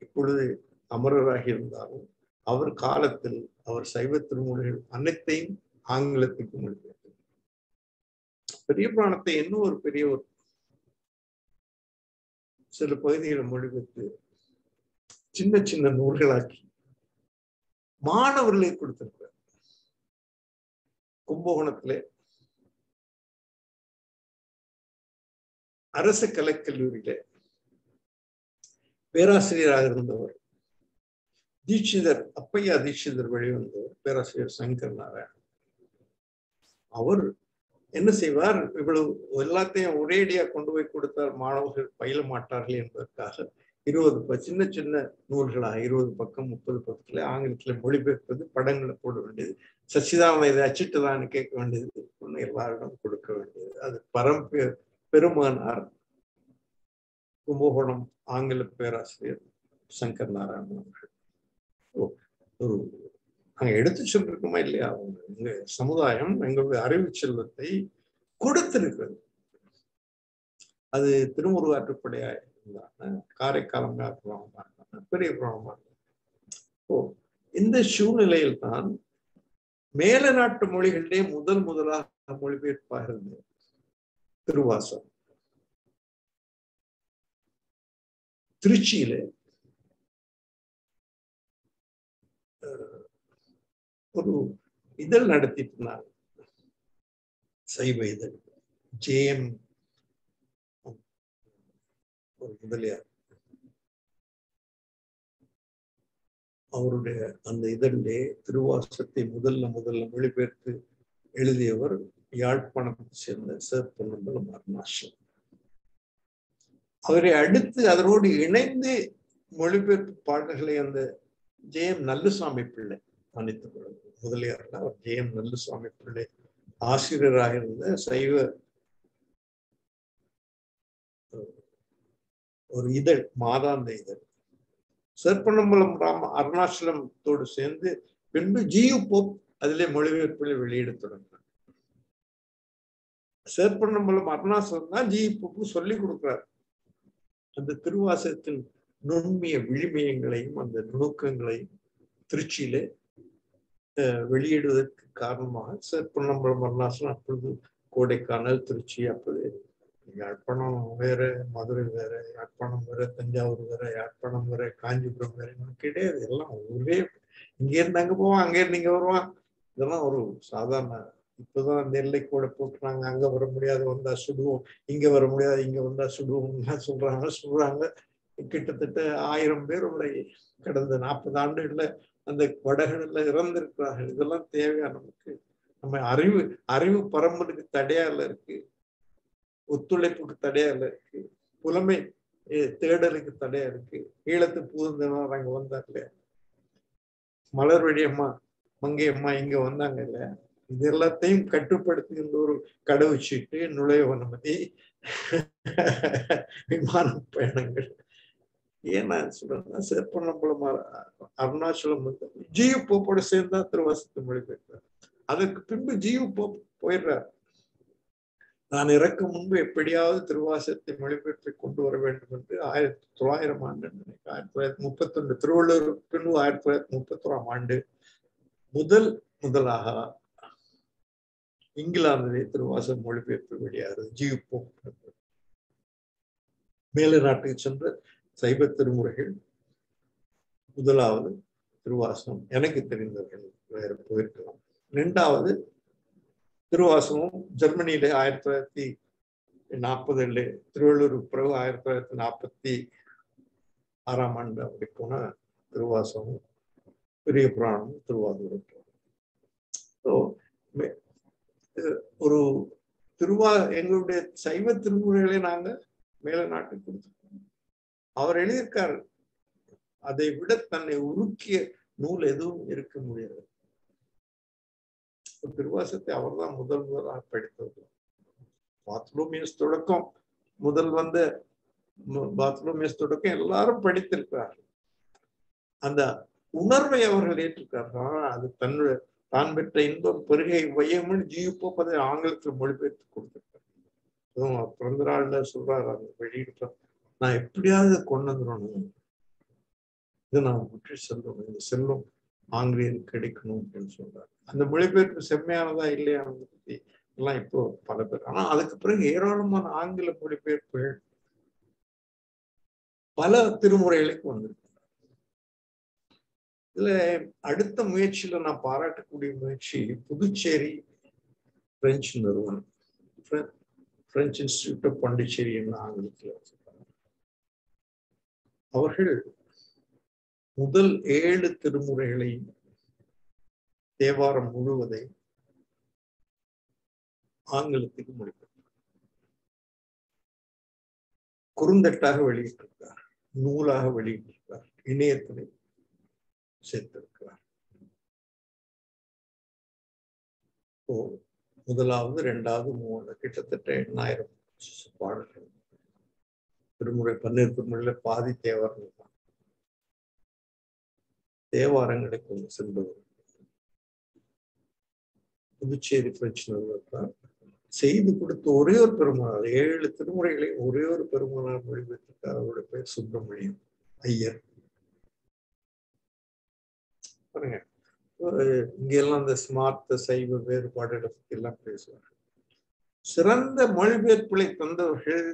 இப்பொழுது அமரராகி இருந்தாலும் அவர் காலத்தில் அவர் சைவ திருமுறைகள் அனைத்தையும் ஆங்கிலத்துக்கு மொழிபெயர்த்தார். பெரிய புராணத்தை இன்னும் ஒரு பெரிய ஒரு சில பகுதிகளை மொழிபெயர்த்து சின்ன சின்ன நூல்களாக்கி மாணவர்களை கொடுத்திருக்கிறார். கும்பகோணத்திலே அரசு கலைக்கல்லூரியில பேராசிரியராக இருந்தவர் தீட்சிதர், அப்பையா தீட்சிதர் வெளிவந்தவர் பேராசிரியர் சங்கர் நாராயணன். அவர் என்ன செய்வார், இவ்வளவு எல்லாத்தையும் ஒரேடியா கொண்டு போய் கொடுத்தால் மாணவர்கள் பயில மாட்டார்கள் என்பதற்காக 20 சின்ன சின்ன நூல்களாக 20 பக்கம் 30 பக்கத்துல ஆங்கிலத்துல மொழிபெயர்ப்பது, படங்களை போட வேண்டியது, சச்சிதானந்த இதை அச்சிட்டுதான்னு கேட்க வேண்டியது, எல்லாரிடம் கொடுக்க வேண்டியது. அது பெருமானார் கும்பகோணம் ஆங்கில பேராசிரியர் சங்கர் நாராயணன் அவர்கள் ஒரு நாங்க எடுத்து சொல்லிருக்கோமா இல்லையா, எங்க சமுதாயம் எங்களுடைய அறிவு செல்வத்தை கொடுத்திருக்கிறது. அது திருமுருகாற்றுப்படையா இருந்தாங்க, காரைக்காலம் பெரிய புராணமா இருந்தாங்க. இந்த சூழ்நிலையில் தான் மேல நாட்டு மொழிகளிலே முதலாக மொழிபெயர்ப்பாக இருந்தது திருவாசகம். திருச்சியில ஒரு இதழ் நடத்திட்டு இருந்தாங்க, சைவ இதழ். ஜேஎம் ஒரு முதலியார், அவருடைய அந்த இதழிலே திருவாசகத்தை முதல்ல மொழிபெயர்த்து எழுதியவர் யாழ்ப்பாணத்தை சேர்ந்த சார் பொன்னம்பலம் அருணாசலம். அவரை அடுத்து அதனோடு இணைந்து மொழிபெயர்ப்பு பாடல்களை அந்த ஜேஎம் நல்லுசாமி பிள்ளை, மன்னித்துக் கொள்ளுங்கள் முதலியார், அவர் ஜேஎம் நல்லுசாமி பிள்ளை ஆசிரியராக இருந்த சைவ ஒரு இதழ், மாதாந்த இதழ். சார் பொன்னம்பலம் அருணாசலத்தோடு சேர்ந்து பின்பு ஜியு போப் அதிலே மொழிபெயர்ப்புகளை வெளியிட தொடங்கினார். சேர்ப்பனம்பலம் அருணாசலம் தான் ஜியு போப்பு சொல்லி கொடுக்கிறார். அந்த திருவாசகத்தின் நுண்ணிய விழிமயங்களையும் அந்த நுணுக்கங்களையும் திருச்சியிலே வெளியிடுவதற்கு காரணமாக சேர்ப்பனம்பலம் அருணாசலம் அப்பொழுது கோடைக்கானல், திருச்சி, அப்போது யாழ்ப்பாணம் வேற, மதுரை வேற, யாழ்ப்பாணம் வேற, தஞ்சாவூர் வேற, யாழ்ப்பாணம் வேற, காஞ்சிபுரம் வேற கிடையாது. எல்லாம் ஒரே, இங்க இருந்து அங்க போவான், அங்க இருந்து இங்க வருவான். இதெல்லாம் ஒரு சாதாரண, இப்பதான் நெல்லை கூட போட்டுறாங்க, அங்க வர முடியாது வந்தா சுடுவோம், இங்க வர முடியாது இங்க வந்தா சுடுவோம் சொல்றாங்க. கிட்டத்தட்ட 1000 பேர் கடந்த 40 ஆண்டுகள்ல அந்த வடகடல்ல இறந்திருக்கிறார்கள். இதெல்லாம் தேவையா நமக்கு? நம்ம அறிவு பரம்பலுக்கு தடையால இருக்கு, ஒத்துழைப்புக்கு தடையால இருக்கு, புலமை தேடலுக்கு தடையா இருக்கு. ஈழத்து பூந்தனர் அங்க வந்தாங்க இல்லையா, மலர்வழி அம்மா, மங்கை அம்மா இங்க வந்தாங்க இல்லையா, இது எல்லாத்தையும் கட்டுப்படுத்துகின்ற ஒரு கடவுச்சீட்டு, நுழைவு அனுமதி, விமான பயணங்கள். ஏன் நான் சொல்றேன்னா, சேர்ப்பனம்பலம் அருணாச்சலம் வந்து ஜியு போப்போட சேர்ந்தா திருவாசகத்தை மொழிபெயர்த்தார். அதற்கு பின்பு ஜியு போப் போயிடுறார். நான் இறக்க முன்பு எப்படியாவது திருவாசகத்தை மொழிபெயர்ப்பை கொண்டு வர வேண்டும் என்று 1900 ஆண்டு, 1931 திருவள்ளுவர் பின்பு 1931 ஆண்டு முதலாக இங்கிலாந்திலே திருவாசக மொழிபெயர்ப்பு வெளியாகிறது. ஜியு போப் மேல நாட்டுக்கு சென்ற சைவ திருமுறைகள் முதலாவது திருவாசகம் எனக்கு தெரிந்தவர்கள் வேற போயிருக்கலாம். 2வது திருவாசகம் ஜெர்மனியில 1940 திருவள்ளூர் பிறகு 1946 ஆண்டு அப்படி போன திருவாசகம், பெரிய புராணம், திருவாரூர். ஒரு எங்களுடைய சைவ திருமுறைகளை நாங்க மேல நாட்டுக்கு கொடுத்துருக்கோம். அவர் எழுதியிருக்காரு, அதை விட தன்னை உருக்கிய நூல் எதுவும் இருக்க முடியாது. திருவாசகத்தை அவர் தான் முதல்வராக படித்தது. பாத்லோமியஸ் தொடக்கம் பாத்லோமியஸ் தொடக்கம் எல்லாரும் படித்திருக்கிறார்கள். அந்த உணர்வை அவர்கள் ஏற்றிருக்கார்கள். அது தான் பெற்ற இன்பம் பெருகை வையம்னு ஜியு போப் அதை ஆங்கிலத்தில் மொழிபெயர்த்து கொடுத்திருக்காரு. பிறந்த நாள்ல சொல்றாரு, அந்த வெளியிட்ட நான் எப்படியாவது கொண்டு வந்துடணும், இதை நான் முற்றி செல்லும், இந்த செல்வம் ஆங்கிலேயருக்கு கிடைக்கணும் அப்படின்னு சொல்றாரு. அந்த மொழிபெயர்ப்பு செம்மையானதா இல்லையானதை பத்தி எல்லாம் இப்போ பல பேர். ஆனா அதுக்கு பிறகு ஏராளமான ஆங்கில மொழிபெயர்ப்புகள் பல திருமுறைகளுக்கு வந்திருக்கு. இதுல அடுத்த முயற்சியில நான் பாராட்டக்கூடிய முயற்சி புதுச்சேரி பிரெஞ்சு நிறுவனம், பிரெஞ்சு இன்ஸ்டிடியூட் ஆஃப் பாண்டிச்சேரி என்று ஆங்கிலத்தில் வச்சிருக்காங்க. அவர்கள் முதல் 7 திருமுறைகளையும் தேவாரம் முழுவதை ஆங்கிலத்துக்கு மொழிபெயர்த்தார். குறுந்தட்டாக வெளியிட்டிருக்கார், நூலாக வெளியிட்டிருக்கார், இணையத்தினை சேர்த்திருக்கிறார். முதலாவது, 2வது, 3வது கிட்டத்தட்ட 8000 பாடல்கள். திருமுறை 12 திருமுறையில பாதி தேவாரங்கள் தான். தேவாரங்களை கொண்டு சென்றவர் புதுச்சேரி பிரெஞ்சு நிறுவனத்தார் செய்து கொடுத்த ஒரே ஒரு பெருமானார். 7 திருமுறைகளை ஒரே ஒரு பெருமானார் மொழிபெயர்த்தார். அவருடைய பெயர் சுப்பிரமணியம் ஐயர். பாருங்க, இங்கெல்லாம் இந்த ஸ்மார்த்த சைவ வேறுபாடுகளை பத்தி எல்லாம் பேசுவார்கள். சிறந்த மொழிபெயர்ப்புகளை தந்தவர்கள்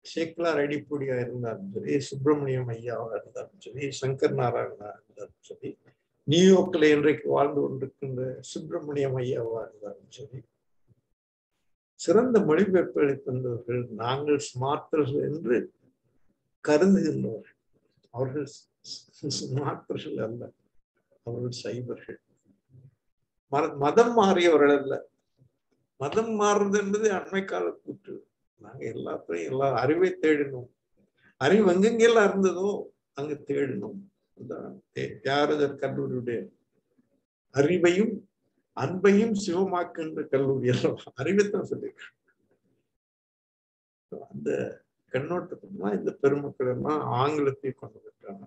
சேக்கலார் அடிப்பொடியா இருந்தாலும் சரி, சுப்பிரமணியம் ஐயாவா இருந்தாலும் சரி, சங்கர் நாராயணா இருந்தாலும் சரி, நியூயார்க்ல இன்றைக்கு வாழ்ந்து கொண்டிருக்கின்ற சுப்பிரமணியம் ஐயாவா இருந்தாலும் சரி, சிறந்த மொழிபெயர்ப்புகளை தந்தவர்கள் நாங்கள் ஸ்மார்த்தர்கள் என்று கருதுகின்றவர்கள். அவர்கள் ஸ்மார்த்தர்கள் அல்ல, அவர்கள் சைவர்கள். மதம் மாறியவர்கள் அல்ல. மதம் மாறுறது என்பது அண்மை கால கூற்று. நாங்க எல்லாத்தையும் எல்லா அறிவை தேடினோம். அறிவு எங்கெங்கெல்லாம் இருந்ததோ அங்க தேடினோம். தியாகராஜர் கல்லூரியுடைய அறிவையும் அன்பையும் சிவமாக்குன்ற கல்லூரி எல்லாம் அறிவைத்தான் சொல்லியிருக்காங்க. அந்த கண்ணோட்டத்துக்கு இந்த பெருமக்கள் எல்லாம் ஆங்கிலத்தை கொண்டு வந்தாங்க.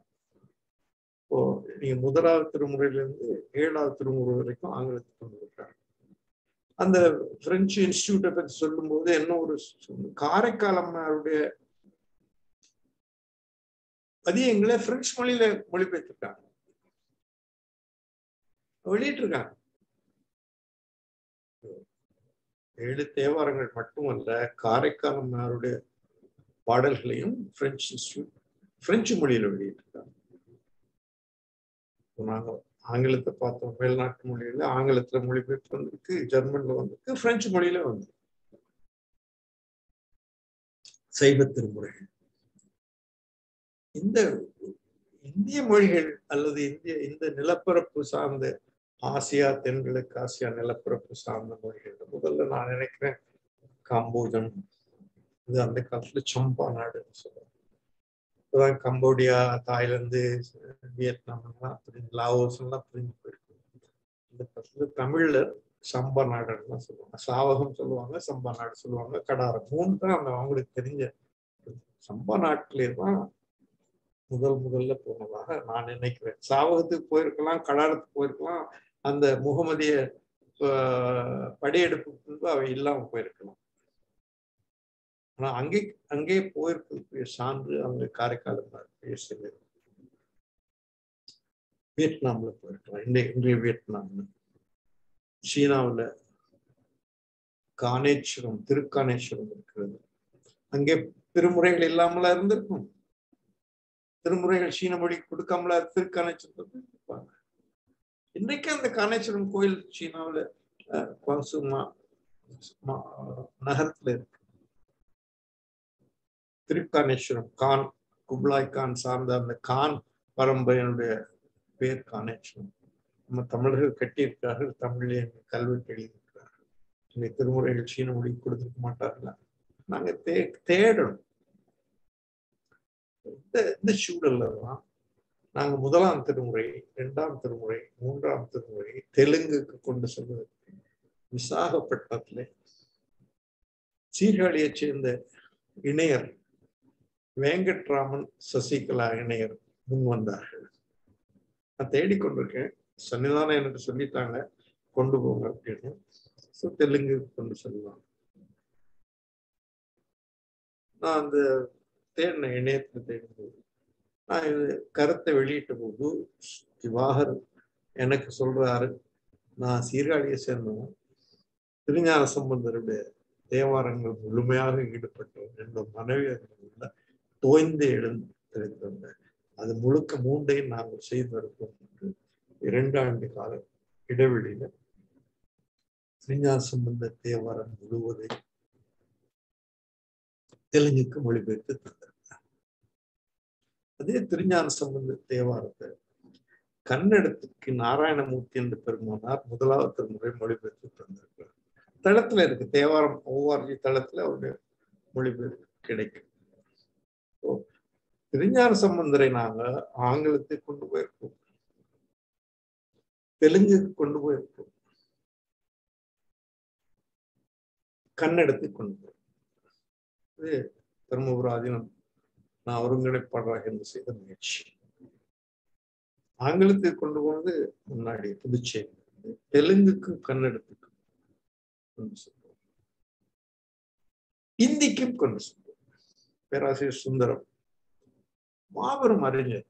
இப்போ நீங்க முதலாவது திருமுறையிலிருந்து 7வது திருமுறை வரைக்கும் ஆங்கிலத்தை கொண்டு வர்றாங்க. அந்த பிரெஞ்சு இன்ஸ்டிடியூட்டை பத்தி சொல்லும் போது என்ன ஒரு காரைக்கால் அம்மாருடைய பதியங்களை பிரெஞ்சு மொழியில மொழிபெயர்த்திருக்காங்க, வெளியிட்டிருக்காங்க. 7 தேவாரங்கள் மட்டுமல்ல, காரைக்கால் அம்மாருடைய பாடல்களையும் பிரெஞ்சு இன்ஸ்டிடியூட் பிரெஞ்சு மொழியில வெளியிட்டிருக்காங்க. நாங்க ஆங்கிலத்தை பார்த்தோம், மேல்நாட்டு மொழியில ஆங்கிலத்துல மொழிபெயர்த்து வந்திருக்கு, ஜெர்மன்ல வந்திருக்கு, பிரெஞ்சு மொழியில வந்து சைவ திருமுறைகள். இந்த இந்திய மொழிகள் அல்லது இந்த நிலப்பரப்பு சார்ந்த ஆசியா, தென்கிழக்கு ஆசியா நிலப்பரப்பு சார்ந்த மொழிகள் முதல்ல நான் நினைக்கிறேன் காம்போஜம், இது அந்த காலத்துல சம்பா நாடுன்னு சொல்லுவாங்க. இப்போதான் கம்போடியா, தாய்லாந்து, வியட்நாம் எல்லாம் லாவோஸ் எல்லாம் பிரிஞ்சு போயிருக்கு. இந்த காலத்துல தமிழ்ல சம்பா நாடுன்னு சொல்லுவாங்க, சாவகம் சொல்லுவாங்க, சம்பா நாடு சொல்லுவாங்க, கடாரம், 3 தான் அந்த அவங்களுக்கு தெரிஞ்ச. சம்பா நாட்டிலே தான் முதல்ல போனதாக நான் நினைக்கிறேன். சாவகத்துக்கு போயிருக்கலாம், கடாரத்துக்கு போயிருக்கலாம், அந்த முகமதிய படையெடுப்புக்கு முன்பு அவை இல்லாம போயிருக்கலாம். ஆனா அங்கே போயிருக்க சான்று அங்க காரைக்கால் பேசுது. வியட்நாம்ல போயிருக்கலாம், இன்றைய வியட்நாம்ல. சீனாவுல காணேஸ்வரம், திருக்காணேஸ்வரம் இருக்கிறது. அங்கே திருமுறைகள் இல்லாமலா இருந்திருக்கும், திருமுறைகள் சீன மொழி கொடுக்காமலா திருக்காணேஸ்வரம் இருப்பாங்க. இன்றைக்கு அந்த காணேஸ்வரம் கோயில் சீனாவுல குவாங்சு நகரத்துல இருக்கு. திருக்காணேஸ்வரம் கான், குப்லாய் கான் சார்ந்த அந்த கான் பரம்பரையினுடைய பேர் காணேஸ்வரம். நம்ம தமிழர்கள் கட்டியிருக்கிறார்கள், தமிழே கல்வெட்டு எழுதியிருக்கிறார்கள். இந்த திருமுறைகள் சீன மொழி கொடுத்துருக்க மாட்டார்களா? நாங்க தேடணும். இந்த சூழல்ல தான் நாங்க 1ஆம் திருமுறை, 2ஆம் திருமுறை, 3ஆம் திருமுறை தெலுங்குக்கு கொண்டு செல்வதற்கு விசாகப்பட்டினத்துல சீர்காழியை சேர்ந்த இணையர் வெங்கட்ராமன், சசிகலா இணையர் முன் வந்தார்கள். நான் தேடிக்கொண்டிருக்கேன், சன்னிதானம் எனக்கு சொல்லிட்டாங்க கொண்டு போங்க அப்படின்னு. தெலுங்கு கொண்டு செல்வாங்க. நான் அந்த தேடின இணையத்தை தேடும்போது நான் இது கருத்தை வெளியிட்ட போது திவாகர் எனக்கு சொல்றாரு, நான் சீர்காழியை சேர்ந்தவன், திருஞான சம்பந்தருடைய தேவாரங்கள் முழுமையாக ஈடுபட்டவன், என்னோட மனைவியர்கள் தோய்ந்து எழுந்திருந்த அது முழுக்க 3ஐயும் நாங்கள் செய்து வருவோம் என்று 2 ஆண்டு கால இடைவெளியில திருஞான சம்பந்த தேவாரம் முழுவதை தெலுங்குக்கு மொழிபெயர்த்து தந்திருக்கிறார். அதே திருஞான சம்பந்த தேவாரத்தை கன்னடத்துக்கு நாராயணமூர்த்தி என்ற பெருமானார் 1ஆவது திருமுறை மொழிபெயர்த்து தந்திருக்கிறார். தளத்துல இருக்கு, தேவாரம் ORG தளத்துல அவருடைய மொழிபெயர்ப்பு கிடைக்கும். திருஞான சம்பந்தரை நாங்க ஆங்கிலத்தை கொண்டு போயிருக்கோம், தெலுங்குக்கு கொண்டு போயிருக்கோம், கன்னடத்துக்கு கொண்டு போயிருக்கோம். இது தர்மபுர ஆதீனம் நான் ஒருங்கிணைப்பாளராக இருந்து செய்த முயற்சி. ஆங்கிலத்துக்கு கொண்டு போனது முன்னாடி புதுச்சேரி, தெலுங்குக்கும் கன்னடத்துக்கும் கொண்டு செல்வோம், இந்திக்கும் கொண்டு செல்வோம். பேராசிரியர் சுந்தரம் மாபெரும் அறிஞர்,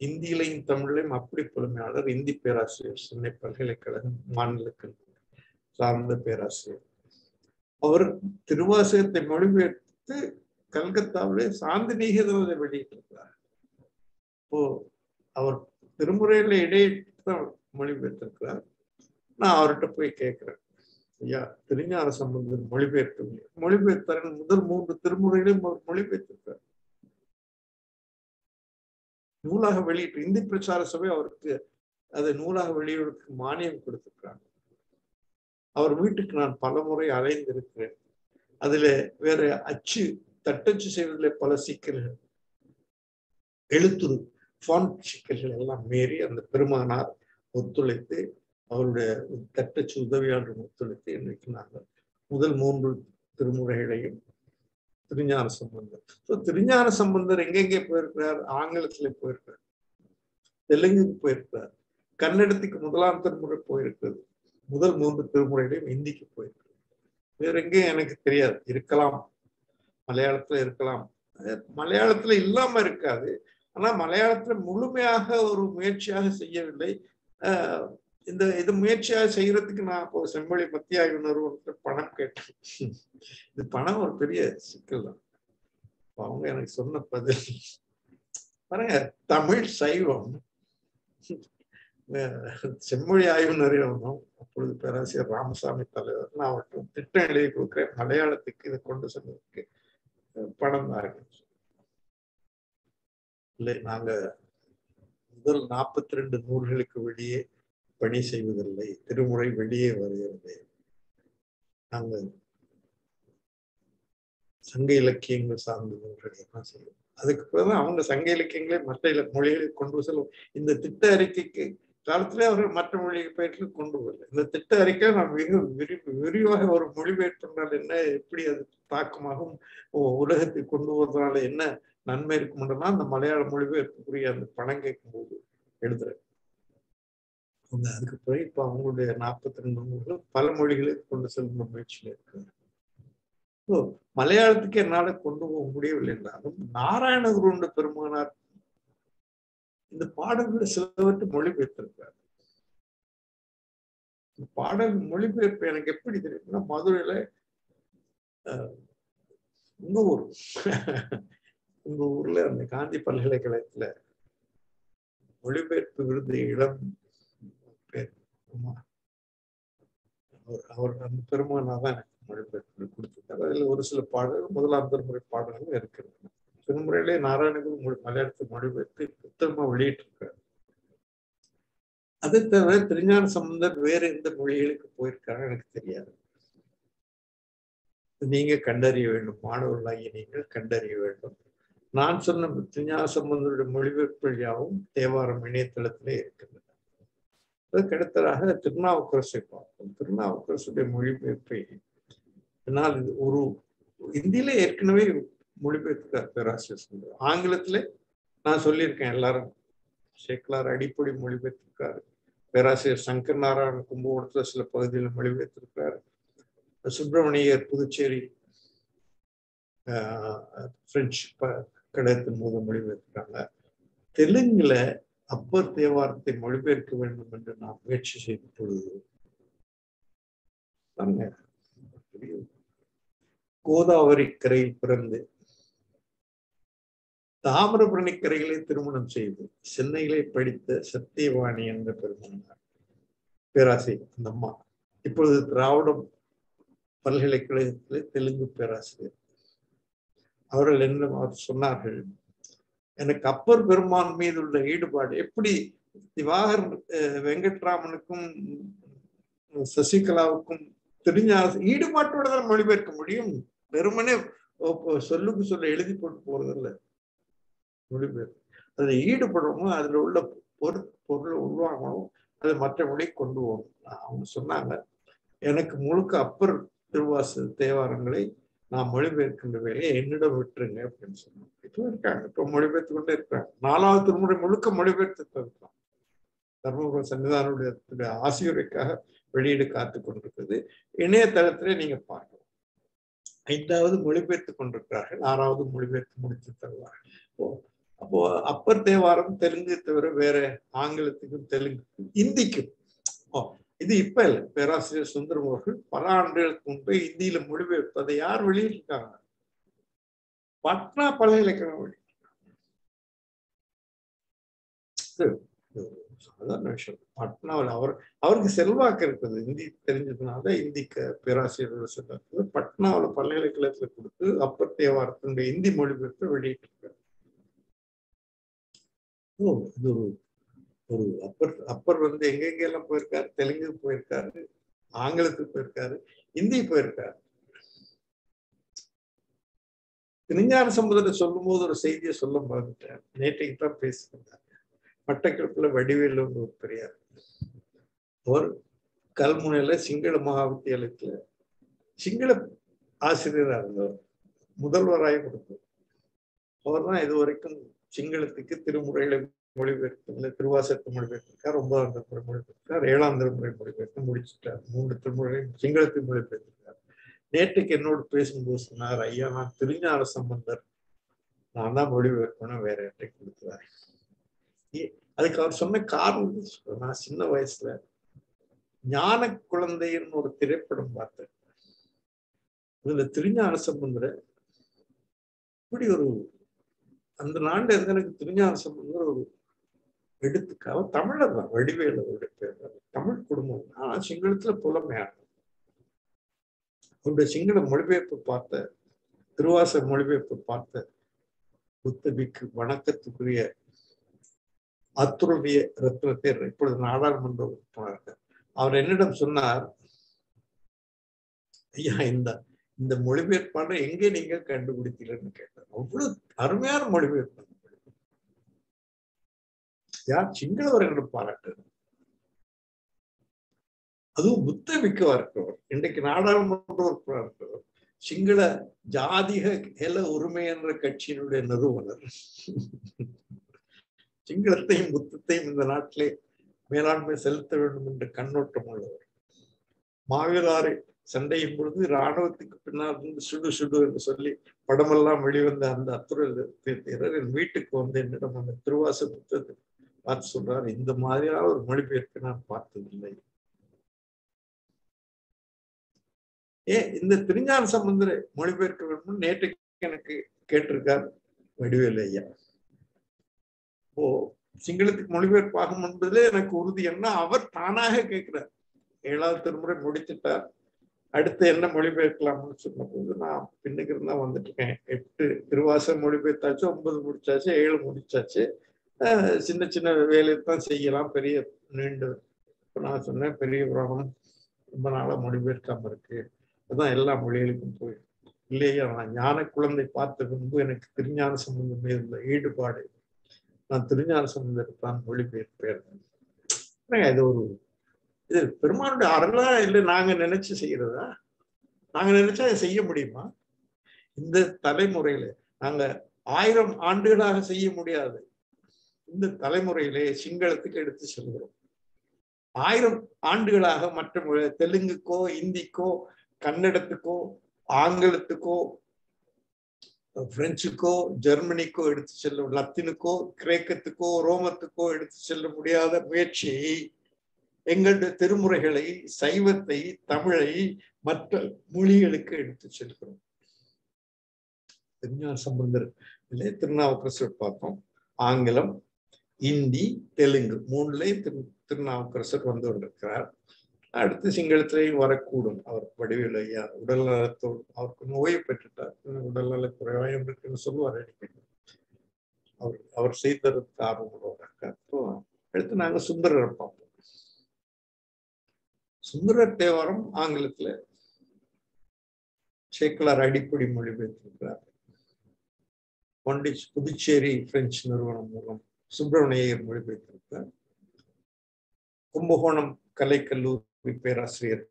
இந்தியிலையும் தமிழிலையும் அப்படி புலமையாளர், இந்தி பேராசிரியர், சென்னை பல்கலைக்கழகம் மாநில கல்வி சார்ந்த பேராசிரியர். அவர் திருவாசகத்தை மொழிபெயர்த்து கல்கத்தாவிலே சாந்திநிகேதனை வெளியிட்டிருக்கிறார். இப்போ அவர் திருமுறையில இடையிட்டு மொழிபெயர்த்திருக்கிறார். நான் அவர்கிட்ட போய் கேட்கிறேன், ஐயா திருஞான சம்பந்தர் மொழிபெயர்த்தார், முதல் 3 திருமுறைகளையும் மொழிபெயர்த்திருக்கிறார், நூலாக வெளியிட்டு இந்தி பிரச்சார சபை அவருக்கு அதை நூலாக வெளியிடுவதற்கு மானியம் கொடுத்திருக்கிறாங்க. அவர் வீட்டுக்கு நான் பல முறை அலைந்திருக்கிறேன். அதுல வேற தட்டச்சு செய்வதில் பல சிக்கல்கள், எழுத்துரு ஃபாண்ட் சிக்கல்கள் எல்லாம் மீறி அந்த பெருமானார் ஒத்துழைத்து, அவருடைய தட்டச்சு உதவியாளர் ஒத்துழைத்து இன்றைக்கு நாங்கள் முதல் 3 திருமுறைகளையும் திருஞான சம்பந்தர். திருஞான சம்பந்தர் எங்கெங்கே போயிருக்கிறார்? ஆங்கிலத்துல போயிருக்கிறார். தெலுங்குக்கு போயிருக்கிறார். கன்னடத்துக்கு முதலாம் திருமுறை போயிருக்கிறது. முதல் 3 திருமுறைகளையும் இந்திக்கு போயிருக்கிறது. வேற எங்கேயும் எனக்கு தெரியாது. இருக்கலாம், மலையாளத்துல இருக்கலாம், மலையாளத்துல இல்லாம இருக்காது. ஆனா மலையாளத்துல முழுமையாக ஒரு முயற்சியாக செய்யவில்லை. இது முயற்சியாக செய்யறதுக்கு நான் இப்போ செம்மொழி மத்திய ஆய்வு நிறுவனத்துல பணம் கேட்டேன். இது பணம் ஒரு பெரிய சிக்கல் தான். அவங்க எனக்கு சொன்ன பதில் பாருங்க, தமிழ் சைவம் செம்மொழி ஆய்வு நிறுவனம் அப்பொழுது பேராசிரியர் ராமசாமி தலைவர், நான் அவர்கிட்ட திட்டம் எழுதி கொடுக்குறேன், மலையாளத்துக்கு இதை கொண்டு செல்வதற்கு பணம் தான் இல்லை. நாங்க முதல் 42 நூல்களுக்கு வெளியே பணி செய்வதில்லை, திருமுறை வெளியே வருகிறது. நாங்கள் சங்க இலக்கியங்கள் சார்ந்த நூல்களை எல்லாம் செய்வோம். அதுக்கு பிறகு அவங்க சங்க இலக்கியங்களே மற்ற மொழிகளை கொண்டு செல்லும். இந்த திட்ட அறிக்கைக்கு காலத்திலே அவர்கள் மற்ற மொழி பெயர்க்கு கொண்டு வரல. இந்த திட்ட அறிக்கை நான் மிக விரிவாக ஒரு மொழிபெயர்ப்பினால் என்ன, எப்படி அது தாக்கமாகவும் உலகத்தை கொண்டு வருவதனால என்ன நன்மை இருக்கும்னா அந்த மலையாள மொழிபெயர்ப்புக்குரிய அந்த பணம் கேட்கும் போது எழுதுறேன். அவங்க அதுக்கு பிறகு இப்ப அவங்களுடைய 42 நூல்கள் பல மொழிகளுக்கு கொண்டு செல்லும் முயற்சியில இருக்காங்க. மலையாளத்துக்கு என்னால கொண்டு போக முடியவில்லை என்றாலும் நாராயணகுரு பெருமானார் இந்த பாடல்களை சிலவற்றை மொழிபெயர்த்திருக்காரு. இந்த பாடல் மொழிபெயர்ப்பு எனக்கு எப்படி தெரியும்னா, மதுரையில உங்க ஊர்ல அந்த காந்தி பல்கலைக்கழகத்துல மொழிபெயர்ப்பு விருது இளம் பேர் அவர் அந்த பெருமானார் தான் எனக்கு மொழிபெயர்ப்பு கொடுத்திருக்காரு. அதுல ஒரு சில பாடல்கள் முதலாம் திருமுறை பாடல்கள் இருக்கிறது. திருமுறையிலே நாராயணகுரு மலையாளத்தை மொழிபெயர்த்து புத்தகமா வெளியிட்டு இருக்காரு. அதை தவிர திருஞான சம்பந்தர் வேற எந்த மொழிகளுக்கு போயிருக்காரு எனக்கு தெரியாது. நீங்க கண்டறிய வேண்டும், மாணவர்களாகிய நீங்கள் கண்டறிய வேண்டும். நான் சொன்ன திருஞான சம்பந்தருடைய மொழிபெயர்ப்புகள் யாவும் தேவாரம் இணையதளத்திலே இருக்கின்றன. அதுக்கு அடுத்ததாக திருநாவுக்கரசை பார்ப்போம். திருநாவுக்கரசுடைய மொழிபெயர்ப்பை என்னால் ஒரு இந்தியில ஏற்கனவே மொழிபெயர்த்துக்கார் பேராசிரியர் சுந்தர். ஆங்கிலத்திலே நான் சொல்லியிருக்கேன், எல்லாரும் சேக்கலார் அடிப்படை மொழிபெயர்த்திருக்காரு. பேராசிரியர் சங்கர் நாராயண கும்பகோணத்துல சில பகுதியில் மொழிபெயர்த்திருக்காரு. சுப்பிரமணியர் புதுச்சேரி பிரெஞ்சு கழகத்தின் போது மொழிபெயர்க்கிறாங்க. தெலுங்குல அப்பர் தேவாரத்தை மொழிபெயர்க்க வேண்டும் என்று நான் முயற்சி செய்த பொழுது கோதாவரி கரையில் பிறந்து தாமிரபரணி கரைகளை திருமணம் செய்து சென்னையிலே படித்த சத்தியவாணி என்ற பெருமானார் பேராசிரியர் அந்த அம்மா இப்பொழுது திராவிடம் பல்கலைக்கழகத்திலே தெலுங்கு பேராசிரியர். அவர்கள் என்ன சொன்னார்கள், எனக்கு அப்பர் பெருமான் மீது உள்ள ஈடுபாடு எப்படி திவாகர் வெங்கட்ராமனுக்கும் சசிகலாவுக்கும் திருஞான ஈடுபாட்டோட தான் மொழிபெயர்க்க முடியும். வெறுமனே சொல்லுக்கு சொல்ல எழுதி போட்டு போறதில்ல மொழிபெயர்ப்பு. அதுல ஈடுபடணும், அதுல உள்ள பொருளை உருவாகணும், அதை மற்ற மொழி கொண்டு போகணும். அவங்க சொன்னாங்க, எனக்கு முழுக்க அப்பர் திருவாசு தேவாரங்களை நான் மொழிபெயர்க்கின்ற வேலையை என்னிடம் விட்டுருங்க அப்படின்னு சொன்னாங்க. இப்போ இருக்காங்க, இப்போ மொழிபெயர்த்து கொண்டே இருக்காங்க. 4வது திருமுறை முழுக்க மொழிபெயர்த்து இருக்கலாம். தர்மபுரம் சன்னிதானுடைய ஆசிரியருக்காக வெளியீடு காத்து கொண்டிருக்கிறது. இணையதளத்திலே நீங்க பார்க்கலாம். 5வது மொழிபெயர்த்து கொண்டிருக்கிறார்கள், 6வது மொழிபெயர்த்து முடித்து தருவார்கள். அப்போ அப்பர் தேவாரம் தெலுங்கு தவிர வேற ஆங்கிலத்துக்கும் தெலுங்குக்கும் இந்திக்கும் இது இப்ப இல்லை. பேராசிரியர் சுந்தரம் அவர்கள் பல ஆண்டுகளுக்கு முன்பே இந்தியில மொழிபெயர்ப்பதை யார் வெளியிட்டிருக்காங்க? பட்னா பல்கலைக்கழகம் வெளியிட்டிருக்காங்க. சாதாரண விஷயம். பட்னாவில் அவருக்கு செல்வாக்கு இருக்குது, இந்தி தெரிஞ்சதுனால இந்திக்கு பேராசிரியர் செல்வாக்கு. பட்னாவில் பல்கலைக்கழகத்துல கொடுத்து அப்பர் தேவாரத்தினுடைய இந்தி மொழிபெயர்ப்பை வெளியிட்டிருக்காரு. இது ஒரு அப்பர் வந்து எங்கெங்கெல்லாம் போயிருக்காரு, தெலுங்கு போயிருக்காரு, ஆங்கிலத்துக்கு போயிருக்காரு, இந்தி போயிருக்காரு. திருஞான சம்பந்தத்தை சொல்லும் போது ஒரு செய்தியை சொல்ல மறந்துட்டேன், நேற்றைக்கு தான் பேசியிருந்தாங்க. மட்டக்களப்புல வடிவேலு ஒரு பெரியார், அவர் கல்முனையில சிங்கள மகாவித்தியாலயத்துல சிங்கள ஆசிரியராக இருந்தவர், முதல்வராக கொடுத்தார். அவர் தான் இதுவரைக்கும் சிங்களத்துக்கு திருமுறைகளை மொழிபெயர்ப்பு, திருவாசகத்தை மொழிபெயர்த்திருக்கார், 9ஆம் திருமுறை மொழிபெயர்த்திருக்கார், 7ஆம் திருமுறை மொழிபெயர்த்து முடிச்சுட்டார், 3 திருமுறையும் சிங்களத்தில் மொழிபெயர்த்திருக்கார். நேற்றுக்கு என்னோடு பேசும்போது சொன்னார், ஐயா நான் திருஞான சம்பந்தர், நான் தான் மொழிபெயர்க்கணும், வேற யார்ட்டை கொடுக்குறாரு. அதுக்கு அவர் சொன்ன காரணம் சொல்றேன். நான் சின்ன வயசுல ஞான குழந்தைன்னு ஒரு திரைப்படம் பார்த்தேன். அதுல திருஞான சம்பந்தர் இப்படி ஒரு அந்த நாண்டு எனக்கு திருஞான சம்பந்தர் ஒரு எடுத்துக்காக தமிழர் தான், வடிவேலுடைய பேர், தமிழ் குடும்பம். ஆனா சிங்களத்துல புலமையான அவருடைய சிங்கள மொழிபெயர்ப்பு பார்த்த, திருவாசக மொழிபெயர்ப்பு பார்த்த புத்தபிக்கு வணக்கத்துக்குரிய அத்துருடைய ரத்னத்தை இப்பொழுது நாடாளுமன்ற உறுப்பினர் அவர் என்னிடம் சொன்னார், ஐயா இந்த மொழிபெயர்ப்பான எங்கே நீங்க கண்டுபிடித்தீங்கன்னு கேட்டார். அவ்வளவு அருமையான மொழிபெயர்ப்பு. யார்? சிங்களவர்களை பாராட்டு. அதுவும் புத்த மிக்கவா இருக்கிறவர், இன்றைக்கு நாடாளுமன்ற உறுப்பினர் இருக்கிறவர், சிங்கள ஜாதிக ஹெல உரிமை என்ற கட்சியினுடைய நிறுவனர். சிங்களத்தையும் புத்தத்தையும் இந்த நாட்டிலே மேலாண்மை செலுத்த வேண்டும் என்ற கண்ணோட்டம் உள்ளவர். மாவீராரை சண்டையின் பொழுது இராணுவத்துக்கு பின்னால் இருந்து சுடு சுடு என்று சொல்லி படமெல்லாம் வெளிவந்த அந்த அத்துறையர் என் வீட்டுக்கு வந்து என்னிடம் அந்த திருவாசக புத்தகத்தை பார்த்து சொல்றார், இந்த மாதிரியான ஒரு மொழிபெயர்ப்பு நான் பார்த்ததில்லை. இந்த திருஞான சம்பந்தரை மொழிபெயர்க்க வேண்டும் நேற்று எனக்கு கேட்டிருக்கார் வடிவேலு ஐயா. சிங்களத்துக்கு மொழிபெயர்ப்பாகும் என்பதிலே எனக்கு உறுதி. என்ன அவர் தானாக கேட்கிறார். 7ஆவது திருமுறை முடித்துட்டார், அடுத்து என்ன மொழிபெயர்க்கலாம்னு சொன்ன போது நான் பின்னுக்கு இருந்தா வந்துட்டு இருக்கேன். 8 திருவாசகம் மொழிபெயர்த்தாச்சு, 9 முடிச்சாச்சு, 7 முடிச்சாச்சு. சின்ன சின்ன வேலையை தான் செய்யலாம், பெரிய நீண்டு. இப்போ நான் சொன்னேன், பெரிய புராணம் ரொம்ப நாளா மொழிபெயர்க்காம இருக்கு, அதுதான் எல்லா மொழிகளுக்கும் போய் இல்லையா. நான் ஞான குழந்தை பார்த்த பின்பு எனக்கு திருஞான சம்பந்தம் மீது உள்ள ஈடுபாடு, நான் திருஞான சம்பந்தத்தான் மொழிபெயர்ப்பேன். இது பெருமானுடைய அருளா இல்லை நாங்க நினைச்சு செய்யறதா? நாங்க நினைச்சா அதை செய்ய முடியுமா? இந்த தலைமுறையில நாங்க 1000 ஆண்டுகளாக செய்ய முடியாது. இந்த தலைமுறையிலே சிங்களத்துக்கு எடுத்து செல்கிறோம். 1000 ஆண்டுகளாக மற்ற தெலுங்குக்கோ, இந்திக்கோ, கன்னடத்துக்கோ, ஆங்கிலத்துக்கோ, பிரெஞ்சுக்கோ, ஜெர்மனிக்கோ எடுத்து செல்ல, லத்தீனுக்கோ, கிரேக்கத்துக்கோ, ரோமத்துக்கோ எடுத்து செல்ல முடியாத முயற்சியை எங்களுடைய திருமுறைகளை, சைவத்தை, தமிழை மற்ற மொழிகளுக்கு எடுத்து செல்கிறோம். திருஞான சம்பந்தர் திருநாவுக்கரசர் பார்த்தோம். ஆங்கிலம், இந்தி, தெலுங்கு 3லயும் திருநாவுக்கரசர் வந்து கொண்டிருக்கிறார். அடுத்து சிங்களத்திலையும் வரக்கூடும். அவர் வடிவேலு ஐயா உடல் நலத்தோடு, அவருக்கு நோயை பெற்றுட்டார், உடல்நல குறைவாயம் இருக்குன்னு சொல்லுவார் அடிக்கடி. அவர் செய்ததற்கு ஆர்வம். அடுத்து நாங்க சுந்தரரை பார்ப்போம். சுந்தரர் தேவாரம் ஆங்கிலத்துல சேக்கலார் அடிப்படை மொழிபெயர்த்திருக்கிறார். புதுச்சேரி பிரெஞ்சு நிறுவனம் மூலம் சுப்பிரமணியர் மொழிபெயர்த்திருக்கிறார். கும்பகோணம் கலைக்கல்லூரி பேராசிரியர்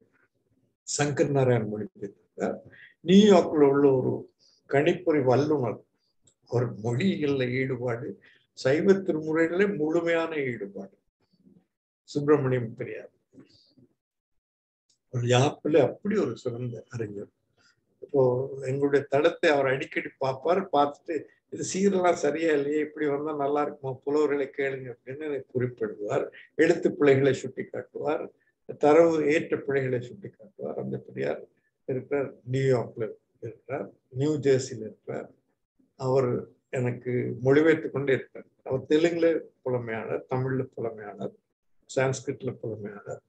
சங்கர் நாராயண் மொழிபெயர்த்திருக்கிறார். நியூயார்க்ல உள்ள ஒரு கணிப்பொறி வல்லுநர், அவர் மொழிகள்ல ஈடுபாடு, சைவ திருமுறைகளே முழுமையான ஈடுபாடு, சுப்பிரமணியம் பெரியார். யாப்பில் அப்படி ஒரு சிறந்த அறிஞர். இப்போ எங்களுடைய தடத்தை அவர் அடிக்கடி பார்ப்பார். பார்த்துட்டு இது சீரெல்லாம் சரியா இல்லையே, இப்படி வந்தா நல்லா இருக்குமா, புலவர்களை கேளுங்க அப்படின்னு எனக்கு குறிப்பிடுவார். எழுத்து பிழைகளை சுட்டி காட்டுவார், தரவு ஏற்ற பிழைகளை சுட்டி காட்டுவார். அந்த பெரியார் இருக்கிறார், நியூயார்க்ல இருக்கிறார், நியூ ஜெர்சியில இருக்கிறார். அவர் எனக்கு மொழிபெயர்த்து கொண்டே இருக்கார். அவர் தெலுங்குல புலமையாளர், தமிழ்ல புலமையாளர், சான்ஸ்கிரிட்ல புலமையாளர்.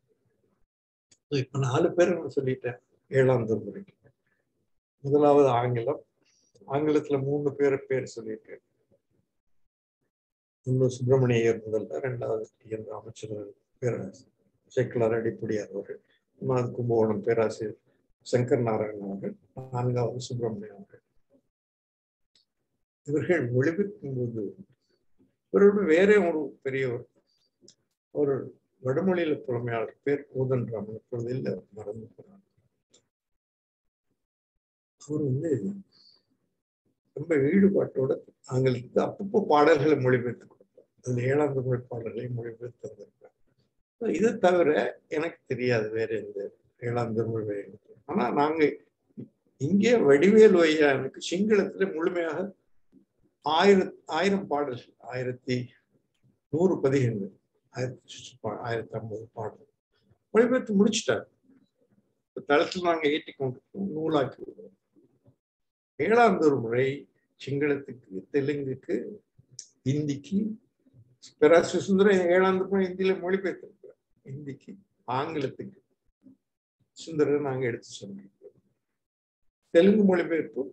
இப்ப 4 பேர் சொல்லிட்டேன் 7ஆம் திருமுறைக்கு. முதலாவது ஆங்கிலம், ஆங்கிலத்துல 3 பேர் சொல்லியிருக்கேன். ஒன்று சுப்பிரமணியர் முதல்ல, 2வது என் அமைச்சர் பேராசிரியர் சேக்கலார் அடிப்படையார் அவர்கள், 3வது கும்பகோணம் பேராசிரியர் சங்கர் நாராயணன் அவர்கள், 4வது சுப்பிரமணியம் அவர்கள். இவர்கள் மொழிபெயர்க்கும் போது இவரோட வேற ஒரு பெரியவர், ஒரு வடமொழியில புலமையாளர் பேர் கோதன் ராமன், இப்பொழுதில் மறந்து போனார். அவர் ரொம்ப ஈடுபாட்டோட ஆங்கிலத்துக்கு அப்பப்போ பாடல்களை மொழிபெயர்த்து கொடுத்தார். அதில் 7ஆம் தமிழ் பாடல்களை மொழிபெயர்த்து தந்திருக்காங்க. இதை தவிர எனக்கு தெரியாது வேற எந்த 7ஆம் தமிழ் வெளியீடு. ஆனா நாங்க இங்கே வடிவேலு ஐயா எனக்கு சிங்களத்துல முழுமையாக 1000 பாடல்கள் 1100 பதிகங்கள் 1050 பாடல்கள் மொழிபெயர்த்து முடிச்சுட்டார். தளத்தில் நாங்க ஏற்றி கொண்டு நூலாக்கி விடுவோம். 7ஆம் முறை சிங்களத்துக்கு, தெலுங்குக்கு, ஹிந்திக்கு பேராசிரியர் சுந்தரம் 7ஆம் முறை ஹிந்தியில மொழிபெயர்த்திருக்கிறார். ஹிந்திக்கு, ஆங்கிலத்துக்கு சுந்தரர் நாங்க எடுத்து சொன்னோம். தெலுங்கு மொழிபெயர்ப்பு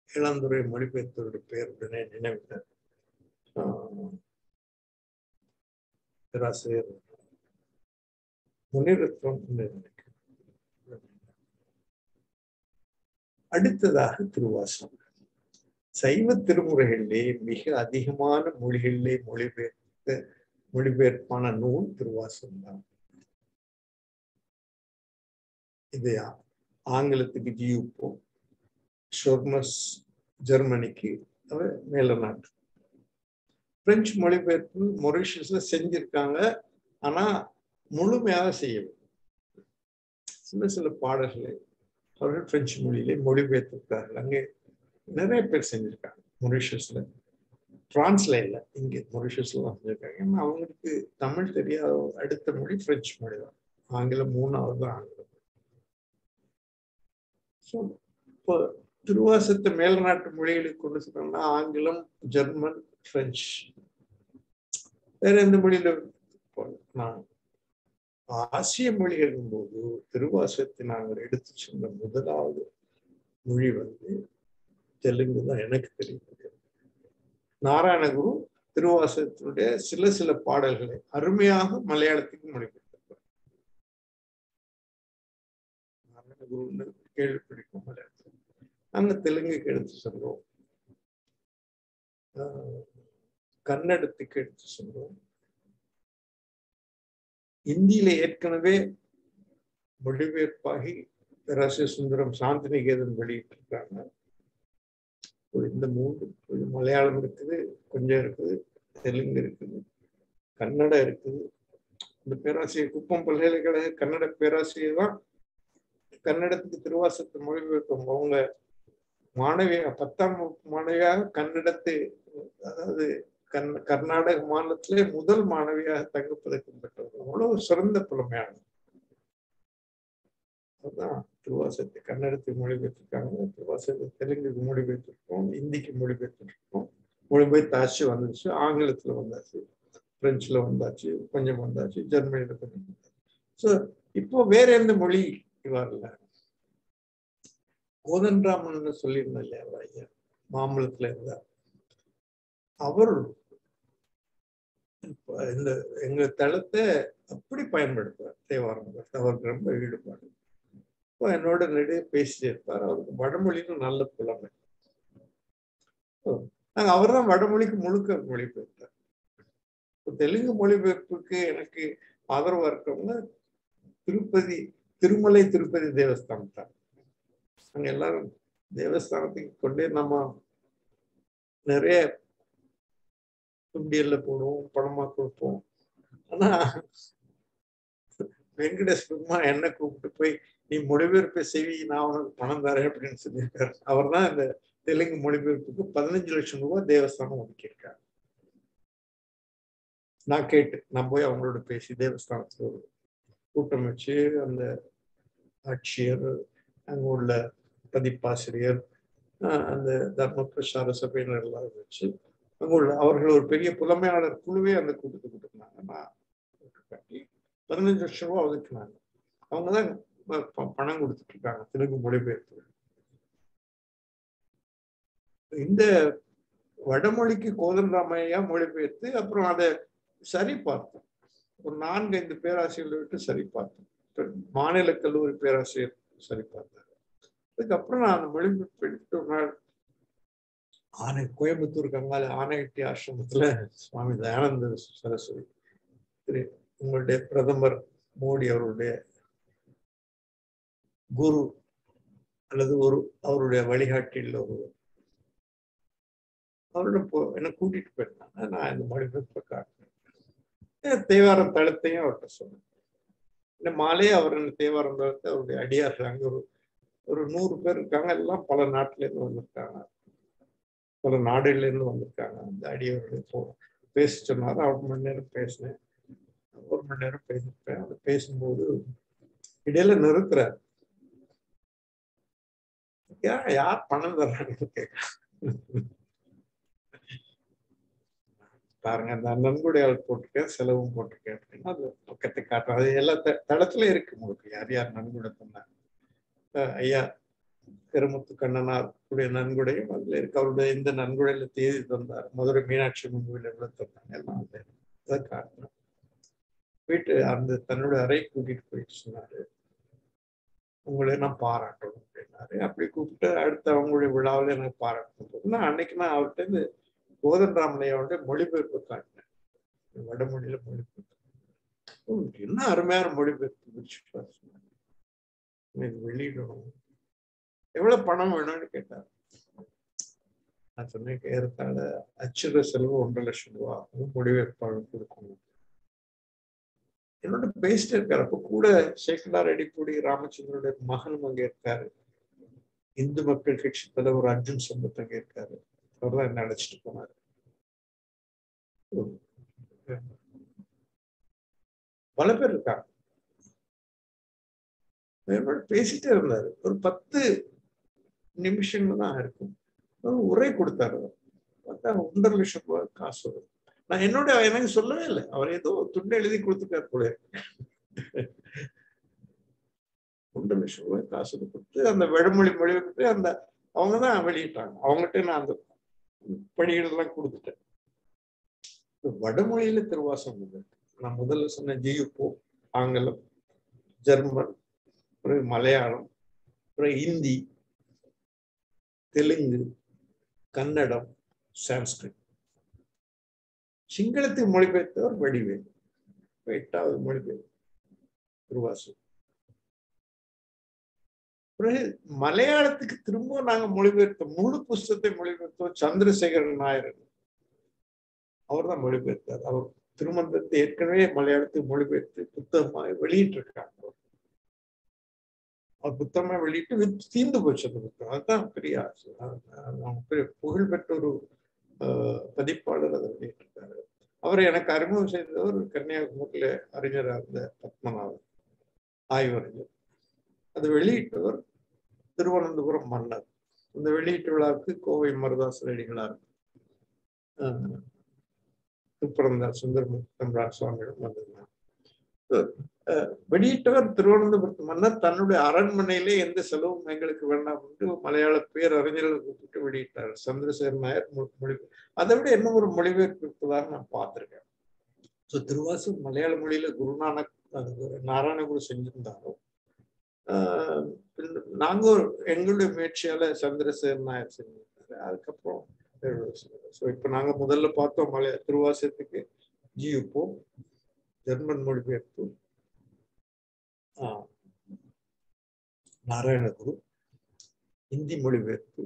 7ஆம் மொழிபெயர்த்தவருடைய பெயர் உடனே நினைவிட்டார். பேராசிரியர் முனிரத்னம். அடுத்ததாக திருவாசகம். சைவ திருமுறைகளிலே மிக அதிகமான மொழிகளிலே மொழிபெயர்ப்பான நூல் திருவாசகம் தான். இது ஆங்கிலத்துக்கு ஜியூப்போ, ஷொர்மஸ் ஜெர்மனிக்கு, மேல நாட்டு. பிரெஞ்சு மொழிபெயர்ப்பு மொரிஷியஸ்ல செஞ்சிருக்காங்க, ஆனா முழுமையாக செய்யவில்லை. சில பாடல்களை அவர்கள் பிரெஞ்சு மொழியிலே மொழிபெயர்த்திருக்கார்கள். அங்கே நிறைய பேர் செஞ்சிருக்காங்க. மொரிஷியஸ்ல, பிரான்ஸ்ல இல்லை, இங்கே மொரிஷியஸ்ல தான் செஞ்சிருக்காங்க. ஏன்னா அவங்களுக்கு தமிழ் தெரியாத அடுத்த மொழி பிரெஞ்சு மொழி தான். ஆங்கிலம் 3வது ஆங்கிலம். இப்போ திருவாசகத்தை மேல் நாட்டு மொழிகளுக்கு கொண்டு சொன்னோம்னா ஆங்கிலம், ஜெர்மன், பிரெஞ்சு. வேற எந்த மொழியில நான் ஆசிய மொழிகள் போது திருவாசகத்தை நாங்கள் எடுத்து சொன்ன முதலாவது மொழி தெலுங்கு தான் எனக்கு தெரியும். நாராயணகுரு திருவாசகத்தினுடைய சில பாடல்களை அருமையாக மலையாளத்துக்கு மொழிபெயர்த்தார். நாராயணகுரு கேள்விப்படிக்கும் மலையாளத்தில். நாங்க தெலுங்குக்கு எடுத்து சொல்றோம், கன்னடத்துக்கு எடுத்து சொல்றோம். இந்தியில ஏற்கனவே மொழிபெயர்ப்பாகி பேராசிரியர் சுந்தரம் சாந்திநிகேதன் வெளியிட்டிருக்காங்க. இந்த 3 மலையாளம் இருக்குது, கொஞ்சம் இருக்குது, தெலுங்கு இருக்குது, கன்னடம் இருக்குது. இந்த பேராசிரியர் குப்பம் பல்கலைக்கழக கன்னட பேராசிரியர் தான் கன்னடத்துக்கு திருவாசகத்தை மொழிபெயர்க்கும். அவங்க மாணவியா 10ஆம் வகுப்பு மாணவியாக கன்னடத்தை, அதாவது கர்நாடக மாநிலத்திலே முதல் மாணவியாக தங்கப்பதக்கம் பெற்றவர். அவ்வளவு சிறந்த புலமையானவர். அதுதான் திருவாசகத்தை கன்னடத்துக்கு மொழிபெயர்த்திருக்காங்க, திருவாசகத்தை தெலுங்குக்கு மொழிபெயர்த்திருக்கோம், ஹிந்திக்கு மொழிபெயர்த்திருக்கோம். மொழிபெயர்த்து ஆட்சி வந்துச்சு, ஆங்கிலத்துல வந்தாச்சு, பிரெஞ்சுல வந்தாச்சு, கொஞ்சம் வந்தாச்சு, ஜெர்மனியில கொஞ்சம் வந்தாச்சு. ஸோ இப்போ வேற எந்த மொழி வரல. கோதண்டராமன் சொல்லியிருந்தேன் இல்லையா, ஐயா மாம்பழத்துல இருந்தார். அவர் இந்த எங்க தளத்தை அப்படி பயன்படுத்துவார். தேவாரம் அவருக்கு ரொம்ப ஈடுபாடு. இப்போ என்னோட நிறைய பேசிட்டே இருப்பார். அவருக்கு வடமொழிக்கும் நல்ல புலமை. நாங்க அவர் தான் வடமொழிக்கு முழுக்க மொழிபெயர்த்தார். இப்போ தெலுங்கு மொழிபெயர்ப்புக்கு எனக்கு ஆதரவா இருக்கவங்க திருமலை திருப்பதி தேவஸ்தானம் தான். அங்க எல்லாரும் தேவஸ்தானத்துக்கு கொண்டே நம்ம நிறைய துண்டியல்ல போடுவோம், பணமா கொடுப்போம். ஆனா வெங்கடேஷ் பெருமாள் என்ன கூப்பிட்டு போய் நீ மொழிபெயர்ப்பை செய்வி, நான் உனக்கு பணம் தரேன் அப்படின்னு சொல்லியிருக்காரு. அவர் தான் இந்த தெலுங்கு மொழிபெயர்ப்புக்கு 15 லட்சம் ரூபாய் தேவஸ்தானம் ஒதுக்கியிருக்காரு. நான் போய் அவங்களோட பேசி தேவஸ்தானத்துல ஒரு கூட்டம் வச்சு அந்த ஆட்சியர், அங்க உள்ள பதிப்பாசிரியர், அந்த தர்ம பிரசார சபையினர் எல்லாரும் வச்சு அங்க உள்ள அவர்கள் ஒரு பெரிய புலமையாளர் குழுவே அந்த கூட்டத்துக்கு கொடுத்தாங்க. நான் காட்டி 15 லட்சம் ரூபாய் ஒதுக்குனாங்க. அவங்கதான் பணம் கொடுத்துட்டு இருக்காங்க தெலுங்கு மொழிபெயர்ப்பு. இந்த வடமொழிக்கு கோதண்டராமையா மொழிபெயர்த்து அப்புறம் அதை சரி பார்த்தோம். ஒரு 4-5 பேராசிரியர்களை விட்டு சரி பார்த்தோம். மாநில கல்லூரி பேராசிரியர் சரி பார்த்தார். அதுக்கப்புறம் நான் அந்த மொழிபெயர்ப்பு எடுத்து ஒரு நாள் கோயம்புத்தூர் கங்கால ஆனையட்டி ஆசிரமத்துல சுவாமி தயானந்த சரஸ்வதி, உங்களுடைய பிரதமர் மோடி அவருடைய குரு அல்லது அவருடைய வழிகாட்டியில் ஒரு அவரோட என்னை கூட்டிட்டு போயிருந்தாங்க. நான் இந்த மொழிபெயர்ப்பை காட்டினேன். தேவாரம் தளத்தையும் அவர்கிட்ட சொன்னேன். இந்த மாலையே அவர் தேவாரம் தளத்தை அவருடைய அடியார்கள் அங்கே ஒரு 100 பேர் இருக்காங்க. எல்லாம் பல நாட்டுல இருந்து வந்திருக்காங்க, பல நாடுகள்ல இருந்து வந்திருக்காங்க. அந்த அடியவர்கள் பேச சொன்னாரு. 1 மணி நேரம் பேசினேன். 1 மணி நேரம் பேசிருப்பேன். அது பேசும்போது இடையில நிறுத்துறாரு. யார் பணம் தர்றாங்கன்னு கேட்க பாருங்க, அந்த நன்கொடையால் போட்டிருக்கேன், செலவும் போட்டிருக்கேன் அப்படின்னா அது பக்கத்தை காட்டுறேன். அது எல்லா தளத்துல இருக்கு உங்களுக்கு யார் யார் நன்கொடை பண்ணாங்க. ஐயா பெருமுத்து கண்ணனார் உடைய நன்கொடையும் அதுல இருக்கு. அவருடைய இந்த நன்கொடையில தேதி தந்தார், மதுரை மீனாட்சி அம்மன் கோயில் எவ்வளவு தந்தாங்க எல்லாம் அதை காட்டுறேன். போயிட்டு அந்த தன்னுடைய அறை கூட்டிட்டு போயிட்டு சொன்னாரு, உங்களை நான் பாராட்டணும் அப்படின்னாரு. அப்படி கூப்பிட்டு அடுத்து அவங்களுடைய விழாவில் எனக்கு பாராட்டணும். அன்னைக்கு நான் அவர்கிட்ட இருந்து கோதண்டராமலையோட மொழிபெயர்ப்பு காட்டினேன், வடமொழியில மொழிபெயர்ப்பு. என்ன அருமையான மொழிபெயர்ப்பு வெளியிடணும், எவ்வளவு பணம் வேணும்னு கேட்டார். நான் சொன்னேன், ஏறத்தாழ அச்சுற செலவு 1.5 லட்சம் ரூபா மொழிபெயர்ப்பாளர் கொடுக்கணும். என்னோட பேசிட்டு இருக்காரு. அப்ப கூட சேக்கலார் அடிப்பூடி ராமச்சந்திரனுடைய மகனும் அங்க இருக்காரு. இந்து மக்கள் கட்சி தலைவர் அர்ஜுன் சம்பத் அங்க இருக்காரு. அவர்தான் என்ன அழைச்சிட்டு போனாரு. பல பேர் இருக்காங்க. பேசிட்டே இருந்தாரு. ஒரு 10 நிமிஷங்கள் தான் இருக்கும். உரை கொடுத்தாரு. பார்த்தா 1.5 லட்சம் ரூபாய் காசு வரும். நான் எனக்கு சொல்லவே இல்லை. அவர் ஏதோ துண்டு எழுதி கொடுத்துட்டார் போல. 1.5 லட்சம் ரூபாய் காசு கொடுத்து அந்த வடமொழி மொழிபெயர்த்து அந்த அவங்கதான் வெளியிட்டாங்க. அவங்ககிட்ட நான் அந்த பணிகள் எல்லாம் கொடுத்துட்டேன். வடமொழியில திருவாசம் நான் முதல்ல சொன்ன ஜியுப்போ, ஆங்கிலம், ஜெர்மன், பிறகு மலையாளம், பிறகு ஹிந்தி, தெலுங்கு, கன்னடம், சான்ஸ்கிரிட். சிங்களத்தை மொழிபெயர்த்தவர் வடிவேல், 8வது மொழிபெயர்ப்பு திருவாசகம். பிறகு மலையாளத்துக்கு திரும்ப நாங்க மொழிபெயர்த்த முழு புஸ்தகத்தை மொழிபெயர்த்தோம் சந்திரசேகரன் நாயர். அவர் தான் மொழிபெயர்த்தார். அவர் திருமந்திரத்தை ஏற்கனவே மலையாளத்துக்கு மொழிபெயர்த்து புத்தகமாக வெளியிட்டு இருக்காங்க. அவர் புத்தகமா வெளியிட்டு தீர்ந்து போச்சு அந்த புத்தகம். அதுதான் பெரிய ஆசை. புகழ்பெற்ற ஒரு பதிப்பாளர் அதை வெளியிட்டிருக்காரு. அவரை எனக்கு அறிமுகம் செய்தவர் கன்னியாகுமரியில அறிஞராக இருந்த பத்மநாபன், ஆய்வறிஞர். அது வெளியிட்டவர் திருவனந்தபுரம் மன்னர். இந்த வெளியீட்டு விழாவுக்கு கோவை மருதாச ரெடிகளார், திருப்பரந்தார் சுந்தரமுத்தம்ராஜ் சுவாமியிடம் வந்திருந்தார். வெளியிட்டவர் திருவனந்தபுரத்து மன்னர் தன்னுடைய அரண்மனையிலே எந்த செலவும் எங்களுக்கு வேண்டாம் என்று மலையாள பேரறிஞர்களை கூப்பிட்டு வெளியிட்டார். சந்திரசேகர் நாயர் மொழி. அதை விட என்ன ஒரு மொழிபெயர்ப்பு இருப்பதாக நான் பார்த்திருக்கேன். ஸோ திருவாசகம் மலையாள மொழியில குருநானக் நாராயணகுரு செஞ்சிருந்தாலும் நாங்க எங்களுடைய முயற்சியால சந்திரசேகர் நாயர் செஞ்சிருந்தாரு. அதுக்கப்புறம் இப்ப நாங்க முதல்ல பார்த்தோம் திருவாசகத்துக்கு ஜியுப்போ, ஜெர்மன் மொழிபெயர்ப்பு நாராயணகுரு, ஹிந்தி மொழிபெயர்ப்பு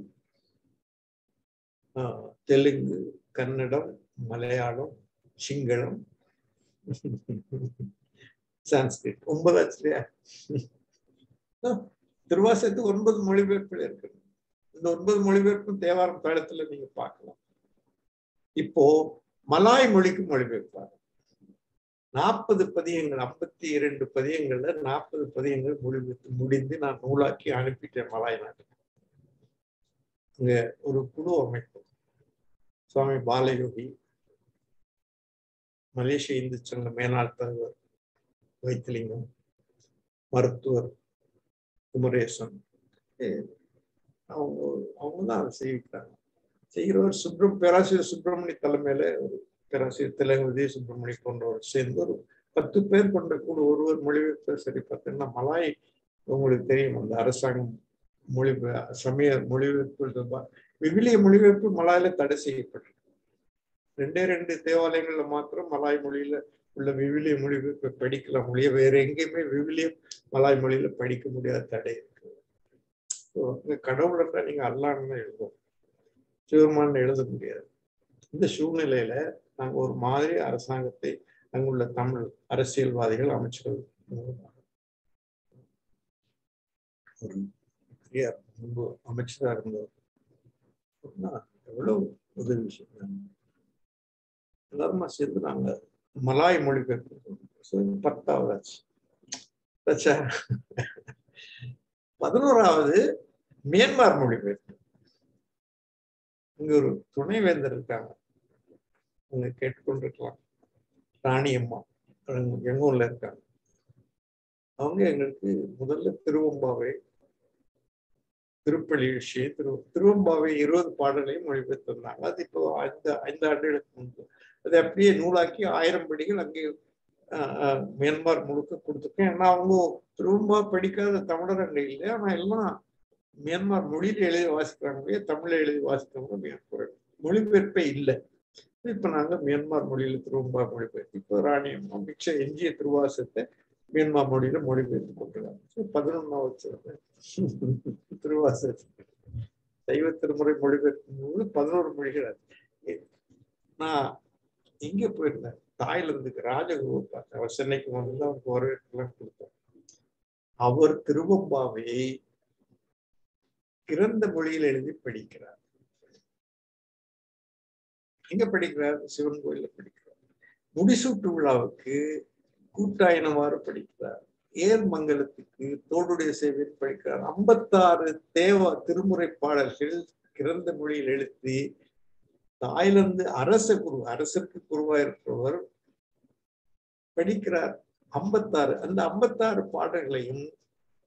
தெலுங்கு, கன்னடம், மலையாளம், சிங்களம், சான்ஸ்கிரிட். 9 ஆச்சு இல்லையா? திருவாசகத்துக்கு 9 மொழிபெயர்ப்புகள் இருக்கு. இந்த 9 மொழிபெயர்ப்பும் தேவாரம் தளத்துல நீங்க பார்க்கலாம். இப்போ மலாய் மொழிக்கு மொழிபெயர்ப்பாங்க. 40 பதியங்கள், 52 பதியங்கள்ல 40 பதியங்கள் மொழிபெயர்த்து முடிந்து நான் நூலாக்கி அனுப்பிட்டேன் மலாய் நாட்டுக்கு. இங்க ஒரு குழு அமைப்பு, சுவாமி பாலயோகி, மலேசிய இந்து சங்க மேனாள் தலைவர் வைத்திலிங்கம், மருத்துவர் குமரேசன், அவங்கதான் அதை செய்விக்கிறாங்க. செய்கிறவர் பேராசிரியர் சுப்பிரமணிய தலைமையில ஒரு பேராசிரியர் திலகவதி சுப்பிரமணிய போன்றவர் சேர்ந்து ஒரு 10 பேர் கொண்ட கூட ஒருவர் மொழிபெயர்ப்பு. சரி பார்த்தீங்கன்னா மலாய் உங்களுக்கு தெரியும், அந்த அரசாங்கம் சமய மொழிபெயர்ப்பு விவிலிய மொழிபெயர்ப்பு மலாயில தடை செய்யப்பட்டிருக்கு. 2 தேவாலயங்கள்ல மாத்திரம் மலாய் மொழியில உள்ள விவிலிய மொழிபெயர்ப்பை படிக்கலாம் மொழிய, வேற எங்கேயுமே விவிலியம் மலாய் மொழியில படிக்க முடியாத தடை இருக்கு. கடவுள் என்றா நீங்க அல்லான்னு தான் எழுதும், சிவருமான்னு எழுத முடியாது. இந்த சூழ்நிலையில நாங்க ஒரு மாதிரி அரசாங்கத்தை அங்குள்ள தமிழ் அரசியல்வாதிகள் அமைச்சர்கள் ஒரு பெரியார் முன்பு அமைச்சரா இருந்தவர் எவ்வளவு உதவி செய்யறாங்க. எல்லாருமா சேர்ந்து நாங்க மலாய் மொழிபெயர்ப்பு 10வது ஆச்சு. 11வது மியான்மர் மொழிபெயர்ப்பு. இங்க ஒரு துணைவேந்தர் இருக்காங்க, அவங்க கேட்டுக்கொண்டிருக்கலாம், ராணி அம்மா எங்கூர்ல இருக்காங்க. அவங்க எங்களுக்கு முதல்ல திருவம்பாவை, திருப்பள்ளி விஷயம், திருவம்பாவை 20 பாடலையும் மொழிபெயர்த்து இருந்தாங்க. அது இப்போ 5 ஆண்டுகளுக்கு முன்பு அதை அப்படியே நூலாக்கி 1000 படிகள் அங்கே மியான்மர் முழுக்க கொடுத்துருக்கேன். ஏன்னா அவங்க திருவம்பா படிக்காத தமிழர் அங்கே இல்லை, ஆனா எல்லாம் மியான்மர் மொழியில எழுதி வாசிக்கிறாங்க, தமிழ்ல எழுதி வாசிக்கிறவங்க மியான்மர் மொழிபெயர்ப்பே இல்லை. இப்ப நாங்க மியான்மர் மொழியில திருவம்பா மொழிபெயர்த்து இப்போ ராணி அம்மா மிச்ச எஞ்சிய திருவாசத்தை மியான்மர் மொழியில மொழிபெயர்த்து கொண்டிருக்காங்க. 11வது திருவாசகத்தை சைவ திருமுறை மொழிபெயர்க்கும் போது 11 மொழிகள். நான் இங்க போயிருந்தேன், தாய்லாந்துக்கு ராஜகுருவை பார்த்தேன். அவர் சென்னைக்கு வந்து அவருக்கு வரவேற்பெல்லாம் கொடுத்தார். அவர் திருவம்பாவை கிறந்த மொழியில் எழுதி படிக்கிறார். எங்க படிக்கிறார்? சிவன் கோயில படிக்கிறார். முடிசூட்டு விழாவுக்கு கூட்டாயினவாறு படிக்கிறார். ஏர்மங்கலத்துக்கு தோடுடைய சேவை படிக்கிறார். 56 திருமுறை பாடல்கள் கிறந்த மொழியில் எழுதி தாய்லாந்து அரசருக்கு குருவா இருக்கிறவர் படிக்கிறார். 56 அந்த 56 பாடல்களையும்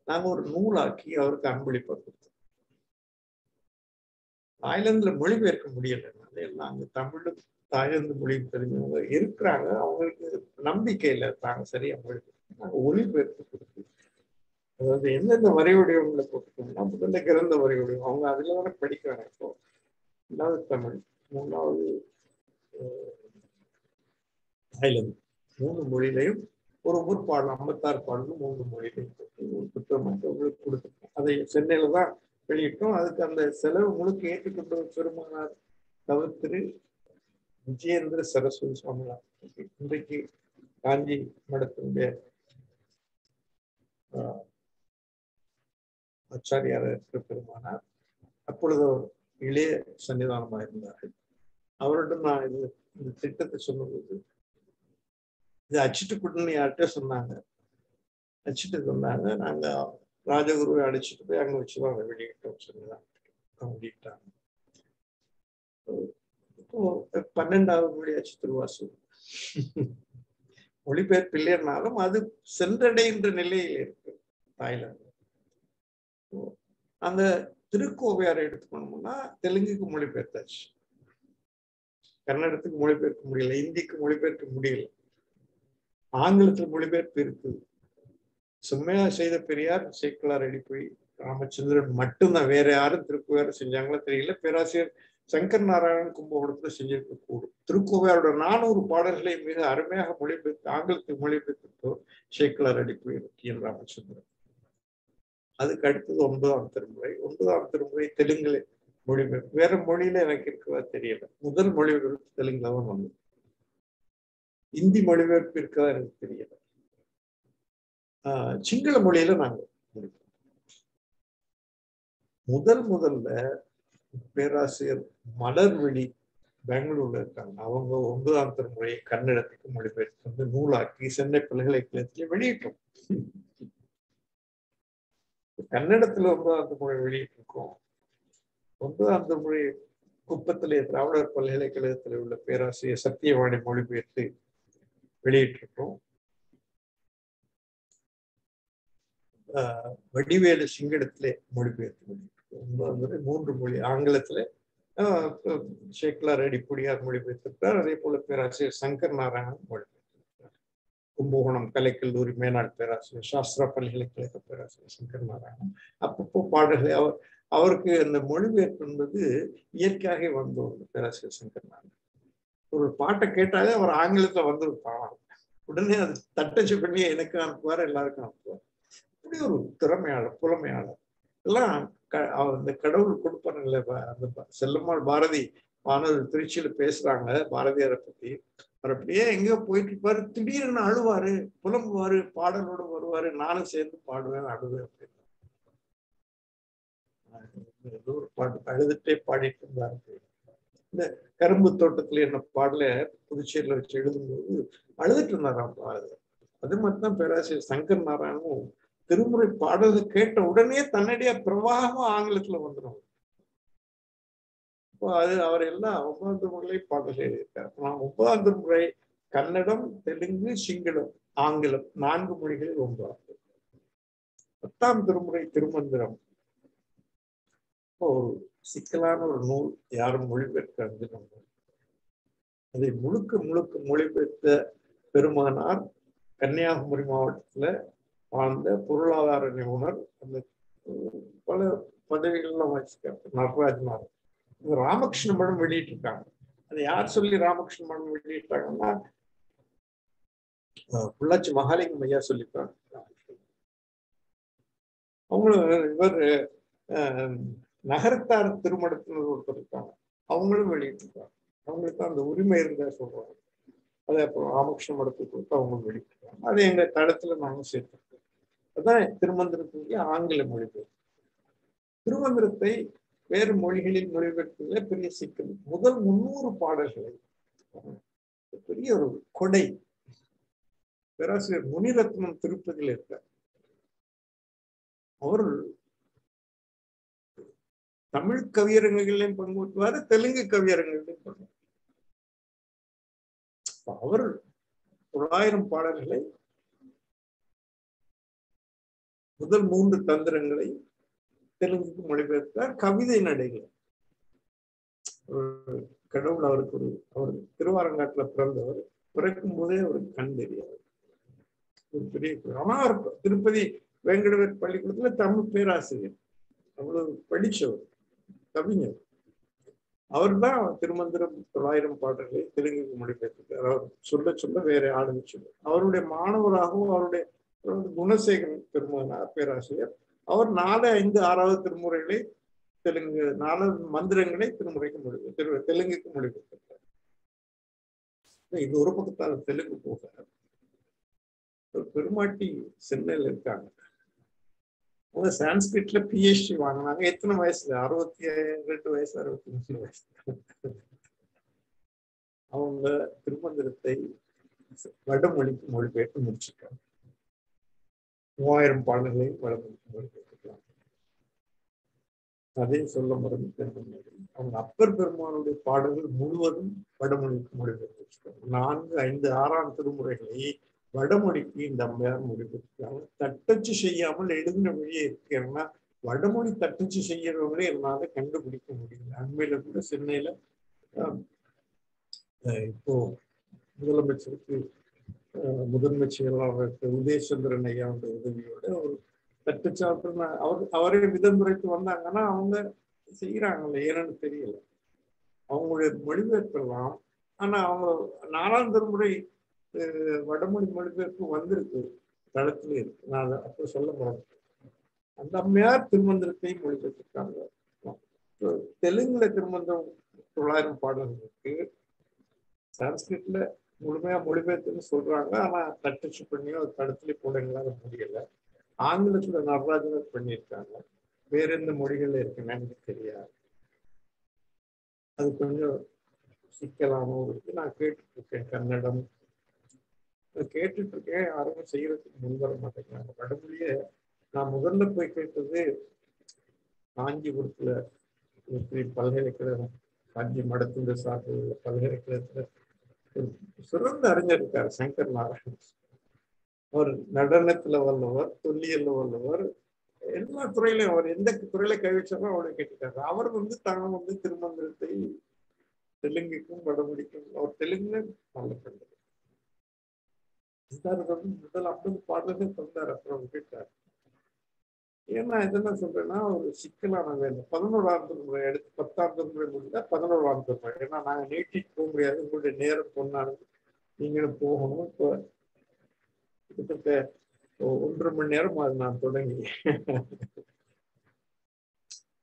நாங்க ஒரு நூலாக்கி அவருக்கு அன்பளிப்பா கொடுத்தோம். தாய்லாந்துல மொழிபெயர்க்க முடியல, நாங்க தமிழ் தாய்லாந்து மொழி தெரிஞ்சவங்க இருக்கிறாங்க, அவங்களுக்கு நம்பிக்கை இல்லை தாங்க சரியா மொழிபெயர்க்க. நாங்க ஒளிபெயர்த்து கொடுத்து, அதாவது எந்தெந்த வரி வடிவங்களை போட்டுக்கோம்னா முதல்ல கிறந்த வரி வடிவம் அவங்க அதுல படிக்கிறாங்க. இப்போ 2வது தமிழ், 3வது தாய்லாந்து, 3 மொழியிலையும் ஒரு பாடல் 56 பாடலும் 3 மொழியிலையும் போட்டு ஒரு புத்தகமாக உங்களுக்கு கொடுத்துருக்கோம். அதை சென்னையில தான் வெளியிட்டோம். அதுக்கு அந்த செலவு முழுக்க ஏற்றுக்கொண்ட பெருமானார் திரு விஜயேந்திர சரஸ்வதி சுவாமினார் இன்றைக்கு காஞ்சி மடத்தினுடைய ஆச்சாரியார் இருக்கிற பெருமானார். அப்பொழுது இளைய சன்னிதானமாக இருந்தார்கள். அவரிடம் நான் இந்த திட்டத்தை சொன்னபோது இது அச்சிட்டு கொடுன்னு யார்கிட்ட சொன்னாங்க. அச்சிட்டு சொன்னாங்க, நாங்க ராஜகுருவை அடிச்சுட்டு போய் அங்க வச்சுருவாங்க வெளியிட்டோம் சொன்னதான் வெளியிட்டாங்க. இப்போ 12வது மொழி அச்சு திருவாசு மொழிபெயர்ப்பு இல்லைன்னாலும் அது சென்றடைகின்ற நிலையில் இருக்கு தாய்லாந்து. அந்த திருக்கோவையாரை எடுத்துக்கணும்னா தெலுங்குக்கு மொழிபெயர்த்தாச்சு, கன்னடத்துக்கு மொழிபெயர்க்க முடியல, இந்திக்கு மொழிபெயர்க்க முடியல, ஆங்கிலத்தில் மொழிபெயர்ப்பு இருக்குது. செம்மையா செய்த பெரியார் சேக்கிழார் அடிப்பொடி ராமச்சந்திரன் மட்டும்தான், வேற யாரும் திருக்கோவையார் செஞ்சாங்களோ தெரியல. பேராசிரியர் சங்கர் நாராயணன் கும்பகோணத்துல செஞ்சிருக்க கூடும். திருக்கோவையாரோட 400 பாடல்களை மிக அருமையாக மொழிபெயர்த்து ஆங்கிலத்துக்கு மொழிபெயர்த்து சேக்கிழார் அடிப்பொடி என் ராமச்சந்திரன். அதுக்கு அடுத்தது 9ஆம் திருமுறை. 9ஆம் திருமுறை தெலுங்குல மொழிபெயர்ப்பு, வேற மொழியில எனக்கு இருக்கவா தெரியல. முதல் மொழிபெயர்ப்பு தெலுங்குல தான் வந்தது. இந்தி மொழிபெயர்ப்பு இருக்கதா எனக்கு தெரியல. சிங்கள மொழியில நாங்க முதல்ல பேராசிரியர் மலர்விழி பெங்களூர்ல இருக்காங்க. அவங்க 9ஆம் திருமுறையை கன்னடத்துக்கு மொழிபெயர்த்து வந்து நூலாக்கி சென்னை பல்கலைக்கழகத்துல வெளியிட்டோம். கன்னடத்துல 9ஆம் திருமுறை வெளியிட்டிருக்கோம். 9ஆம் திருமுறை குப்பத்திலே திராவிடர் பல்கலைக்கழகத்தில் உள்ள பேராசிரியர் சத்தியவாணி மொழிபெயர்த்து வெளியிட்டிருக்கோம். வடிவேலு சிங்கடத்திலே மொழிபெயர்த்து வெளியிட்டிருக்கோம். 3 மொழி ஆங்கிலத்துல சேக்கிழார் அடிப்பொடியார் மொழிபெயர்த்திருக்கிறார். அதே போல பேராசிரியர் சங்கர் நாராயணன் மொழிபெயர்த்திருக்கிறார். கும்பகோணம் கலைக்கல்லூரி மேனாள் பேராசிரியர், சாஸ்திரா பல்கலைக்கழக பேராசிரியர் சங்கர் நாராயணன். அப்பப்போ பாடல்களை அவருக்கு அந்த மொழிபெயர்ப்பு என்பது இயற்கையாக வந்தவர். பேராசிரியர் சங்கர் நாராயணன் ஒரு பாட்டை கேட்டாலே அவர் ஆங்கிலத்துல வந்துருப்பாங்க, உடனே அது தட்டச்சு பண்ணி எனக்கு அனுப்புவார், எல்லாருக்கும் அனுப்புவார். இப்படி ஒரு திறமையாளர், புலமையாளர். எல்லாம் அந்த கடவுள் கொடுப்பாருங்களே. அந்த செல்லம்மாள் பாரதி மாணவர் திருச்சியில பேசுறாங்க பாரதியாரை பத்தி. அவர் அப்படியே எங்கேயோ போயிட்டு இருப்பாரு, திடீர்னு அழுவாரு, புலம்புவாரு, பாடலோட வருவாரு, நானும் சேர்ந்து பாடுவேன், அழுவேன் அப்படின்னு. ஏதோ ஒரு பாட்டு அழுதுட்டே பாடிட்டு இருந்தாரு. இந்த கரும்பு தோட்டத்துல என்ன பாடல புதுச்சேரியில வச்சு எழுதும்போது அழுதுட்டு இருந்தாராம். அது மாதிரிதான் பேராசிரியர் சங்கர் நாராயணனும் திருமுறை பாடலை கேட்ட உடனே தன்னடியா பிரவாகமா ஆங்கிலத்துல வந்துடும். இப்போ அது அவர் எல்லாம் 9ஆம் திருமுறை பாடல் எழுதியிருக்காரு. நான் 9ஆம் திருமுறை கன்னடம், தெலுங்கு, சிங்களம், ஆங்கிலம் 4 மொழிகளில் 9. 10ஆம் திருமுறை திருமந்திரம் ஒரு சிக்கலான ஒரு நூல், யாரும் மொழிபெயர்க்க அறிஞர். அதை முழுக்க முழுக்க மொழிபெயர்த்த பெருமகனார் கன்னியாகுமரி மாவட்டத்துல வாழ்ந்த பொருளாதார நிபுணர், அந்த பல பதவிகள்லாம் வச்சிருக்காரு, நடராஜனார். ராமகிருஷ்ண மடம் வெளியிட்டு இருக்காங்க. அது யார் சொல்லி ராமகிருஷ்ண மடம் வெளியிட்டாங்கன்னா பொள்ளாச்சி மகாலிங்கம் ஐயா சொல்லியிருக்காங்க. அவங்களும் இவர் நகரத்தார் திருமணத்தினர் ஒருத்தர் இருக்காங்க, அவங்களும் வெளியிட்டிருக்காங்க. அவங்களுக்கு அந்த உரிமை இருந்தா சொல்றாங்க. அதை அப்புறம் ராமகிருஷ்ண மடத்துக்கு கொடுத்து அவங்களும் வெளியிட்டிருக்காங்க. அதை எங்க தடத்துல நாங்கள் சேர்த்திருக்கோம். அதான் திருமந்திரத்துக்கு ஆங்கில மொழிபெயர்ப்பு. திருமந்திரத்தை வேறு மொழிகளில் மொழிபெயர்ப்பதில் பெரிய சிக்கல். முதல் 300 பாடல்களை பெரிய ஒரு கொடை பேராசிரியர் முனிரத்னம் திருப்பதியில் இருக்கார். அவர் தமிழ் கவியரங்குகளையும் பங்குபற்றுவாரு, தெலுங்கு கவியரங்குகளையும் பங்கு. அவர் 900 பாடல்களை முதல் 3 தந்திரங்களை தெலுங்குக்கு மொழிபெயர்த்தார். கவிதை நடைகள். கடவுள் அவருக்கு அவர் திருவாரங்காட்டுல பிறந்தவர். பிறக்கும் போதே அவருக்கு கண் தெரியாது. ஒரு பெரிய திருப்பதி வேங்கடவர் பள்ளிக்கூடத்துல தமிழ் பேராசிரியர், அவ்வளவு படிச்சவர், கவிஞர். அவர் தான் திருமந்திரம் 900 பாடல்களை தெலுங்குக்கு மொழிபெயர்த்தார். அவர் சொல்ல சொல்ல வேற ஆளுங்க சொல்ல. அவருடைய மாணவராகவும் அவருடைய குணசேகரன் பெருமகனார் பேராசிரியர். அவர் 4, 5, 6வது திருமுறைகளை தெலுங்கு 4 மந்திரங்களை திருமுறைக்கு தெலுங்குக்கு மொழிபெயர்த்தார். இது ஒரு பக்கத்தால் தெலுங்கு போக பெருமாட்டி சென்னையில் இருக்காங்க. அவங்க சான்ஸ்கிரிட்ல PhD வாங்கினாங்க. எத்தனை வயசுல? 62 வயசு, 63 வயசு. அவங்க திருமந்திரத்தை வடமொழிக்கு மொழிபெயர்த்து முடிச்சிருக்காங்க. 3000 பாடல்களையும் வடமொழிக்கு மொழிபெயர்த்துக்கலாம். அதையும் சொல்ல மறந்துட்டேன். அவங்க அப்பர் பெருமானுடைய பாடல்கள் முழுவதும் வடமொழிக்கு மொழிபெயர்த்து வச்சிருக்காங்க. 4, 5, 6ஆம் திருமுறைகளை வடமொழிக்கு இந்த அம்மையார் மொழிபெயர்த்தாங்க. தட்டச்சு செய்யாமல் எழுதின வழியே இருக்கேன்னா வடமொழி தட்டச்சு செய்யறவங்களே என்னால கண்டுபிடிக்க முடியல. அண்மையில கூட சென்னையில இப்போ முதலமைச்சருக்கு முதன்மை செயலாளர் உதயசந்திரன் ஐயாவுடைய உதவியோட ஒரு தட்டச்சாளர் அவரே விதமுறைக்கு வந்தாங்கன்னா அவங்க செய்யறாங்கல்ல, ஏன்னு தெரியல. அவங்களுடைய மொழிபெயர்ப்பெல்லாம் ஆனா அவங்க 4ஆம் திருமுறை வடமொழி மொழிபெயர்ப்பு வந்திருக்கு, தளத்துல இருக்கு. நான் அதை அப்போ சொல்ல முடியாது. அந்த அம்மையார் திருமந்திரத்தை மொழிபெயர்த்திருக்காங்க. தெலுங்குல திருமந்திரம் 900 பாடல்கள் இருக்கு. சான்ஸ்கிரிட்ல முழுமையா மொழிபெயர்த்துன்னு சொல்றாங்க. ஆனா தட்டச்சு பண்ணியோ தளத்துல போட எங்களால முடியல. ஆங்கிலத்துல நடராஜனர் பண்ணியிருக்காங்க. வேற எந்த மொழிகள்ல இருக்குன்னு எனக்கு தெரியாது. அது கொஞ்சம் சிக்கலாகவும் இருக்கு. நான் கேட்டுட்டு இருக்கேன், கன்னடம் கேட்டுட்டு இருக்கேன். யாருமே செய்யறதுக்கு முன்வர மாட்டேங்கிறாங்க. வடமொழிய நான் முதல்ல போய் கேட்டது காஞ்சிபுரத்துல பல்கலைக்கழகம், காஞ்சி மடத்துந்த சார்பு பல்கலைக்கழகத்துல சிறந்த அறிஞர் இருக்காரு சங்கர் நாராயணன். அவர் நடனத்துல வல்லவர், தொல்லியல்ல வல்லவர், எல்லா துறையிலையும் அவர் எந்த துறையில கை வச்சாலும் அவரை கேட்டுட்டாரு. அவர் தாங்க திருமந்திரத்தை தெலுங்குக்கும் வடமொழிக்கும், அவர் தெலுங்குல நல்ல பண்ணார். முதல் 50 பாடலே தந்தார். அப்புறம் கேட்டார். ஏன்னா இதெல்லாம் சொல்றேன்னா ஒரு சிக்கலான வேலை. 11ஆம் திருமுறை எடுத்து 10ஆம் திருமுறை முடிஞ்சா 11ஆம் திருமுறை. ஏன்னா நாங்க நீட்டிட்டு போக முடியாது, உங்களுடைய நேரம் பொண்ணானது, நீங்களும் போகணும். இப்போ கிட்டத்தட்ட 1.5 மணி நேரம் அது நான் தொடங்கி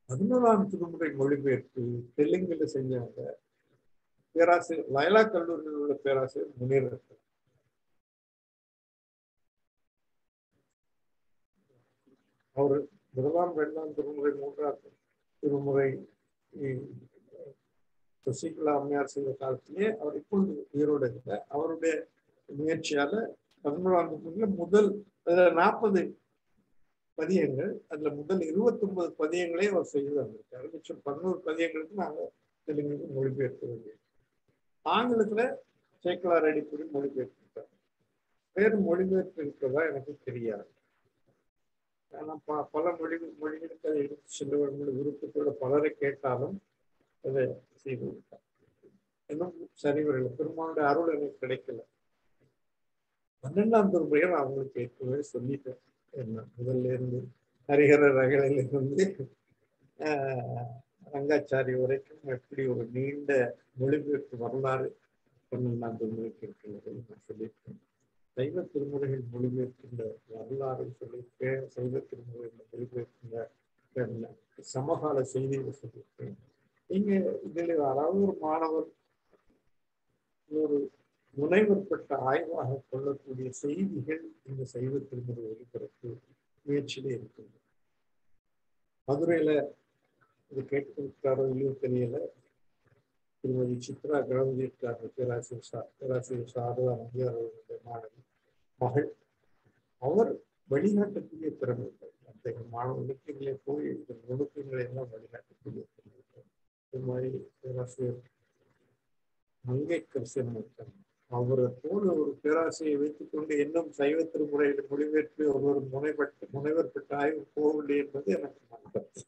11ஆம் திருமுறை மொழிபெயர்ப்பு தெலுங்குல செஞ்சாங்க. பேராசிரியர் லயலா கல்லூரியில் உள்ள பேராசிரியர் முனீர். அவர் முதலாம், இரண்டாம் திருமுறை, மூன்றாம் திருமுறை சசிகலா அம்மையார் செய்த காலத்திலே அவர் இப்பொழுது உயிரோடு இருந்த அவருடைய முயற்சியால 11ஆம் திருமுறையில முதல் 40 பதியங்கள், அதுல முதல் 29 பதியங்களே அவர் செய்து வந்திருக்காரு. மிச்சம் 11 பதியங்களுக்கு நாங்கள் தெலுங்குக்கு மொழிபெயர்க்க வேண்டியது. ஆங்கிலத்துல சேக்கலார் அடிப்படை மொழிபெயர்த்திருக்காரு. வேறு மொழிபெயர்ப்பு இருக்கிறதா எனக்கு தெரியாது. ஆனால் பல மொழிகளுக்கு அதை எடுத்து செல்ல வேண்டும் விருப்பத்தோட பலரை கேட்டாலும் அதை செய்து விட்டார். இன்னும் சரி வரல. பெருமானுடைய அருள் எனக்கு கிடைக்கல. 12ஆம் திருமுறையை நான் அவங்களுக்கு ஏற்கனவே சொல்லிட்டேன். என்ன முதல்ல இருந்து ஹரிஹர ரகலையிலிருந்து ரங்காச்சாரி வரைக்கும் எப்படி ஒரு நீண்ட மொழிபெயர்ப்பு வரலாறு 12ஆம் திருமுறைக்கு இருக்கிறது நான் சொல்லியிருக்கேன். சைவ திருமுறைகள் மொழிபெயர்க்கின்ற வரலாறு சொல்லியிருக்கேன். சைவ திருமுறைகள் மொழிபெயர்க்கின்ற சமகால செய்திகளை சொல்லியிருக்கேன். நீங்க இதில் யாராவது ஒரு மாணவர் ஒரு முனைவற்பட்ட ஆய்வாக கொள்ளக்கூடிய செய்திகள் இந்த சைவ திருமுறை ஒளிபரப்பு முயற்சியிலே இருக்குது. மதுரையில இது கேட்டிருக்காரோ இல்லையோ தெரியல, திருமதி சித்ரா கணபதி இருக்காங்க, பேராசிரியர் சாரதா நம்பியார் அவர்களுடைய மாணவி மகள். அவர் வழிகாட்டக்கூடிய திறமைகள் அத்தகைய மாணவர்களுக்கு இதிலே போய் இதன் நுணுக்கங்களை எல்லாம் வழிகாட்டக்கூடிய திறமைகள். இது மாதிரி பேராசிரியர் மங்கைக்கரசன் இருக்காங்க. அவரை போல ஒரு பேராசையை வைத்துக் கொண்டு இன்னும் சைவ திருமுறையில் மொழிபெயர்த்து ஒவ்வொரு முனைவர்பட்ட ஆய்வு போகவில்லை என்பது எனக்கு நம்புகிறது.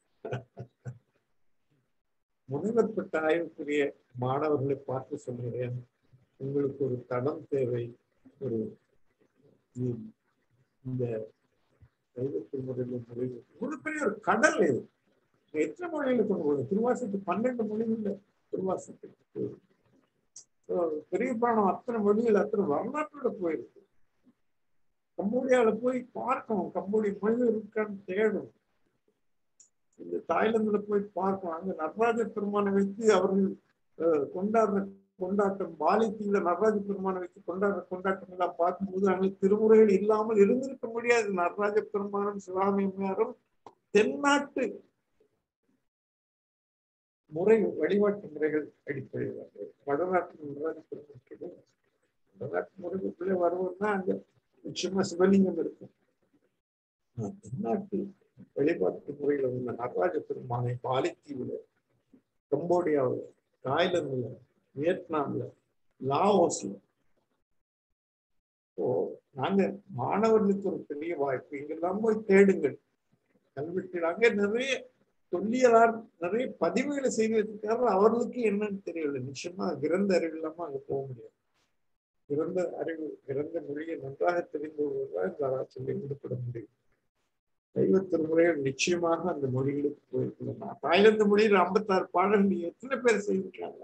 முனைவர்பட்ட ஆய்வுக்குரிய மாணவர்களை பார்த்து சொல்கிறேன், உங்களுக்கு ஒரு தடம் தேவை. ஒரு இந்த சைவ திருமுறையில் மொழி ஒரு பெரிய ஒரு கடல் இது. எத்தனை மொழியில கொண்டு போகுது? திருவாசத்துக்கு 12 மொழிகள்ல திருவாசத்துக்கு பெரிய புராணம் அத்தனை மொழிகள் அத்தனை வரலாற்றோட போயிருக்கு. கம்போடியாவில போய் பார்க்கணும், கம்போடிய மொழி இருக்கான்னு தேடணும். இந்த தாய்லாந்துல போய் பார்க்கணும். அங்க நடராஜ பெருமானை வைத்து அவர்கள் கொண்டாடுற கொண்டாட்டம், பாலித்தீவுல நடராஜ பெருமானை வைத்து கொண்டாடுற கொண்டாட்டம் எல்லாம் பார்க்கும்போது அங்கே திருமுறைகள் இல்லாமல் இருந்திருக்க முடியாது. நடராஜ பெருமானும் சிவாமியாரும் தென்னாட்டு முறை வழிபாட்டு முறைகள் அடிப்படையில் வடநாட்டு நடராஜ பெருமாள் வடநாட்டு முறைக்குள்ளே வருவதுன்னா அங்க நிச்சயமா சிவலிங்கம் இருக்கும். தென்னாட்டு வழிபாட்டு முறையில உள்ள நடராஜ பெருமானை பாலித்தீவுல, கம்போடியாவில், தாய்லாந்துல, வியட்நாம்ல, லாவோஸ்ல. நாங்க மாணவர்களுக்கு ஒரு பெரிய வாய்ப்பு. இங்கெல்லாம் போய் தேடுங்கள், கல்வெட்டில் நிறைய தொல்லியலார் நிறைய பதிவுகளை செய்து வச்சிருக்காரு. அவர்களுக்கு என்னன்னு தெரியல. நிச்சயமா கிரந்த அறிவு இல்லாம அங்க போக முடியாது. கிரந்த மொழியை நன்றாக தெரிந்து கொள்வதுதான் இந்த ஆராய்ச்சியில் ஈடுபட முடியும். சைவ திருமுறைகள் நிச்சயமாக அந்த மொழிகளுக்கு போயிருக்கலாம். தாய்லாந்து மொழியில் 56 பாடல்கள் எத்தனை பேர் செய்திருக்காங்க?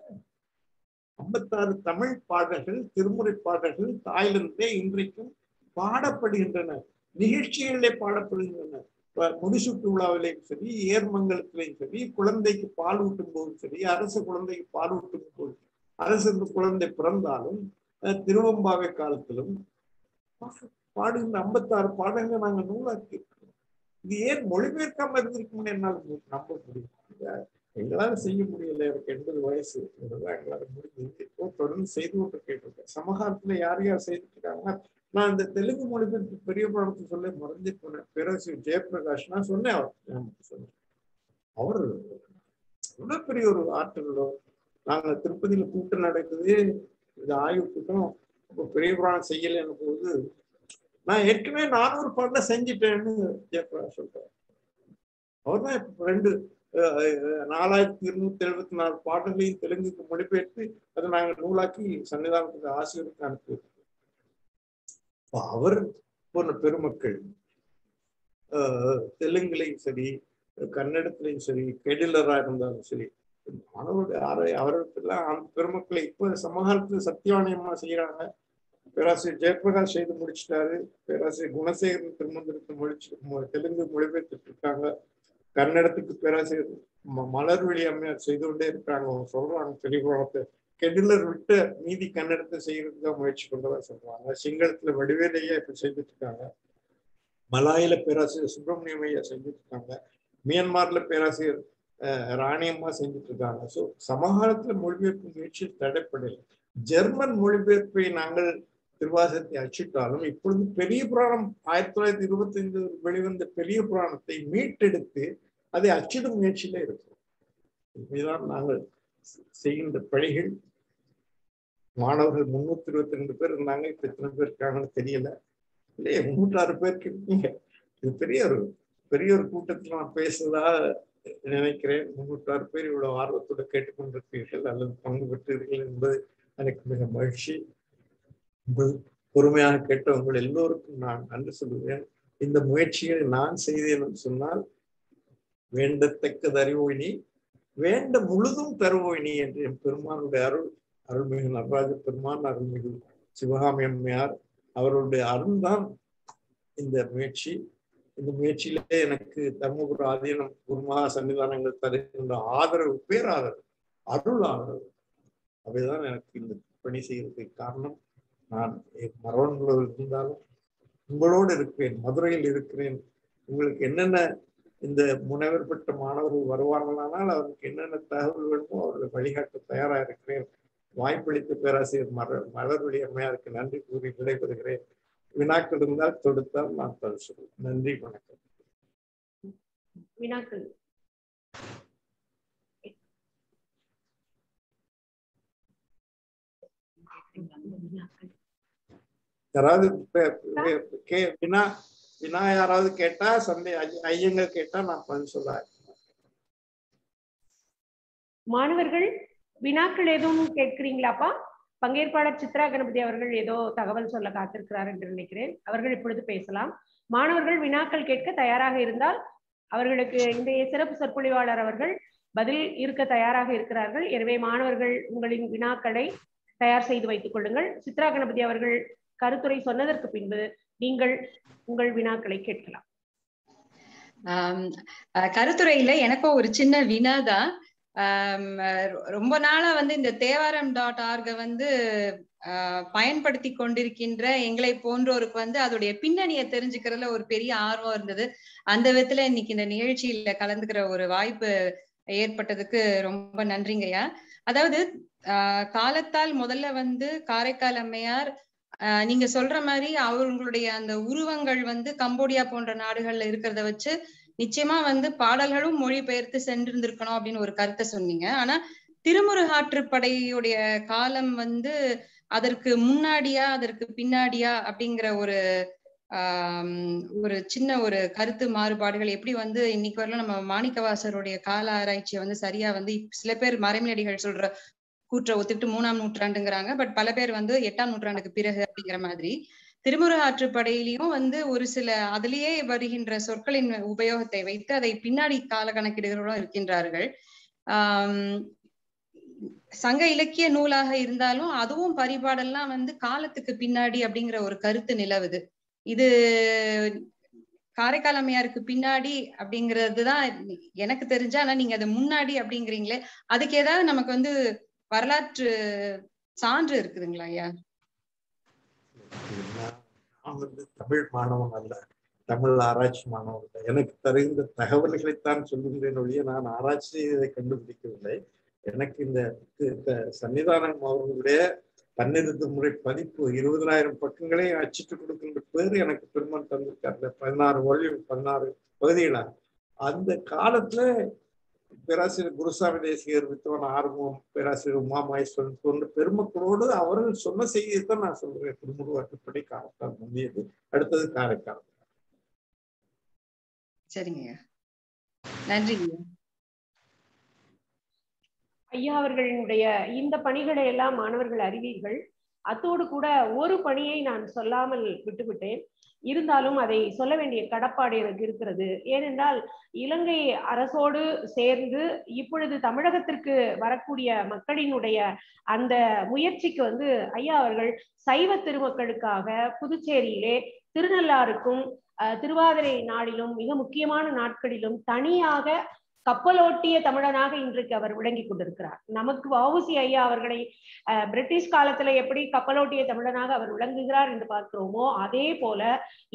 56 தமிழ் பாடல்கள், திருமுறை பாடல்கள் தாய்லாந்திலே இன்றைக்கும் பாடப்படுகின்றன, நிகழ்ச்சிகளிலே பாடப்படுகின்றன. முடிசூட்டு விழாவிலையும் சரி, ஏர்மங்கலத்திலையும் சரி, குழந்தைக்கு பால் ஊட்டும் போதும் சரி, அரசு குழந்தைக்கு பால் ஊட்டும் போது, அரசு குழந்தை பிறந்தாலும், திருவம்பாவை காலத்திலும் பாடுகின்ற 56 பாடல்கள் நாங்கள் நூலாக்கி இருக்கிறோம். இது ஏன் மொழிபெயர்க்காம இருந்திருக்கும்னு என்னால் நம்ப முடியும். எங்களால செய்ய முடியல. எனக்கு 80 வயசு எங்களால முடிஞ்சு தொடர்ந்து செய்து கொண்டு கேட்டிருக்கேன். சமகாலத்துல யார் யார் செய்துட்டு இருக்காங்கன்னா, நான் இந்த தெலுங்கு மொழிபெயர்ப்பு பெரிய படத்தை சொல்ல மறைஞ்சு போனேன். பேராசிரியர் ஜெயபிரகாஷ் நான் சொன்னேன். அவர் எவ்வளவு பெரிய ஒரு ஆற்றலோ. நாங்க திருப்பதியில கூட்டம் நடக்குது, இந்த ஆய்வு கூட்டம். இப்போ பெரிய புராணம் செய்யலைன்னு போது நான் ஏற்கனவே 400 பாடல செஞ்சுட்டேன்னு ஜெயபிரகாஷ் சொல்றாரு. அவர் தான் இப்ப 4274 பாடல்களையும் தெலுங்குக்கு மொழிபெயர்த்து அதை நாங்கள் நூலாக்கி சன்னிதானத்துக்கு ஆசிரியருக்கு அனுப்பியிருக்கோம். அவர் போன்ற பெருமக்கள் தெலுங்குலையும் சரி, கன்னடத்திலையும் சரி, கெடிலரா இருந்தாலும் சரி, அவர்களுக்கெல்லாம் அந்த பெருமக்களை இப்ப சமகாலத்துல சத்தியவாணியமா செய்யறாங்க. பேராசிரியர் ஜெயபிரகாஷ் செய்து முடிச்சுட்டாரு. பேராசிரியர் குணசேகரன் திருமந்திரத்தை தெலுங்கு மொழிபெயர்த்துட்டு இருக்காங்க. கன்னடத்துக்கு பேராசிரியர் மலர்விழி அம்மையார் செய்து கொண்டே இருக்காங்க. அவங்க சொல்றாங்க தெளிவாக கெடிலர் விட்டு மீதி கன்னடத்தை செய்யறதுக்கு தான் முயற்சி கொண்டதா சொல்றாங்க. சிங்களத்துல வடிவேலையா இப்ப செஞ்சுட்டு இருக்காங்க. மலாயில பேராசிரியர் சுப்பிரமணியம் ஐயா செஞ்சுட்டு இருக்காங்க. மியான்மர்ல பேராசிரியர் ராணியம்மா செஞ்சுட்டு இருக்காங்க. ஸோ சமகாலத்துல மொழிபெயர்ப்பு முயற்சி தடைப்படலை. ஜெர்மன் மொழிபெயர்ப்பை நாங்கள் திருவாசகத்தை அச்சிட்டாலும் இப்பொழுது பெரிய புராணம் 1925 வெளிவந்த பெரிய புராணத்தை மீட்டெடுத்து அதை அச்சிடும் முயற்சியில இருக்கிறோம். இதுதான் நாங்கள் செய்கின்ற பணிகள். மாணவர்கள் 322 பேர் இருந்தாங்க. இப்ப எத்தனை பேர் இருக்காங்கன்னு தெரியல. இல்லையே 306 பேருக்கு இருக்கீங்க. இது பெரிய ஒரு கூட்டத்தில் நான் பேசுறதா நினைக்கிறேன். 306 பேர் இவ்வளவு ஆர்வத்தோடு கேட்டுக்கொண்டிருப்பீர்கள் அல்லது பங்கு பெற்றீர்கள் என்பது எனக்கு மிக மகிழ்ச்சி. பொறுமையாக கேட்ட உங்கள் எல்லோருக்கும் நான் நன்றி சொல்லுவேன். இந்த முயற்சியை நான் செய்தேன் என்று சொன்னால் வேண்டத்தக்கது அறிவோயினி வேண்ட முழுதும் தருவோயினி என்று என் பெருமானுடைய அருள்மிகு நடராஜ பெருமான், அருள்மிகு சிவகாமி அம்மையார் அவர்களுடைய அருள்தான் இந்த முயற்சி. இந்த முயற்சியிலே எனக்கு தர்மபுர ஆதீனம் குருமகா சன்னிதானங்கள் தருகின்ற ஆதரவு, பேராதரவு, அருள் ஆதரவு, அவைதான் எனக்கு இந்த பணி செய்யறதுக்கு காரணம். நான் மரவன்களோடு இருந்தாலும் உங்களோடு இருக்கிறேன், மதுரையில் இருக்கிறேன். உங்களுக்கு என்னென்ன இந்த முனைவர் பெற்ற மாணவர்கள் வருவார்களானால் அவருக்கு என்னென்ன தகவல் வேணுமோ அவர்களை வழிகாட்ட தயாராக இருக்கிறேன். வாய்ப்பளித்த பேராசிரியர் மலர்வழி அம்மையாருக்கு நன்றி கூறி விடைபெறுகிறேன். வினாக்கள் இருந்தால் தொடுத்தால் நான் பதில் சொல்லுவேன். நன்றி, வணக்கம். வினாக்கள் யாராவது வினா யாராவது கேட்டா ஐயங்கள் கேட்டா நான் பதில் சொல்ல. மாணவர்கள் வினாக்கள் எதுவும் கேட்கிறீங்களாப்பா? பங்கேற்பாளர் சித்ரா கணபதி அவர்கள் ஏதோ தகவல் சொல்ல காத்திருக்கிறார் என்று நினைக்கிறேன். அவர்கள் இப்பொழுது பேசலாம். மாணவர்கள் வினாக்கள் கேட்க தயாராக இருந்தால் அவர்களுக்கு இன்றைய சிறப்பு சொற்பொழிவாளர் அவர்கள் பதில் இருக்க தயாராக இருக்கிறார்கள். எனவே மாணவர்கள் உங்களின் வினாக்களை தயார் செய்து வைத்துக் கொள்ளுங்கள். சித்ரா கணபதி அவர்கள் கருத்துரை சொன்னதற்கு பின்பு நீங்கள் உங்கள் வினாக்களை கேட்கலாம். கருத்துரையில எனக்கும் ஒரு சின்ன வினாதான். ரொம்ப நாளா இந்த தேவாரம்.org பயன்படுத்தி கொண்டிருக்கின்ற எங்களை போன்றோருக்கு அதோடைய பின்னணியை தெரிஞ்சுக்கிறதுல ஒரு பெரிய ஆர்வம் இருந்தது. அந்த விதத்துல இன்னைக்கு இந்த நிகழ்ச்சியில கலந்துக்கிற ஒரு வாய்ப்பு ஏற்பட்டதுக்கு ரொம்ப நன்றிங்கய்யா. அதாவது காலத்தால் முதல்ல காரைக்கால் அம்மையார் நீங்க சொல்ற மாதிரி அவங்களுடைய அந்த உருவங்கள் கம்போடியா போன்ற நாடுகள்ல இருக்கிறத வச்சு நிச்சயமா பாடல்களும் மொழிபெயர்த்து சென்றிருந்திருக்கணும் அப்படின்னு ஒரு கருத்தை சொன்னீங்க. ஆனா திருமுருகாற்றுப்படையுடைய காலம் அதற்கு முன்னாடியா அதற்கு பின்னாடியா அப்படிங்கிற ஒரு சின்ன ஒரு கருத்து மாறுபாடுகள் எப்படி இன்னைக்கு வரலாம் நம்ம மாணிக்கவாசருடைய கால ஆராய்ச்சியை சரியா சில பேர் மறைமலடிகள் சொல்ற கூற்ற ஒத்துக்கிட்டு 3ஆம் நூற்றாண்டுங்கிறாங்க. பட் பல பேர் 8ஆம் நூற்றாண்டுக்கு பிறகு அப்படிங்கிற மாதிரி திருமுருக ஆற்றுப்படையிலையும் ஒரு சில அதிலேயே வருகின்ற சொற்களின் உபயோகத்தை வைத்து அதை பின்னாடி கால கணக்கீடுகளும் இருக்கின்றார்கள். சங்க இலக்கிய நூலாக இருந்தாலும் அதுவும் பரிபாடெல்லாம் காலத்துக்கு பின்னாடி அப்படிங்கிற ஒரு கருத்து நிலவுது. இது காரைக்கால் அம்மையாருக்கு பின்னாடி அப்படிங்கிறதுதான் எனக்கு தெரிஞ்சா. ஆனா நீங்க அது முன்னாடி அப்படிங்கிறீங்களே, அதுக்கு ஏதாவது நமக்கு வரலாற்று சான்று இருக்குதுங்களா ஐயா? நான் தமிழ் மாணவன் அல்ல, தமிழ் ஆராய்ச்சி மாணவன் அல்ல. எனக்கு தருகின்ற தகவல்களைத்தான் சொல்லுகிறேன் ஒழிய நான் ஆராய்ச்சி செய்ததை கண்டுபிடிக்கவில்லை. எனக்கு இந்த சன்னிதானம் அவர்களுடைய 12 முறை பதிப்பு 20,000 பக்கங்களை அச்சிட்டு கொடுக்கின்ற பேரு எனக்கு பெருமான் தந்திருக்காரு. 16 பகுதிகளாக. அந்த காலத்துல பேராசிரியர் குருசாமி தேசிகர், வித்வான் ஆறுமுகம், பேராசிரியர் உமா மகேஸ்வரன் போன்ற பெருமக்களோடு அவர்கள் சொன்ன செய்தியை தான் நான் சொல்றேன். திருமுருகாற்றுப்படை காரைக்கால் முந்தியது, அடுத்தது காரைக்கால். சரிங்க, நன்றிங்க ஐயா. அவர்களுடைய இந்த பணிகளை எல்லாம் மாணவர்கள் அறிவீர்கள். அத்தோடு கூட ஒரு பணியை நான் சொல்லாமல் விட்டுவிட்டேன். இருந்தாலும் அதை சொல்ல வேண்டிய கடப்பாடு எனக்கு இருக்கிறது. ஏனென்றால் இலங்கை அரசோடு சேர்ந்து இப்பொழுது தமிழகத்திற்கு வரக்கூடிய மக்களினுடைய அந்த முயற்சிக்கு ஐயா அவர்கள் சைவ திருமக்களுக்காக புதுச்சேரியிலே திருநள்ளாறுக்கும் திருவாதிரை நாளிலும் மிக முக்கியமான நாட்களிலும் தனியாக கப்பலோட்டிய தமிழனாக இன்றைக்கு அவர் விளங்கி கொண்டிருக்கிறார். நமக்கு வ.உ.சி. ஐயா அவர்களை பிரிட்டிஷ் காலத்துல எப்படி கப்பலோட்டிய தமிழனாக அவர் விளங்குகிறார் என்று பார்க்கிறோமோ, அதே போல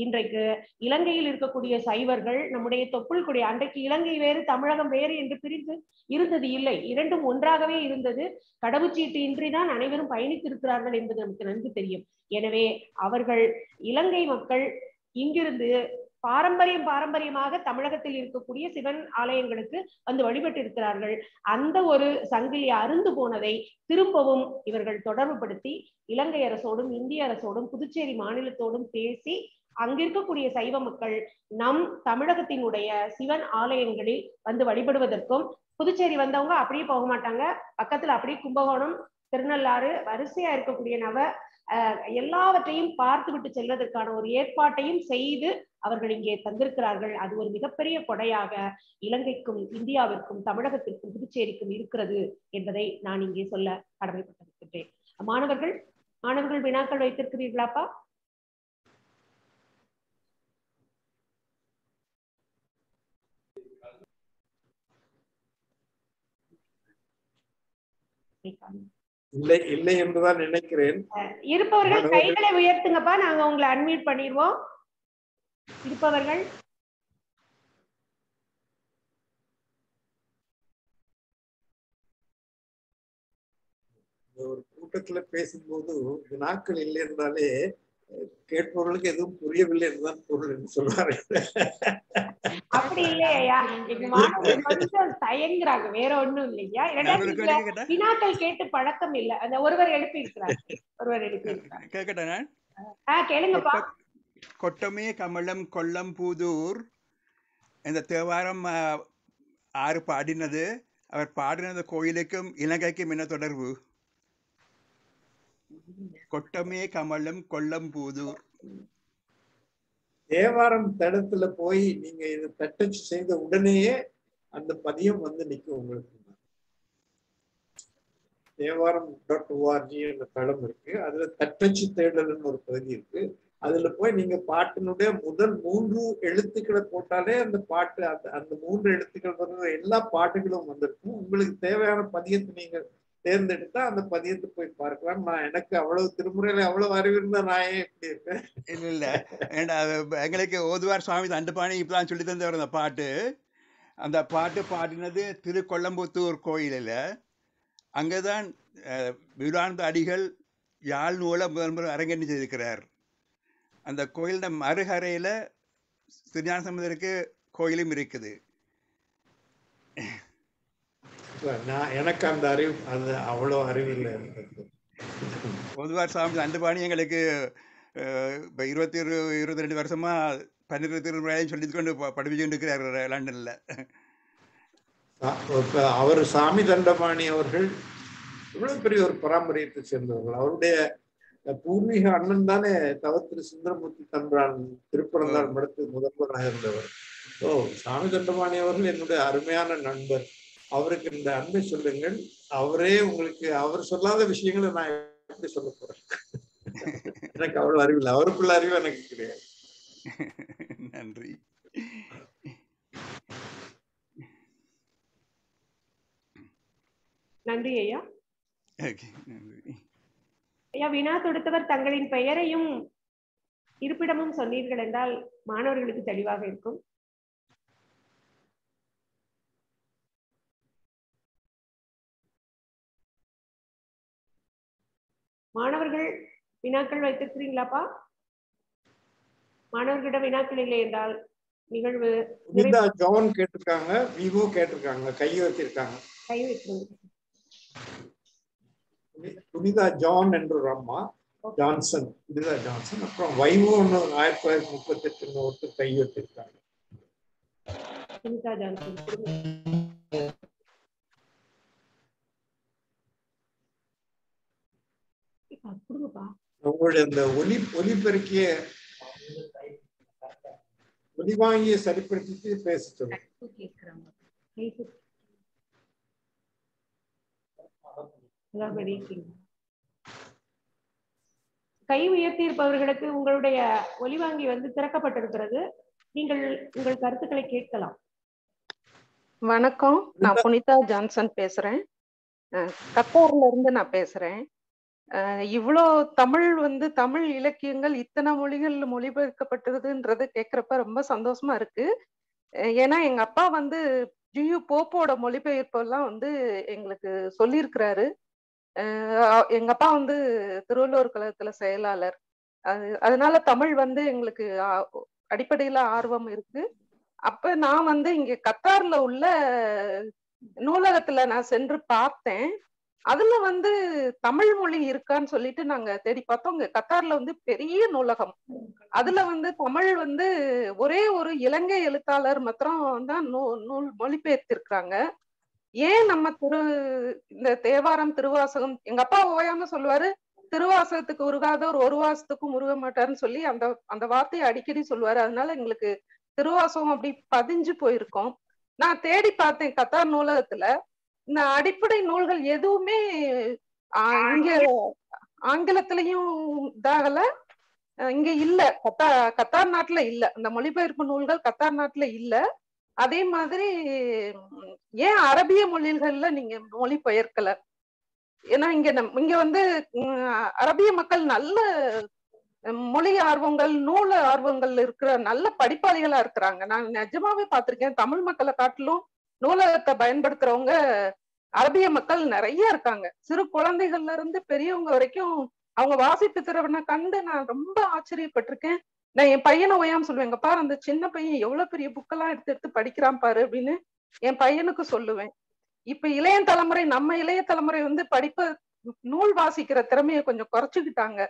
இன்றைக்கு இலங்கையில் இருக்கக்கூடிய சைவர்கள் நம்முடைய தொப்புள் கொடி, அன்றைக்கு இலங்கை வேறு தமிழகம் வேறு என்று பிரிந்து இருந்தது இல்லை, இரண்டும் ஒன்றாகவே இருந்தது. கடவுச்சீட்டு இன்றிதான் அனைவரும் பயணித்திருக்கிறார்கள் என்பது நமக்கு நன்கு தெரியும். எனவே அவர்கள் இலங்கை மக்கள் இங்கிருந்து பாரம்பரியமாக தமிழகத்தில் இருக்கக்கூடிய சிவன் ஆலயங்களுக்கு வந்து வழிபட்டு இருக்கிறார்கள். அந்த ஒரு சங்கிலி அருந்து போனதை திரும்பவும் இவர்கள் தொடர்புபடுத்தி இலங்கை அரசோடும் இந்திய அரசோடும் புதுச்சேரி மாநிலத்தோடும் பேசி அங்கிருக்கக்கூடிய சைவ மக்கள் நம் தமிழகத்தினுடைய சிவன் ஆலயங்களில் வந்து வழிபடுவதற்கும், புதுச்சேரி வந்தவங்க அப்படியே போக மாட்டாங்க, பக்கத்துல அப்படியே கும்பகோணம், திருநள்ளாறு வரிசையா இருக்கக்கூடிய எல்லாவற்றையும் பார்த்து விட்டு செல்வதற்கான ஒரு ஏற்பாட்டையும் செய்து அவர்கள் இங்கே தந்திருக்கிறார்கள். அது ஒரு மிகப்பெரிய கொடையாக இலங்கைக்கும் இந்தியாவிற்கும் தமிழகத்திற்கும் புதுச்சேரிக்கும் இருக்கிறது என்பதை நான் இங்கே சொல்ல கடமைப்பட்டிருக்கின்றேன். மாணவர்கள் வினாக்கள் வைத்திருக்கிறீர்களாப்பா? இல்லை என்றுதான் நினைக்கிறேன். இருப்பவர்கள் கைகளை உயர்த்துங்கப்பா, நாங்க உங்களை அன்மியூட் பண்ணிடுவோம். இருப்பவர்கள் ஒரு கூட்டத்துல பேசும்போது வினாக்கள் இல்லை என்றாலே கேட்பவர்களுக்கு எதுவும் புரியவில்லை என்றுதான் பொருள் என்று சொல்வார்கள். அப்படி இல்லையா, எங்க மாணவர்கள் கொஞ்சம் தயங்குறாங்க, வேற ஒண்ணும் இல்லையா. வினாக்கள் கேட்டு பழக்கம் இல்ல. அந்த ஒருவர் எழுப்பி இருக்கிறார். கேளுங்கப்பா. கொட்டமே கமலம் கொல்லம் பூதூர் இந்த தேவாரம் 6 பாடினது, அவர் பாடினது கோயிலுக்கும் இலங்கைக்கும் என்ன தொடர்பு? கொட்டமே கமலம் கொல்லம் பூதூர். தேவாரம் தடத்துல போய் நீங்க இதை தட்டச்சு செய்த உடனேயே அந்த பதியம் வந்து நிற்கும் உங்களுக்கு. தேவாரம்.org என்ற தளம் இருக்கு, அதுல தட்டச்சு தேடல்னு ஒரு பகுதி இருக்கு. அதுல போய் நீங்க பாட்டினுடைய முதல் 3 எழுத்துக்களை போட்டாலே அந்த பாட்டு அந்த 3 எழுத்துக்கள் வர்ற எல்லா பாட்டுகளும் வந்திருக்கும். உங்களுக்கு தேவையான பதியத்தை நீங்க தேர்ந்தெடுத்தா அந்த பதியத்தை போய் பார்க்கலாம். நான் எனக்கு அவ்வளவு திருமுறையில அவ்வளவு அறிவு இருந்தா நான் ஏன் எப்படி இருக்கேன்? இல்ல எங்களுக்கு ஓதுவார் சுவாமி தண்டபாணி இப்பதான் சொல்லி தந்தவர் அந்த பாட்டு பாடினது திருக்கொல்லம்புத்தூர் கோயிலில். அங்கதான் விவேகானந்த அடிகள் யாழ் நூலை முதல் அரங்கேற்றம் செய்திருக்கிறார். அந்த கோயிலோட மறுகரையில திருஞான சம்பந்தருக்கு கோயிலும் இருக்குது. எனக்கு அந்த அறிவு அவ்வளவு அறிவு இல்லை. பொதுவார் சாமி தண்டபாணி எங்களுக்கு இப்போ 22 வருஷமா 12 திருமுறையும் சொல்லி கொண்டு படிச்சுட்டு இருக்கிறார் லண்டன்ல. அவர் சாமி தண்டபாணி அவர்கள் இவ்வளவு பெரிய ஒரு பாரம்பரியத்தை சேர்ந்தவர்கள். அவருடைய பூர்வீக அண்ணன் தானே தவத்திரு சுந்தரமூர்த்தி தம்பிரான் திருப்பரந்தாள் மடத்து முதல்வராக இருந்தவர். சாமி தண்டபாணி அவர்கள் என்னுடைய அருமையான நண்பர். அவருக்கு இந்த அன்பை சொல்லுங்கள். அவரே உங்களுக்கு அவர் சொல்லாத விஷயங்களை நான் எப்படி சொல்ல போறேன்? எனக்கு அவ்வளவு அறிவில்லை, அவருக்குள்ள அறிவு எனக்கு கிடையாது. நன்றி. நன்றி ஐயா. ஐயா, வினா தொடுத்தவர் தங்களின் பெயரையும் இருப்பிடமும் சொன்னீர்கள் என்றால் மாணவர்களுக்கு தெளிவாக இருக்கும். மாணவர்கள் வினாக்கள் வைத்திருக்கிறீங்களாப்பா? மாணவர்களிடம் வினாக்கள் இல்லை என்றால் நிகழ்வு ஜான் கேட்டிருக்காங்க, விவோ கேட்டிருக்காங்க, கை வச்சிருக்காங்க. புனிதா ஜான் என்ற ஒரு அம்மா, ஜான்சன், புனிதா ஜான்சன். அப்புறம் வைவோ 1938 ஒருத்தர் கை வச்சிருக்காங்க. புனிதா ஜான்சன். உங்களுடைய அந்த ஒலிபெருக்கிய ஒலி வாங்கிய சரிப்படுத்தி பேச சொல்லுங்க. கை உயர்த்தி இருப்பவர்களுக்கு உங்களுடைய ஒலிவாங்கி திறக்கப்பட்டிருக்கிறது. நீங்கள் உங்கள் கருத்துக்களை கேட்கலாம். வணக்கம், நான் புனிதா ஜான்சன் பேசுறேன். கத்தார்ல இருந்து நான் பேசுறேன். இவ்வளோ தமிழ் இலக்கியங்கள் இத்தனை மொழிகள் மொழிபெயர்க்கப்பட்டதுன்றது கேட்கறப்ப ரொம்ப சந்தோஷமா இருக்கு. ஏன்னா எங்க அப்பா ஜியு போப்போட மொழிபெயர்ப்பெல்லாம் எங்களுக்கு சொல்லியிருக்கிறாரு. எங்க அப்பா திருவள்ளுவர் கழகத்துல செயலாளர். அதனால தமிழ் எங்களுக்கு அடிப்படையில ஆர்வம் இருக்கு. அப்ப நான் இங்க கத்தார்ல உள்ள நூலகத்துல நான் சென்று பார்த்தேன். அதுல தமிழ் மொழி இருக்கான்னு சொல்லிட்டு நாங்க தேடி பார்த்தோம். கத்தார்ல பெரிய நூலகம். அதுல தமிழ் ஒரே ஒரு இலங்கை எழுத்தாளர் மாத்திரம் தான் நூல் மொழிபெயர்த்திருக்கிறாங்க. ஏன் நம்ம இந்த தேவாரம் திருவாசகம், எங்க அப்பா ஓயாம சொல்லுவாரு, திருவாசகத்துக்கு உருகாதவர் ஒரு வாசத்துக்கும் உருக மாட்டாருன்னு சொல்லி அந்த வார்த்தையை அடிக்கடி சொல்லுவாரு. அதனால எங்களுக்கு திருவாசகம் அப்படி பதிஞ்சு போயிருக்கோம். நான் தேடி பார்த்தேன் கத்தார் நூலகத்துல, இந்த அடிப்படை நூல்கள் எதுவுமே இங்க ஆங்கிலத்திலையும் இதாகல, இங்க இல்ல. கத்தார் நாட்டுல இல்ல, இந்த மொழிபெயர்ப்பு நூல்கள் கத்தார் நாட்டுல இல்ல. அதே மாதிரி ஏன் அரபிய மொழிகள்ல நீங்க மொழிபெயர்க்கல? ஏன்னா இங்க அரபிய மக்கள் நல்ல மொழி ஆர்வங்கள், நூல் ஆர்வங்கள் இருக்கிற நல்ல படிப்பாளிகளா இருக்கிறாங்க. நான் நிஜமாவே பார்த்திருக்கேன். தமிழ் மக்களை காட்டிலும் நூலகத்தை பயன்படுத்துறவங்க அரபிய மக்கள் நிறைய இருக்காங்க. சிறு குழந்தைகள்ல இருந்து பெரியவங்க வரைக்கும் அவங்க வாசிப்பு திறனை கண்டு நான் ரொம்ப ஆச்சரியப்பட்டிருக்கேன். நான் என் பையனை ஓயாம சொல்லுவேன், எங்க பாரு அந்த சின்ன பையன் எவ்வளவு பெரிய புக்கெல்லாம் எடுத்து எடுத்து படிக்கிறான் பாரு அப்படின்னு என் பையனுக்கு சொல்லுவேன். இப்ப நம்ம இளைய தலைமுறை படிப்ப நூல் வாசிக்கிற திறமையை கொஞ்சம் குறைச்சுக்கிட்டாங்க.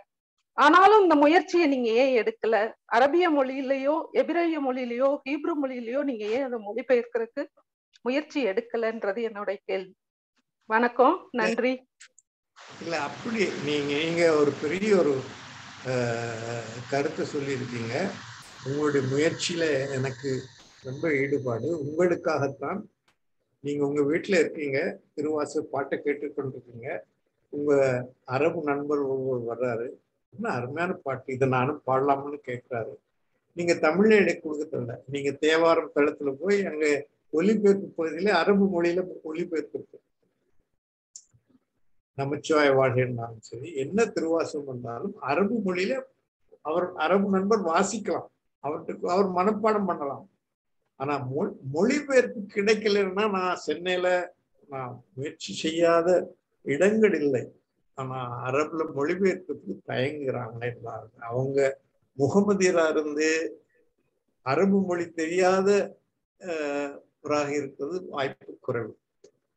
ஆனாலும் இந்த முயற்சியை நீங்க ஏன் எடுக்கல? அரபிய மொழியிலயோ எபிரேய மொழியிலயோ ஹீப்ரு மொழியிலயோ நீங்க ஏன் அதை மொழிபெயர்க்கிறதுக்கு முயற்சி எடுக்கலன்றது என்னோட கேள்வி. வணக்கம், நன்றி. இல்ல, அப்படி நீங்க ஒரு பெரிய ஒரு கருத்தை சொல்லியிருக்கீங்க. உங்களுடைய முயற்சியில எனக்கு ரொம்ப ஈடுபாடு. உங்களுக்காகத்தான். நீங்க உங்க வீட்டுல இருக்கீங்க, திருவாச பாட்டை கேட்டுக்கொண்டிருக்கீங்க, உங்க அரபு நண்பர் ஒருவர் வர்றாரு, என்ன அருமையான பாட்டு, இதை நானும் பாடலாம்னு கேட்கிறாரு. நீங்க தமிழ்ல எனக்கு கொடுக்கறதில்ல, நீங்க தேவாரம் தளத்துல போய் அங்க ஒலிபெயர்ப்பு பகுதியில அரபு மொழியில ஒலிபெயர்ப்பு. நமச்சிவாய வாழ்கிறாலும் சரி, என்ன திருவாசகம் வந்தாலும் அரபு மொழியில அரபு நண்பர் வாசிக்கலாம், அவர் மனப்பாடம் பண்ணலாம். ஆனா மொழிபெயர்ப்பு கிடைக்கலன்னா, நான் சென்னையில நான் முயற்சி செய்யாத இடங்கள் இல்லை. ஆனா அரபுல மொழிபெயர்ப்புக்கு தயங்குறாங்க எல்லாரும். அவங்க முகமதியரா இருந்து அரபு மொழி தெரியாத இருக்கிறது வாய்ப்பு குறைவு.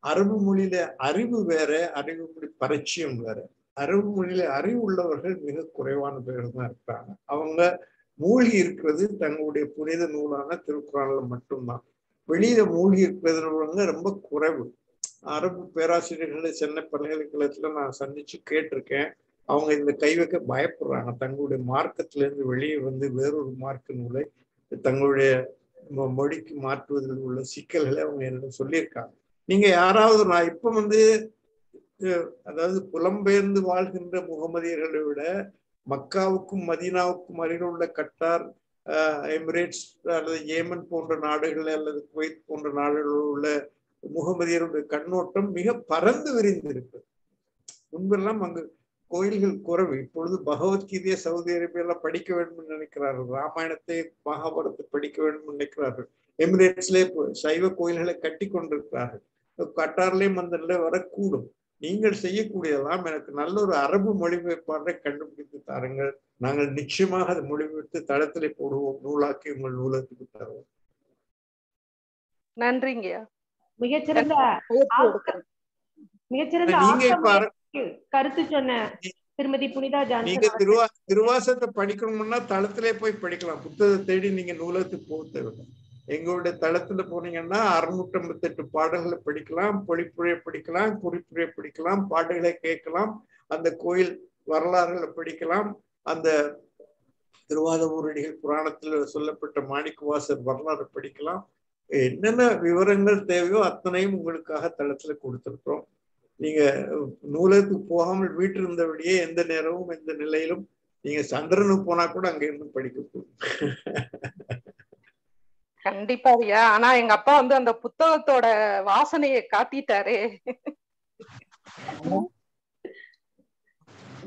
அரபு மொழியில அறிவு வேற, அரபு மொழி பரிச்சயம் வேற. அரபு மொழியில அறிவு உள்ளவர்கள் மிக குறைவான பேர்கள் தான் இருக்கிறாங்க. அவங்க மூழ்கி இருக்கிறது தங்களுடைய புனித நூலான திருக்குறான்ல மட்டும்தான். வெளியில மூழ்கி இருக்கிறது ரொம்ப குறைவு. அரபு பேராசிரியர்களை சென்னை பல்கலைக்கழகத்துல நான் சந்திச்சு கேட்டிருக்கேன். அவங்க இந்த கை வைக்க பயப்படுறாங்க. தங்களுடைய மார்க்கத்துல இருந்து வெளியே வேறொரு மார்க்க நூலை தங்களுடைய மொழிக்கு மாற்றுவதில் உள்ள சிக்கல்களை அவங்க என்னிடம் சொல்லியிருக்காங்க. நீங்க யாராவது, நான் இப்ப அதாவது புலம்பெயர்ந்து வாழ்கின்ற முகமதியர்களை விட மக்காவுக்கும் மதீனாவுக்கும் அருகில் உள்ள கட்டார், எமிரேட்ஸ் அல்லது ஏமன் போன்ற நாடுகள் அல்லது குவைத் போன்ற நாடுகளில் உள்ள முகமதியருடைய கண்ணோட்டம் மிக பறந்து விரிந்திருக்கு. முன்பெல்லாம் அங்கு கோயில்கள் குறைவு. இப்பொழுது பகவத்கீதையை சவுதி அரேபியால படிக்க வேண்டும் நினைக்கிறார்கள், ராமாயணத்தை மகாபாரத்தை படிக்க வேண்டும் நினைக்கிறார்கள். எமிரேட்ஸ்ல சைவ கோயில்களை கட்டி கொண்டிருக்கிறார்கள். கட்டார்லயும் அந்த நிலை வரக்கூடும். நீங்கள் செய்யக்கூடியதெல்லாம் எனக்கு நல்ல ஒரு அரபு மொழிபெயர்ப்பாளரை கண்டுபிடித்து தாருங்கள், நாங்கள் நிச்சயமாக அதை மொழிபெயர்த்து தளத்திலே போடுவோம், நூலாக்கி உங்கள் நூலகத்துக்கு தருவோம். நன்றிங்க. மிகச்சிறந்த கருத்து சொன்ன திருமதி புனிதா ஜான்சன். நீங்க திருவாசகத்தை படிக்கணும்னா தளத்திலே போய் படிக்கலாம், புத்தகத்தை தேடி நீங்க நூலகத்துக்கு போக தேவையில்லை. எங்களுடைய தளத்துல போனீங்கன்னா 658 பாடல்களை படிக்கலாம், பொழிப்புரையை படிக்கலாம், குறிப்புரையை படிக்கலாம், பாடல்களை கேட்கலாம், அந்த கோயில் வரலாறுகளை படிக்கலாம், அந்த திருவாதூரடிகள் புராணத்துல சொல்லப்பட்ட மாணிக்கவாசர் வரலாறு படிக்கலாம். என்னென்ன விவரங்கள் தேவையோ அத்தனையும் உங்களுக்காக தளத்துல கொடுத்திருக்கிறோம். நீங்க நூலகத்துக்கு போகாமல் வீட்டில் இருந்தபடியே எந்த நேரமும் எந்த நிலையிலும் நீங்க சந்திரனுக்கு போனா கூட அங்க இருந்து படிக்க. கண்டிப்பா ஐயா. ஆனா எங்க அப்பா வந்து அந்த புத்தகத்தோட வாசனையை காட்டிட்டாரே.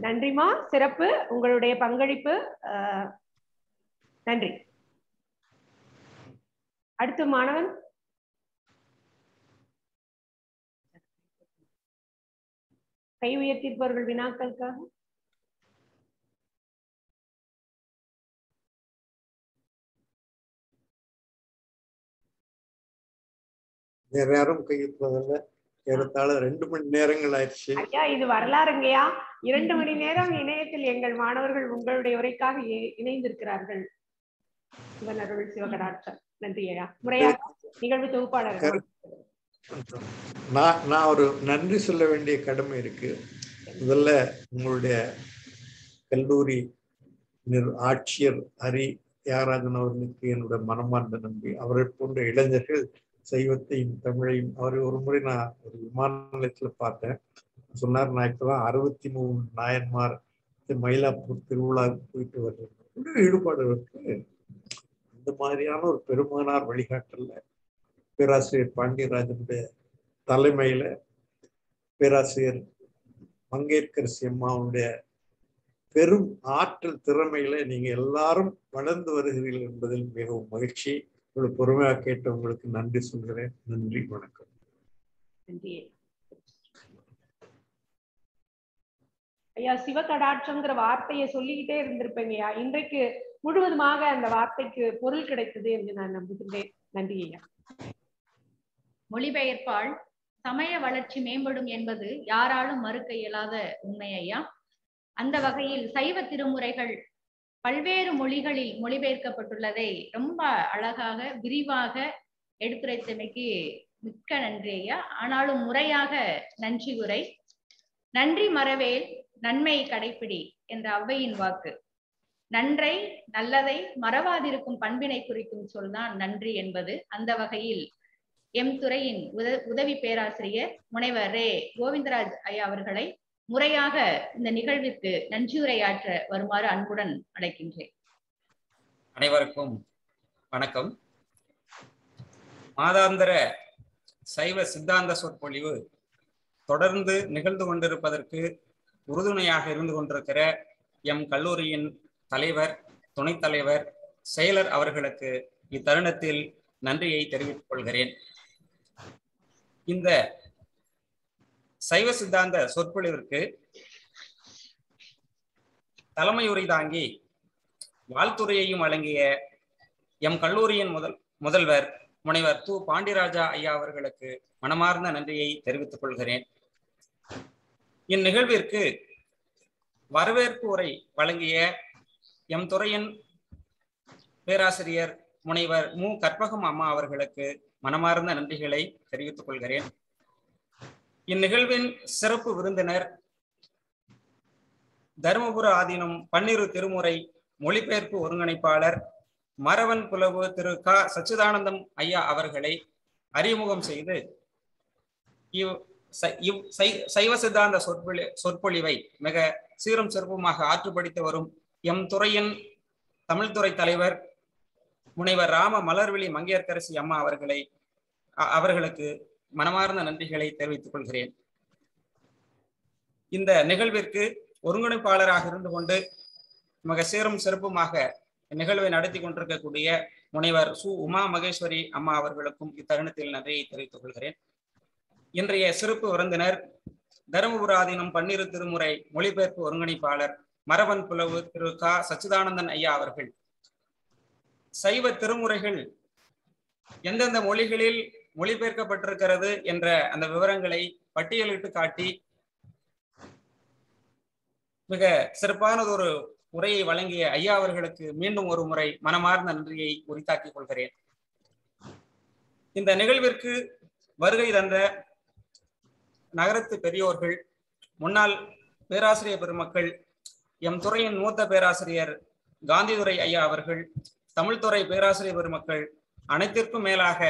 நன்றிமா, சிறப்பு உங்களுடைய பங்களிப்பு. நன்றி. அடுத்த மாணவன் கை உயர்த்திருப்பவர்கள் வினாக்களுக்காக. வேற யாரும் கையெழுப்பதில்ல. ஏறத்தாழ 2 மணி நேரங்கள் ஆயிடுச்சு. ஐயா, இது வரலாறுங்கய்யா. 2 மணி நேரம் இணையத்தில் எங்கள் மாணவர்கள் உங்களுடைய உரைக்காக இணைந்திருக்கிறார்கள். சிவனருள் சிவகடாட்சம். நன்றி ஐயா. முறையாக நிகழ்வு தொகுப்பாளர். நான் ஒரு நன்றி சொல்ல வேண்டிய கடமை இருக்கு. முதல்ல உங்களுடைய கல்லூரி ஆட்சியர் ஹரி தியாகராஜன் அவர்களுக்கு என்னோட மனமார்ந்த நன்றி. அவரை போன்ற இளைஞர்கள் சைவத்தையும் தமிழையும் அவரை ஒரு முறை நான் ஒரு விமான நிலையத்துல பார்த்தேன். சொன்னார், நான் இப்பதான் 63 நாயன்மார் மயிலாப்பூர் திருவிழாவுக்கு போயிட்டு வர்றேன். ஈடுபாடு இருக்கு. இந்த மாதிரியான ஒரு பெருமானார் வழிகாட்டல்ல பேராசிரியர் பாண்டியராஜனுடைய தலைமையில பேராசிரியர் மங்கையர்க்கரசி அம்மாவுடைய பெரும் ஆற்றல் திறமையில நீங்க எல்லாரும் வளர்ந்து வருகிறீர்கள் என்பதில் மிகவும் மகிழ்ச்சி. இவ்வளவு பொறுமையாக கேட்டவங்களுக்கு நன்றி சொல்கிறேன். நன்றி, வணக்கம். நன்றி ஐயா. சிவகடாட்சம்ங்கிற வார்த்தையை சொல்லிக்கிட்டே இருந்திருப்பேங்கய்யா. இன்றைக்கு முழுவதுமாக அந்த வார்த்தைக்கு பொருள் கிடைத்தது என்று நான் நம்புகின்றேன். நன்றி ஐயா. மொழிபெயர்ப்பால் சமய வளர்ச்சி மேம்படும் என்பது யாராலும் மறுக்க இயலாத உண்மை ஐயா. அந்த வகையில் சைவ திருமுறைகள் பல்வேறு மொழிகளில் மொழிபெயர்க்கப்பட்டுள்ளதை ரொம்ப அழகாக விரிவாக எடுத்துரைத்தமைக்கு மிக்க நன்றி ஐயா. ஆனாலும் முறையாக நன்றி உரை. நன்றி மறவேல் நன்மை கடைப்பிடி என்ற ஔவையின் வாக்கு. நன்றை நல்லதை மறவாதிருக்கும் பண்பினை குறிக்கும் சொல்தான் நன்றி என்பது. அந்த வகையில் எம் துறையின் உதவி பேராசிரியர் முனைவர் ரே கோவிந்தராஜ் ஐயா அவர்களை முறையாக இந்த நிகழ்விற்கு நன்றியுரையாற்ற வருமாறு அன்புடன் அழைக்கின்றேன். அனைவருக்கும் வணக்கம். மாதாந்திர சைவ சித்தாந்த சொற்பொழிவு தொடர்ந்து நிகழ்ந்து கொண்டிருப்பதற்கு உறுதுணையாக இருந்து கொண்டிருக்கிற எம் கல்லூரியின் தலைவர், துணைத் தலைவர், செயலர் அவர்களுக்கு இத்தருணத்தில் நன்றியை தெரிவித்துக் கொள்கிறேன். இந்த சைவ சித்தாந்த சொற்பொழிவிற்கு தலைமையுரை தாங்கி வாழ்த்துறையையும் வழங்கிய எம் கல்லூரியின் முதல்வர் முனைவர் து. பாண்டியராஜா ஐயா அவர்களுக்கு மனமார்ந்த நன்றியை தெரிவித்துக் கொள்கிறேன். இந்நிகழ்விற்கு வரவேற்பு உரை வழங்கிய எம் துறையின் பேராசிரியர் முனைவர் மு. கற்பகம் அம்மா அவர்களுக்கு மனமார்ந்த நன்றிகளை தெரிவித்துக் கொள்கிறேன். இந்நிகழ்வின் சிறப்பு விருந்தினர் தருமபுர ஆதீனம் பன்னிரு திருமுறை மொழிபெயர்ப்பு ஒருங்கிணைப்பாளர் மரவன் புலவு திரு க. சச்சிதானந்தம் ஐயா அவர்களை அறிமுகம் செய்து சைவ சித்தாந்த சொற்பொழிவை மிக சீரும் சிறப்புமாக ஆற்றுப்படுத்தி வரும் எம் துறையின் தமிழ்துறை தலைவர் முனைவர் ராம மலர்விழி மங்கையர்க்கரசி அம்மா அவர்களுக்கு மனமார்ந்த நன்றிகளை தெரிவித்துக் கொள்கிறேன். இந்த நிகழ்விற்கு ஒருங்கிணைப்பாளராக இருந்து கொண்டு மிக சீரும் சிறப்புமாக நிகழ்வை நடத்தி கொண்டிருக்கக்கூடிய முனைவர் சு. உமா மகேஸ்வரி அம்மா அவர்களுக்கும் இத்தருணத்தில் நன்றியை தெரிவித்துக் கொள்கிறேன். இன்றைய சிறப்பு விருந்தினர் தருமபுர ஆதீனம் பன்னிரு திருமுறை மொழிபெயர்ப்பு ஒருங்கிணைப்பாளர் மரவன் புலவு திரு க. சச்சிதானந்தன் ஐயா அவர்கள் சைவ திருமுறைகள் எந்தெந்த மொழிகளில் மொழிபெயர்க்கப்பட்டிருக்கிறது என்ற அந்த விவரங்களை பட்டியலிட்டு காட்டி மிக சிறப்பானதொரு உரையை வழங்கிய ஐயா அவர்களுக்கு மீண்டும் ஒரு முறை மனமார்ந்த நன்றியை உரித்தாக்கிக் கொள்கிறேன். இந்த நிகழ்விற்கு வருகை தந்த நகரத்து பெரியோர்கள், முன்னாள் பேராசிரியர் பெருமக்கள், எம் துறையின் மூத்த பேராசிரியர் காந்திதுரை ஐயா அவர்கள், தமிழ்துறை பேராசிரியர் பெருமக்கள், அனைத்திற்கும் மேலாக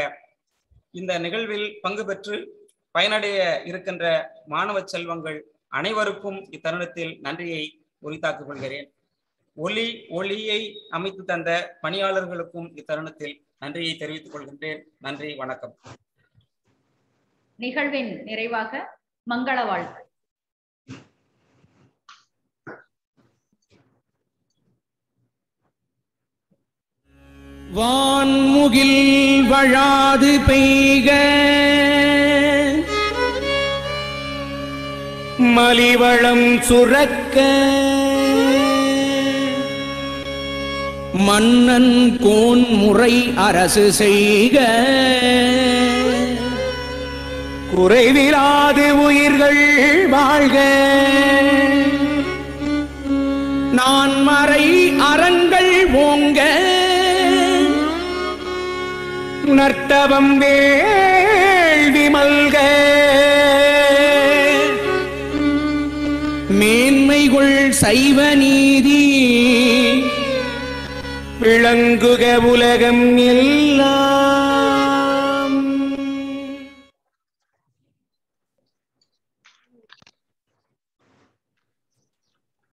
இந்த நிகழ்வில் பங்கு பெற்று பயனடைய இருக்கின்ற மாணவ செல்வங்கள் அனைவருக்கும் இத்தருணத்தில் நன்றியை உரித்தாக்கிக் கொள்கிறேன். ஒளியை அமைத்து தந்த பணியாளர்களுக்கும் இத்தருணத்தில் நன்றியை தெரிவித்துக் கொள்கின்றேன். நன்றி, வணக்கம். நிகழ்வின் நிறைவாக மங்கள வாழ்த்து. வான்முகில் வழாது பெய்க மலிவளம் சுரக்க மன்னன் கோன் முறை அரசு செய்க குறைவிலாது உயிர்கள் வாழ்க நான்மறை அறங்கள் ஓங்க நர்த்தவம் வேள்வி மல்க மேன்மைகள் சைவ நீதி விளங்குக உலகம் எல்லாம்.